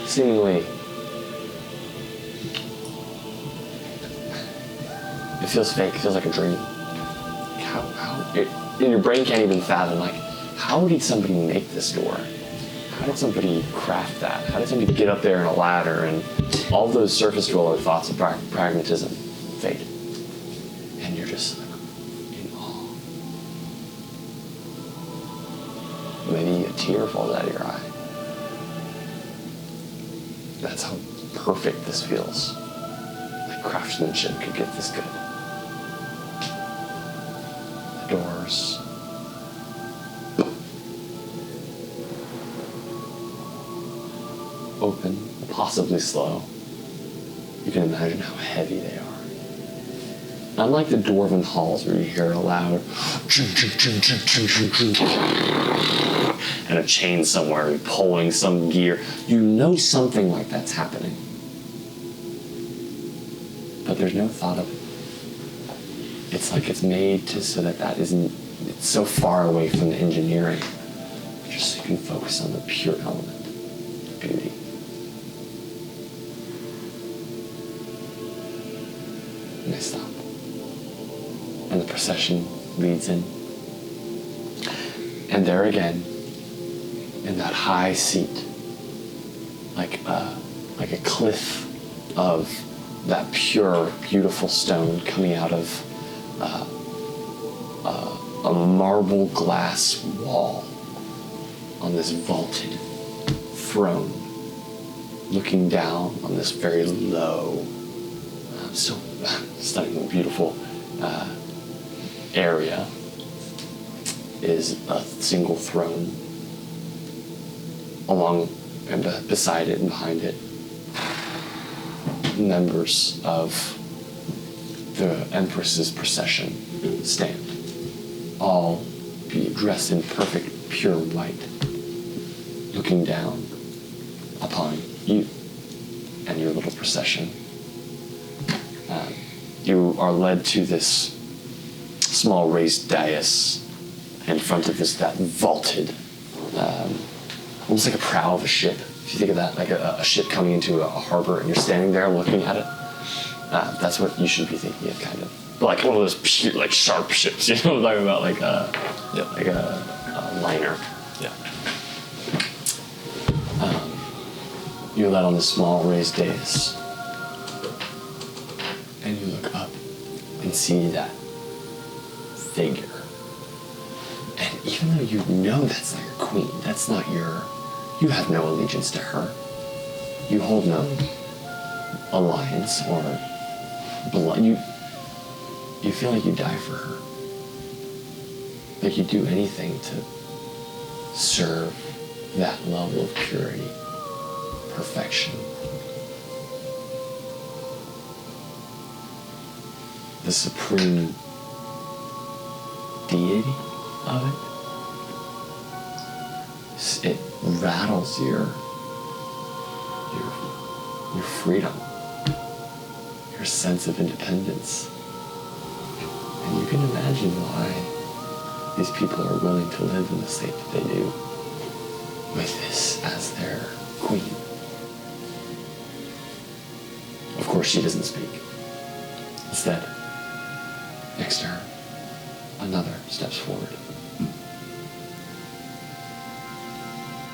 seemingly. It feels fake. It feels like a dream. And your brain can't even fathom, like, how did somebody make this door? How did somebody craft that? How did somebody get up there in a ladder? And all those surface dweller thoughts of pragmatism fade. And you're just like, in awe. Maybe a tear falls out of your eye. That's how perfect this feels. Like craftsmanship could get this good. The doors. Open, possibly slow. You can imagine how heavy they are. Unlike the dwarven halls where you hear a loud and a chain somewhere pulling some gear, you know something like that's happening. But there's no thought of it. It's like it's made so that isn't, it's so far away from the engineering, just so you can focus on the pure element, the beauty. And they stop. And the procession leads in. And there again, in that high seat, like a cliff of that pure, beautiful stone coming out of a marble glass wall on this vaulted throne, looking down on this very low, so stunningly beautiful area is a single throne. Along and beside it and behind it, members of the Empress's procession stand, all dressed in perfect, pure white, looking down upon you and your little procession. You are led to this small raised dais in front of that vaulted, almost like a prow of a ship. If you think of that, like a ship coming into a harbor and you're standing there looking at it, that's what you should be thinking of, kind of. But like one of those like sharp ships, you know what I'm talking about, like a liner. Yeah. You're led on this small raised dais, and you look up and see that figure. And even though you know that's not your queen, that's not you have no allegiance to her. You hold no alliance or blood. You feel like you die for her. Like you do anything to serve that level of purity, perfection. The supreme deity of it. It rattles your freedom, your sense of independence. And you can imagine why these people are willing to live in the state that they do, with this as their queen. Of course, she doesn't speak. Instead, next to her, another steps forward.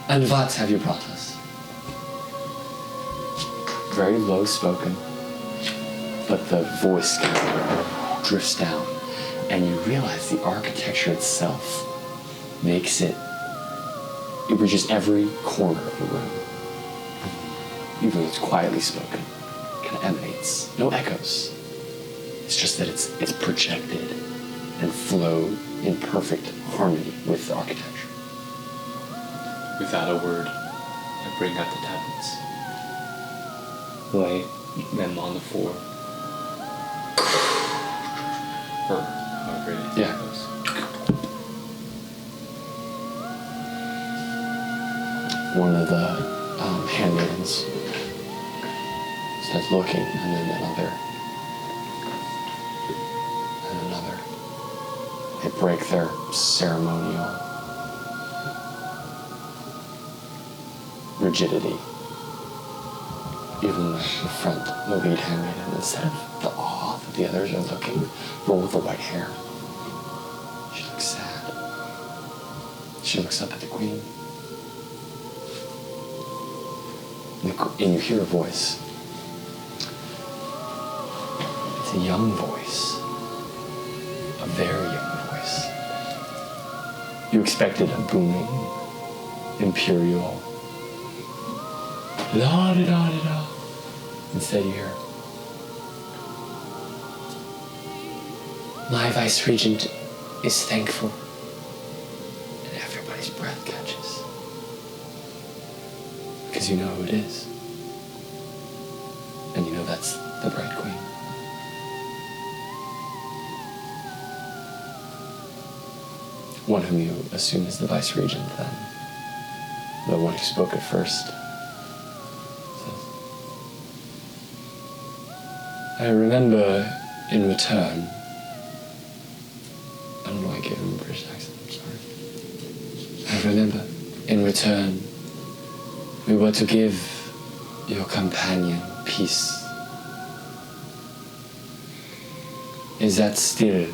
And what have you brought us? Very low spoken, but the voice kind of drifts down, and you realize the architecture itself makes it reaches every corner of the room. Even though it's quietly spoken, kind of emanates, no echoes. It's just that it's projected and flowed in perfect harmony with the architecture. Without a word, I bring out the tablets. Lay them on the floor. Or however it goes. One of the handmaidens starts looking, and then another. And another. They break their ceremonial rigidity. Even the front, the lead handmaiden, instead of the awe that the others are looking, roll with the white hair. She looks sad. She looks up at the queen. And you hear a voice. It's a young voice. A very young voice. You expected a booming, imperial, La-di-da-di-da. Instead you hear, my vice regent is thankful. And everybody's breath catches. Because you know who it is. And you know that's the Bright Queen. One whom you assume is the vice regent then. The one who spoke at first. Says, I remember in return. I don't know why I gave him a British accent, I'm sorry. I remember in return we were to give your companion peace. Is that still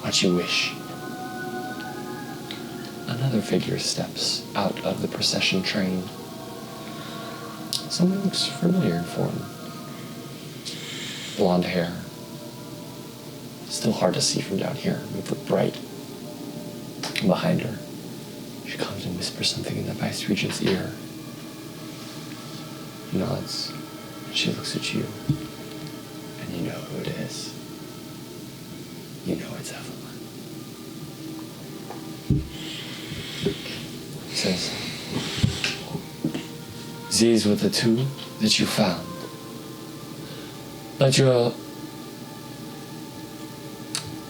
what you wish? Another figure steps out of the procession train. Someone looks familiar in form. Blonde hair. Still hard to see from down here, but bright. Behind her, she comes and whispers something in the vice regent's ear. He nods. She looks at you, and you know who it is. You know it's Evelyn. Says, these were the two that you found. But your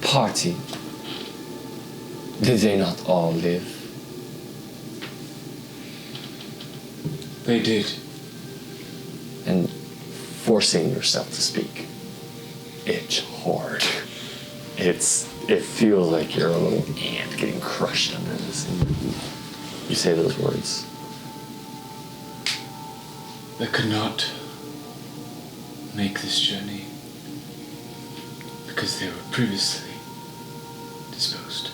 party, did they not all live? They did. And forcing yourself to speak, it's hard. It feels like you're a little ant getting crushed under this. And you say those words. They could not make this journey because they were previously disposed.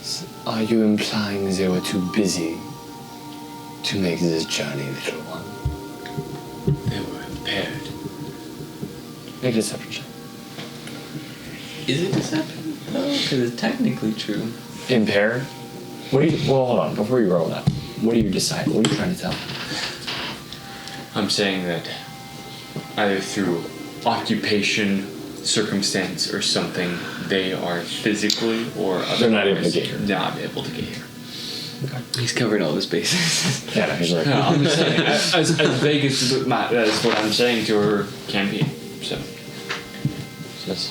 So are you implying they were too busy to make this journey, little one? They were impaired. Make a deception check. Is it deception? No, because it's technically true. Impaired? What do you? Well, hold on. Before you roll that, what do you decide? What are you trying to tell? I'm saying that either through occupation, circumstance, or something, they are physically or otherwise They're not able to get here. Not able to get here. He's covered all his bases. Yeah, no, he's like. No, I'm just saying, as vague as that is what I'm saying to her can be. So. Says,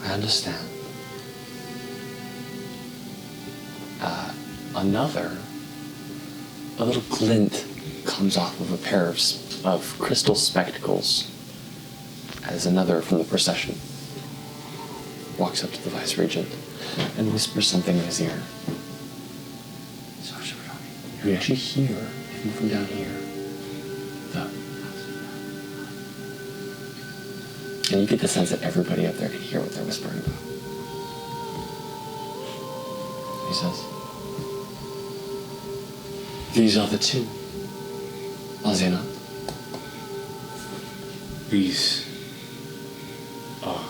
I understand. A little glint comes off of a pair of crystal spectacles as another from the procession walks up to the vice regent and whispers something in his ear. You actually hear, even from down here, and you get the sense that everybody up there can hear what they're whispering about. He says, these are the two. Are they not? These are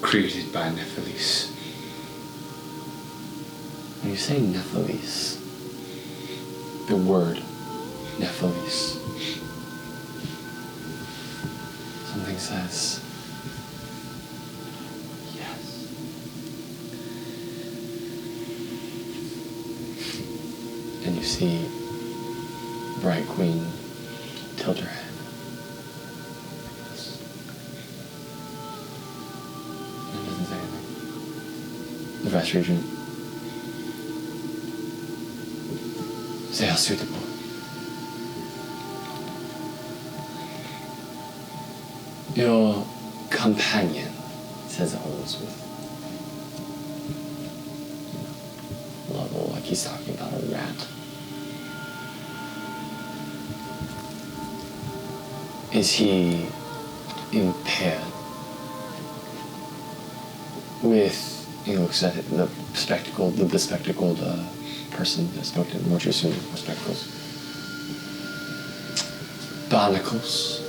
created by Nephilis. When you say Nephilis, the word Nephilis, something says, yes. And you see Bright Queen tilt her head. And doesn't say anything. The vice regent, they are suitable. Your companion, says Holmes with level, like he's talking about a rat. Is he impaired with, he looks at it, the bespectacled person that spoke to him, what you assume were spectacles. Barnacles.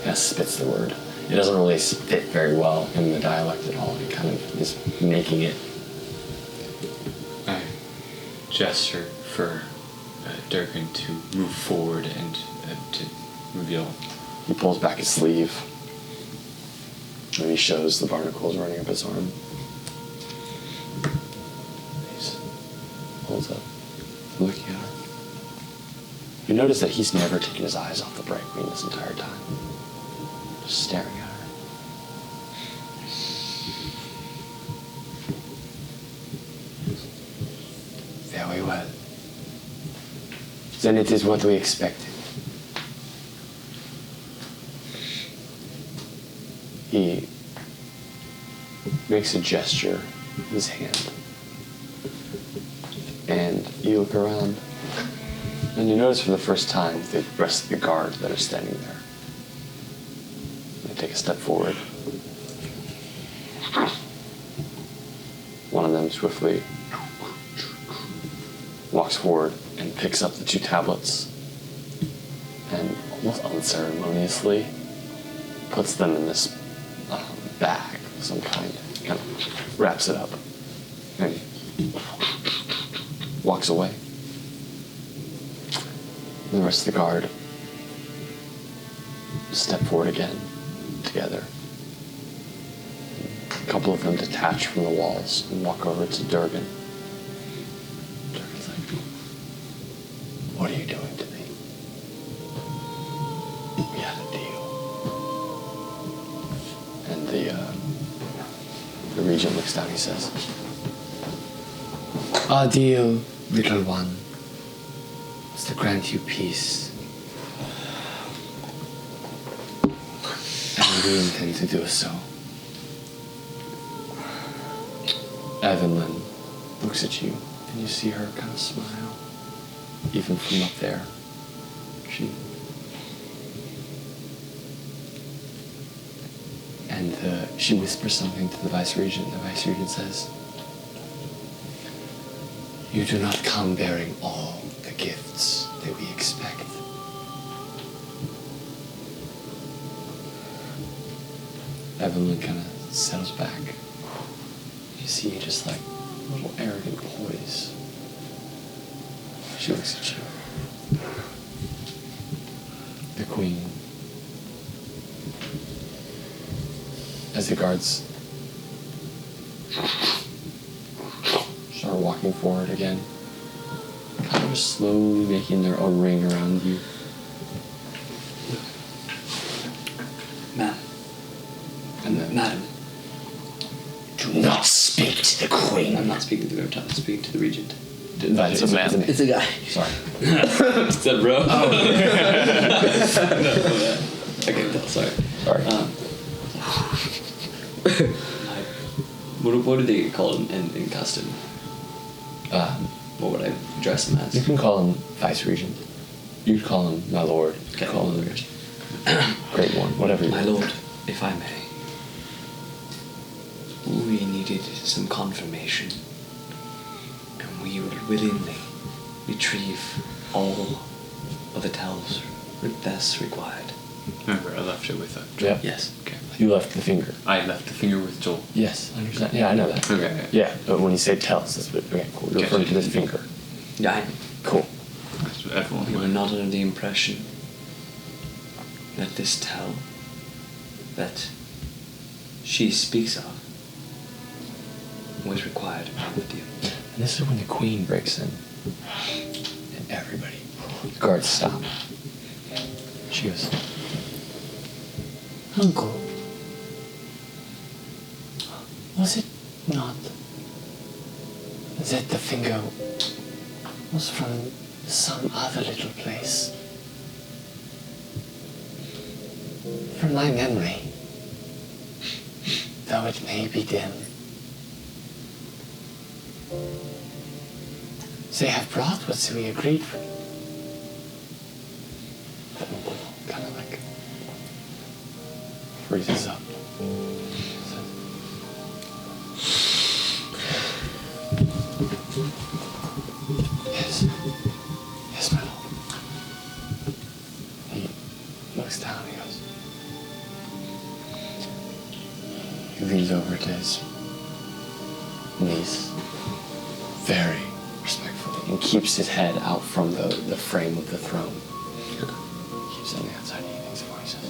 Yeah, spits the word. It doesn't really fit very well in the dialect at all. It kind of is making it. I gesture for Durgan to move forward and to reveal. He pulls back his sleeve. And he shows the barnacles running up his arm. He pulls up, looking at her. You notice that he's never taken his eyes off the Bright Queen this entire time. Just staring at her. Very well. Then it is what we expected. He makes a gesture with his hand. And you look around, and you notice for the first time the rest of the guard that are standing there. They take a step forward. One of them swiftly walks forward and picks up the 2 tablets and almost unceremoniously puts them in this bag of some kind of wraps it up and walks away. And the rest of the guard step forward again together. A couple of them detach from the walls and walk over to Durgan. Durgan's like, what are you doing to me? We had a deal. And the regent looks down, he says, our deal, little one, was to grant you peace. And we intend to do so. Evelyn looks at you, and you see her kind of smile, even from up there. She whispers something to the vice-regent. The vice-regent says, you do not come bearing all the gifts that we expect. Evelyn kind of settles back. You see just like a little arrogant poise. She looks at you. The queen. As the guards start walking forward again, kind of just slowly making their own ring around you. Ma'am. And then, Madam. do not speak to the queen. I'm not speaking to the Rotan, I'm speaking to the regent. It's a man. It's a guy. Sorry. It's a bro. Oh. Okay, no, sorry. Sorry. What do they get called in custom? What would I address him You as? can call him vice-regent. You could call him my lord. You could call him great one, whatever you My want. lord, if I may. We needed some confirmation, and we will willingly retrieve all of the tells that's required. Remember, I left it with her. Yeah. Yes. Okay. You left the finger. I left the finger with Joel. Yes, I understand. Yeah, I know that. Okay. Yeah, but when you say tells, that's what, okay, cool. You're Okay. referring to this finger. Yeah, I know. Cool. That's what everyone We were went. not under the impression that this tell that she speaks of was required part of the deal. And this is when the queen breaks in. And everybody, the guards stop. She goes, Uncle, was it not that the finger was from some other little place? From my memory, though it may be dim, they have brought what we agreed for. Kind of like freezes up. Yes. Yes, my lord. He looks down and he goes, He leans over to his niece very respectfully and keeps his head out from the frame of the throne. Keeps on the outside and he thinks of voices.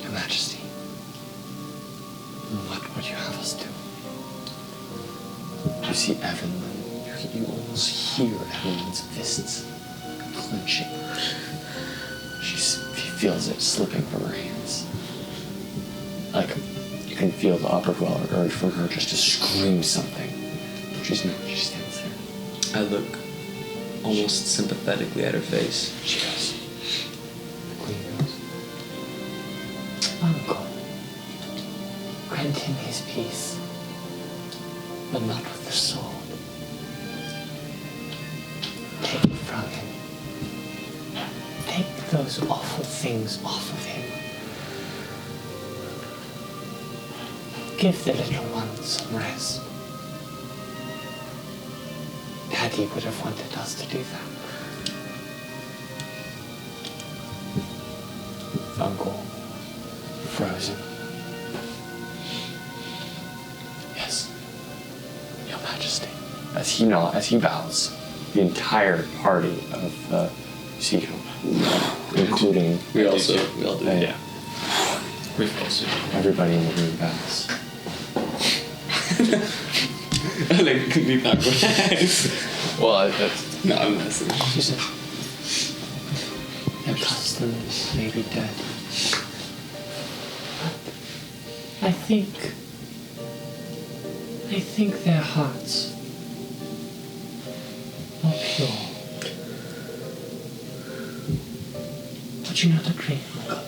Your Majesty, what would you have us do? You see Evelyn, you almost hear Evelyn's fists clenching. She feels it slipping from her hands. Like, you can feel the upper-well urge from her just to scream something. She's not, she stands there. I look almost sympathetically at her face. She goes. The queen goes, Uncle, grant him his peace, but not with the sword. Take it from him. Take those awful things off of him. Give the little one some rest. Daddy would have wanted us to do that. Uncle, frozen. Yes, Your Majesty. As he bows, the entire party of Seiko, including we all do. Yeah. We've also. Everybody in the room bows. Like, be backward. Well, that's No, I'm messing. She said, their customers may be dead. But I think their hearts are pure. Would you not agree, Uncle?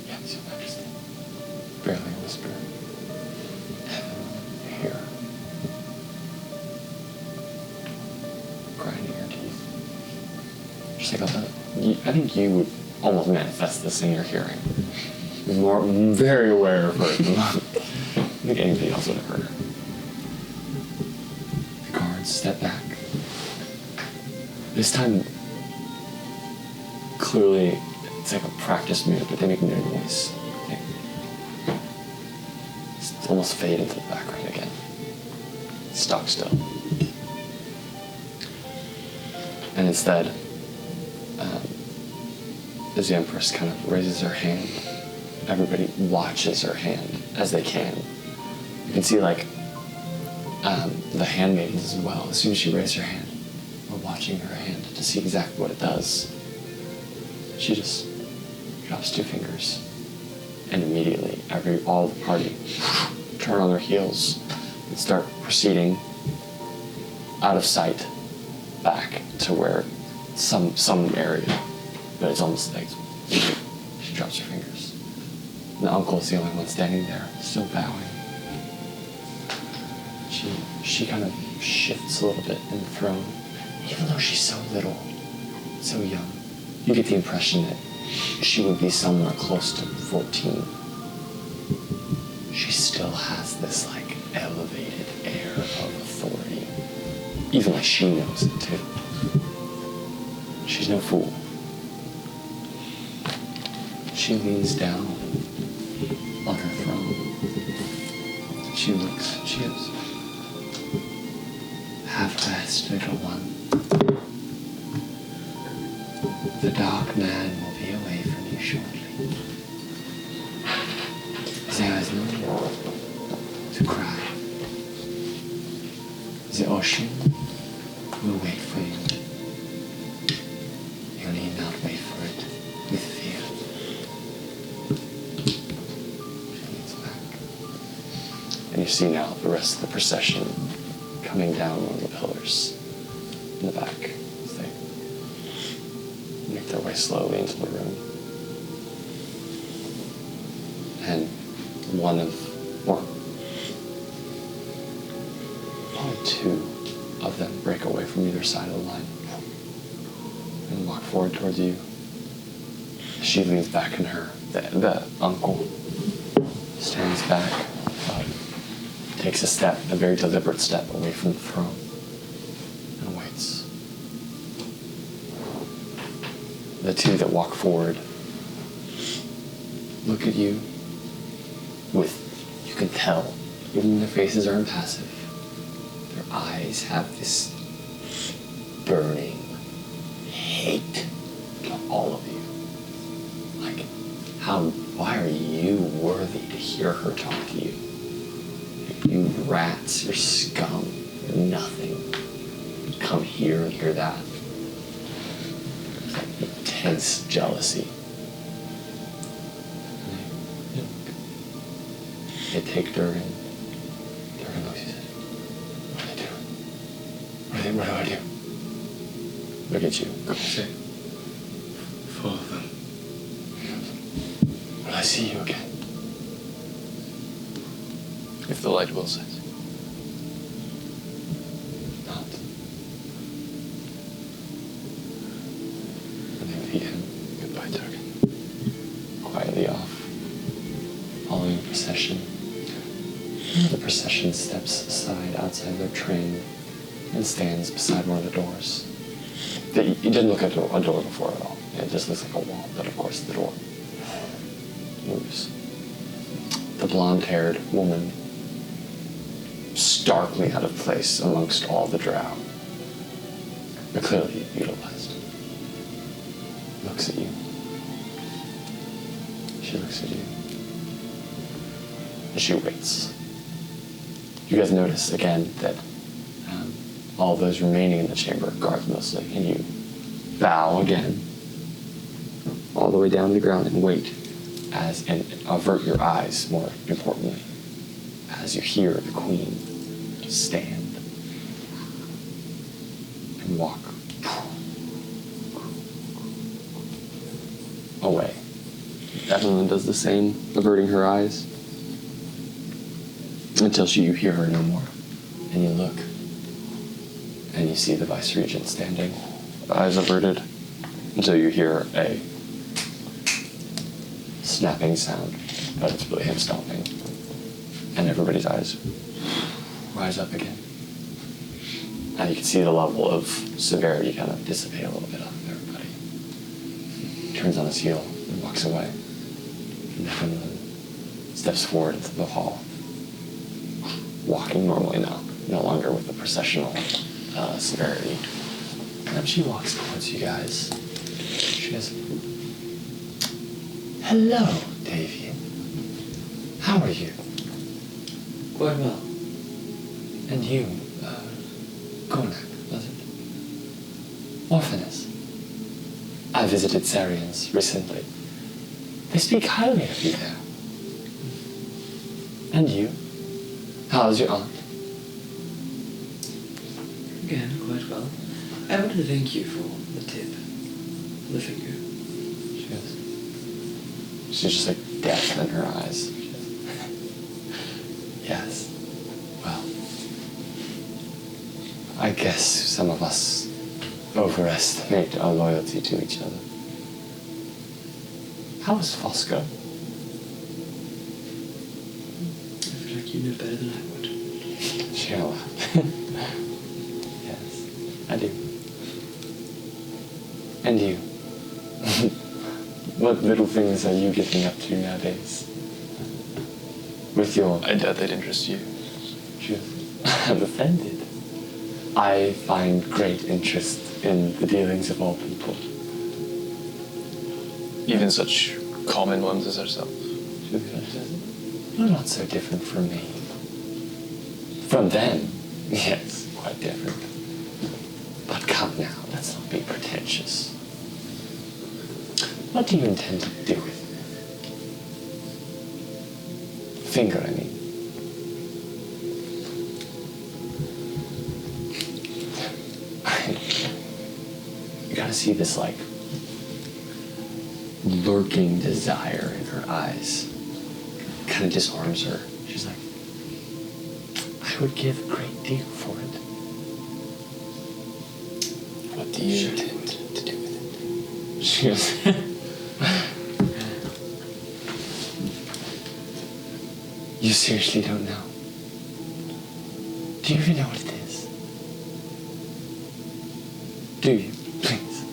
Yes, Your Majesty. Barely a whisper. Here. Grinding your teeth. Just like I think you would almost manifest this in your hearing. You're very aware of her. I think anybody else would have heard her. The guards step back. This time, clearly, it's like a practice move, but they make no noise. They almost fade into the background again. Stock still. And instead, as the Empress kind of raises her hand, everybody watches her hand as they can. You can see like the handmaidens as well. As soon as she raised her hand, we're watching her hand to see exactly what it does. She just drops 2 fingers, and immediately all the party turn on their heels and start proceeding out of sight back to where some area, but it's almost like she drops her fingers. And the uncle is the only one standing there, still bowing. She kind of shifts a little bit in the throne, even though she's so little, so young. You get the impression that she would be somewhere close to 14. She still has this like elevated air of authority. Even like she knows it too. She's no fool. She leans down on her throne. She looks, she goes, have rest, little one. The dark man will be away from you shortly. There is no more to cry. The ocean will wait for you. You need not wait for it with fear. She leans back. And you see now the rest of the procession coming down one of the pillars in the back as they make their way slowly into the room. And one or 2 of them break away from either side of the line and walk forward towards you. She leans back in her. The uncle stands back, takes a very deliberate step away from the throne, and waits. The 2 that walk forward look at you with, you can tell, even their faces are impassive, their eyes have this burning hate to all of you. Like, why are you worthy to hear her talk to you? You rats, you're scum, you're nothing. Come here and hear that. It's like intense jealousy. They take Durgan. Durgan looks, he says, what are they doing? What do I do? Look at you. Say, follow them. Will I see you again? If the light wills it. Not. And they lead him, Goodbye, Durgan. quietly off, following the procession. The procession steps aside outside their train and stands beside one of the doors. You didn't look at a door before at all. It just looks like a wall, but of course the door moves. The blonde-haired woman, starkly out of place amongst all the drow, but clearly utilized, looks at you. She looks at you. And she waits. You guys notice again that all those remaining in the chamber, guards mostly, and you bow again, all the way down to the ground, and wait, and avert your eyes, more importantly, as you hear the queen stand and walk away. Evelyn does the same, averting her eyes, until you hear her no more, and you look. And you see the vice regent standing, eyes averted, until you hear a snapping sound, but it's really him stomping. And everybody's eyes rise up again. And you can see the level of severity kind of dissipate a little bit off of everybody. He turns on his heel and walks away. And Evelyn steps forward into the hall, walking normally now, no longer with the processional severity. And she walks towards you guys. She goes, hello, Davian. How are you? Quite well. And you, Gornak, was it? Orphaness. I visited Sarians recently. They speak highly of you there. And you? How's your aunt? Again, quite well. I wanted to thank you for the tip. The finger. She's just like death in her eyes. Yes. Well, I guess some of us overestimate our loyalty to each other. How is Fosco? I feel like you know better than I would. She laughed. Yes, I do. And you? What little things are you getting up to nowadays? With your... I doubt they'd interest you. I'm offended. I find great interest in the dealings of all people. Even such common ones as ourselves. You're not so different from me. From them, yes, quite different. But come now, let's not be pretentious. What do you intend to do with it? Finger, I mean. You gotta see this, like, lurking desire in her eyes. Kind of disarms her. She's like, I would give a great deal for it. What do you intend to do with it? She goes, you seriously don't know? Do you even know what it is? Do you? Please.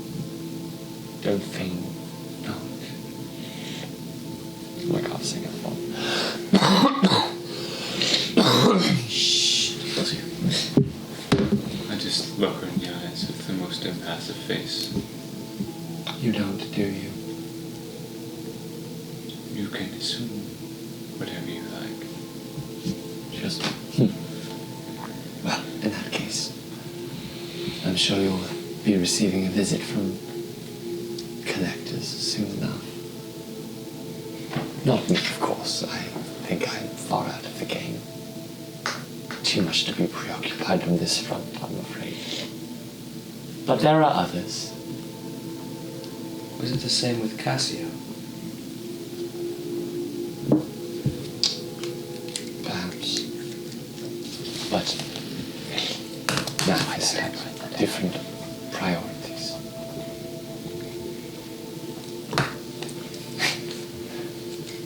Don't feign knowledge. Whatever you like. Just. Well, in that case, I'm sure you'll be receiving a visit from collectors soon enough. Not me, of course. I think I'm far out of the game. Too much to be preoccupied on this front, I'm afraid. But there are others. Was it the same with Cassio? Perhaps. But now has different priorities.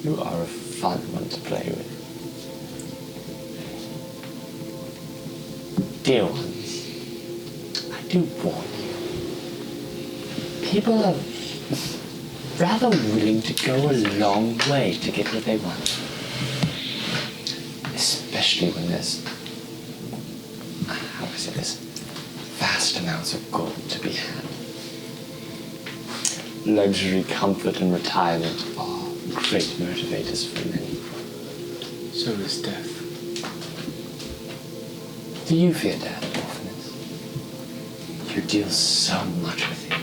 You are a fun one to play with. Dear ones, I do warn you. People are rather willing to go a long way to get what they want. Especially when there's, there's vast amounts of gold to be had. Luxury, comfort, and retirement are great motivators for many. So is death. Do you fear death, Orphanus? You deal so much with it.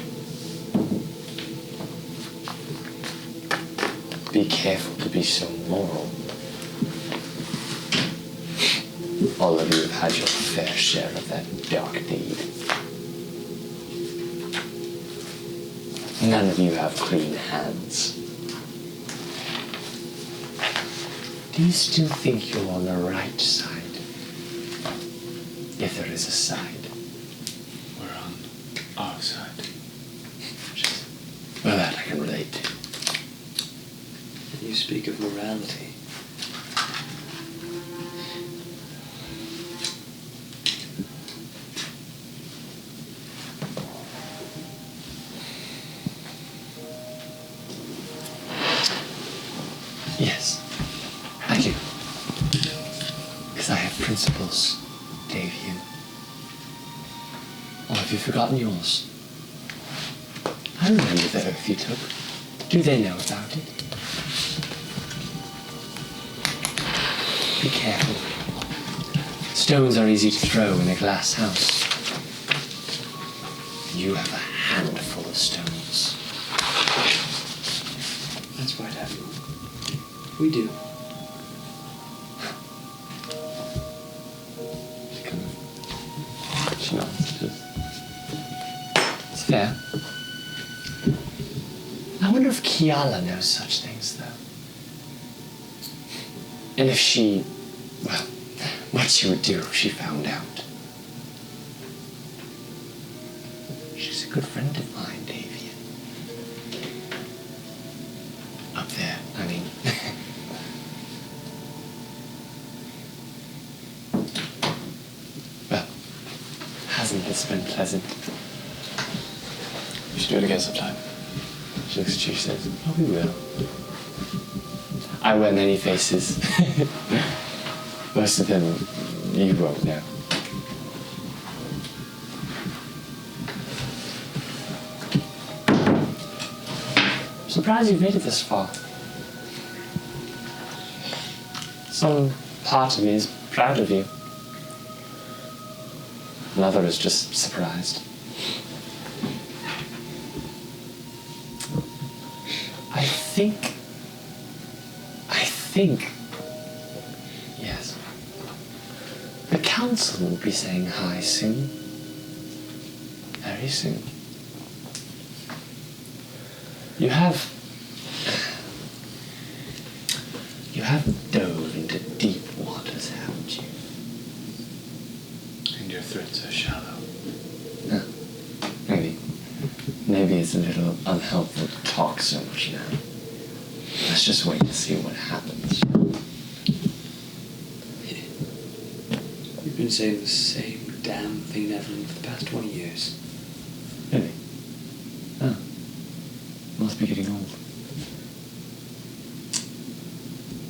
Be careful to be so moral. All of you have had your fair share of that dark deed. None of you have clean hands. Do you still think you're on the right side? If there is a side. We're on our side. Well, that I can relate to. You speak of morality. Yes, I do. Because I have principles, Davian. Or have you forgotten yours? I remember the oath you took. Do they know about it? Be careful. Stones are easy to throw in a glass house. You have a handful of stones. That's right, Admiral. We do. She nods. It's fair. I wonder if Kiala knows such things, though. And if she, well, what she would do if she found out. She's a good friend of mine, Davian. Up there, I mean. Well, hasn't this been pleasant? We should do it again sometime. She looks at you, she says, oh, we will. I wear many faces. Most of them you won't know. I'm surprised you've made it this far. Some part of me is proud of you. Another is just surprised. I think, yes, the council will be saying hi soon. Very soon. You have dove into deep waters, haven't you? And your threats are shallow. Maybe it's a little unhelpful to talk so much now. Let's just wait and see what happens. You've been saying the same damn thing, Evelyn, for the past 20 years. Really? Oh. Must be getting old.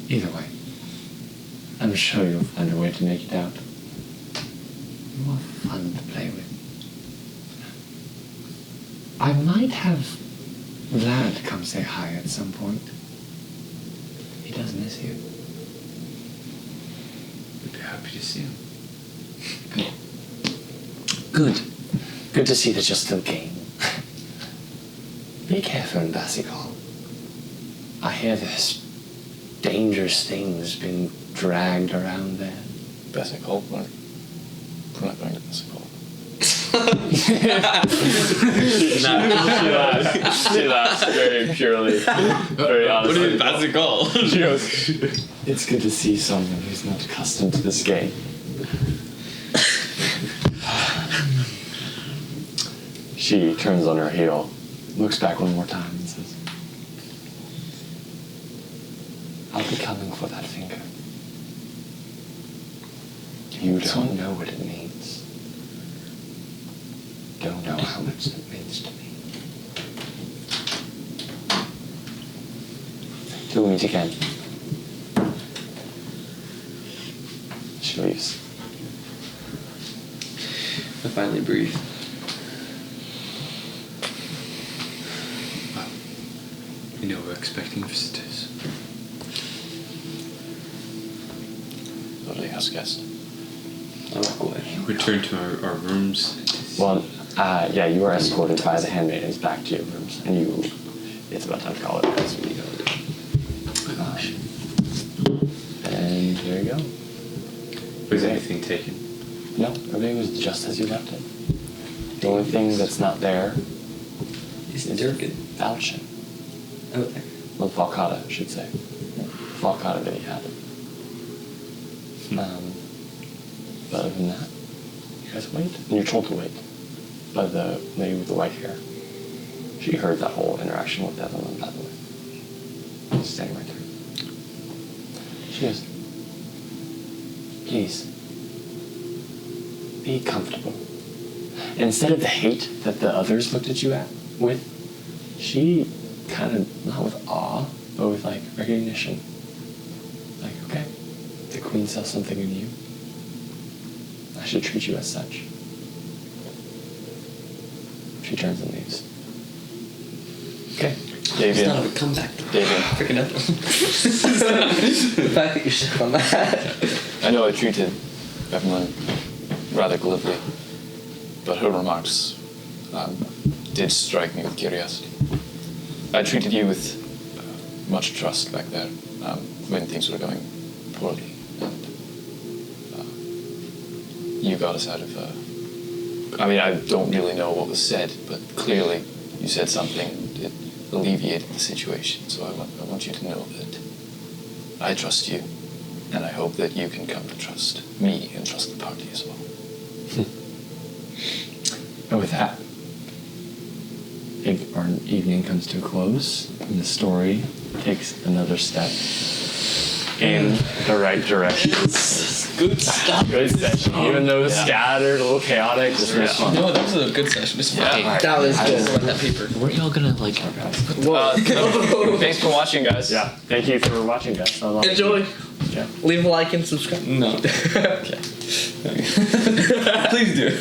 Either way, I'm sure you'll find a way to make it out. You are fun to play with. I might have Vlad come say hi at some point. He does miss you. happy to see him. Good. Good to see that you're still game. Be careful in Bassigal. I hear there's dangerous things being dragged around there. Bassigal? We're not going to Bassigal. She laughs very purely, very honestly. What is called? She goes, it's good to see someone who's not accustomed to this game. She turns on her heel, looks back one more time and says, I'll be coming for that finger. You don't know what it means. Don't know how much it means to me. Till we meet again. She leaves. I finally breathe. You know we're expecting visitors. Lovely house guest. I walk away. Return to our rooms. Well, yeah, you are escorted by the handmaidens back to your rooms, and it's about time to call it a day, so you go. And there you go. Was anything taken? No, everything was just as you left it. The only thing that's not there Is Durkin. Falchion. Oh, there. Well, Falcata, I should say. Falcata that he had. But other than that, you guys wait. And you're told to wait. By the lady with the white hair. She heard that whole interaction with Evelyn, by the way. She's standing right there. She goes, please, be comfortable. And instead of the hate that the others looked at you with, she kind of, not with awe, but with like recognition. Like, okay, the queen saw something in you. I should treat you as such. She turns and leaves. Okay. It's not a comeback. David. Freaking up. The fact that you're stuck on that. I know I treated Evelyn rather glibly, but her remarks did strike me with curiosity. I treated you with much trust back there when things were going poorly, and you got us out of. I mean, I don't really know what was said, but clearly you said something that alleviated the situation. So I want you to know that I trust you, and I hope that you can come to trust me and trust the party as well. And with that, our evening comes to a close, and the story takes another step in the right direction. Good stuff. Good session. Even though it was scattered, a little chaotic, this was fun. No, that was a good session. Just Yeah. that was good. About that paper. Where y'all gonna like? Thanks for watching, guys. Yeah, thank you for watching, guys. Enjoy. Yeah. Leave a like and subscribe. No. Okay. Please do.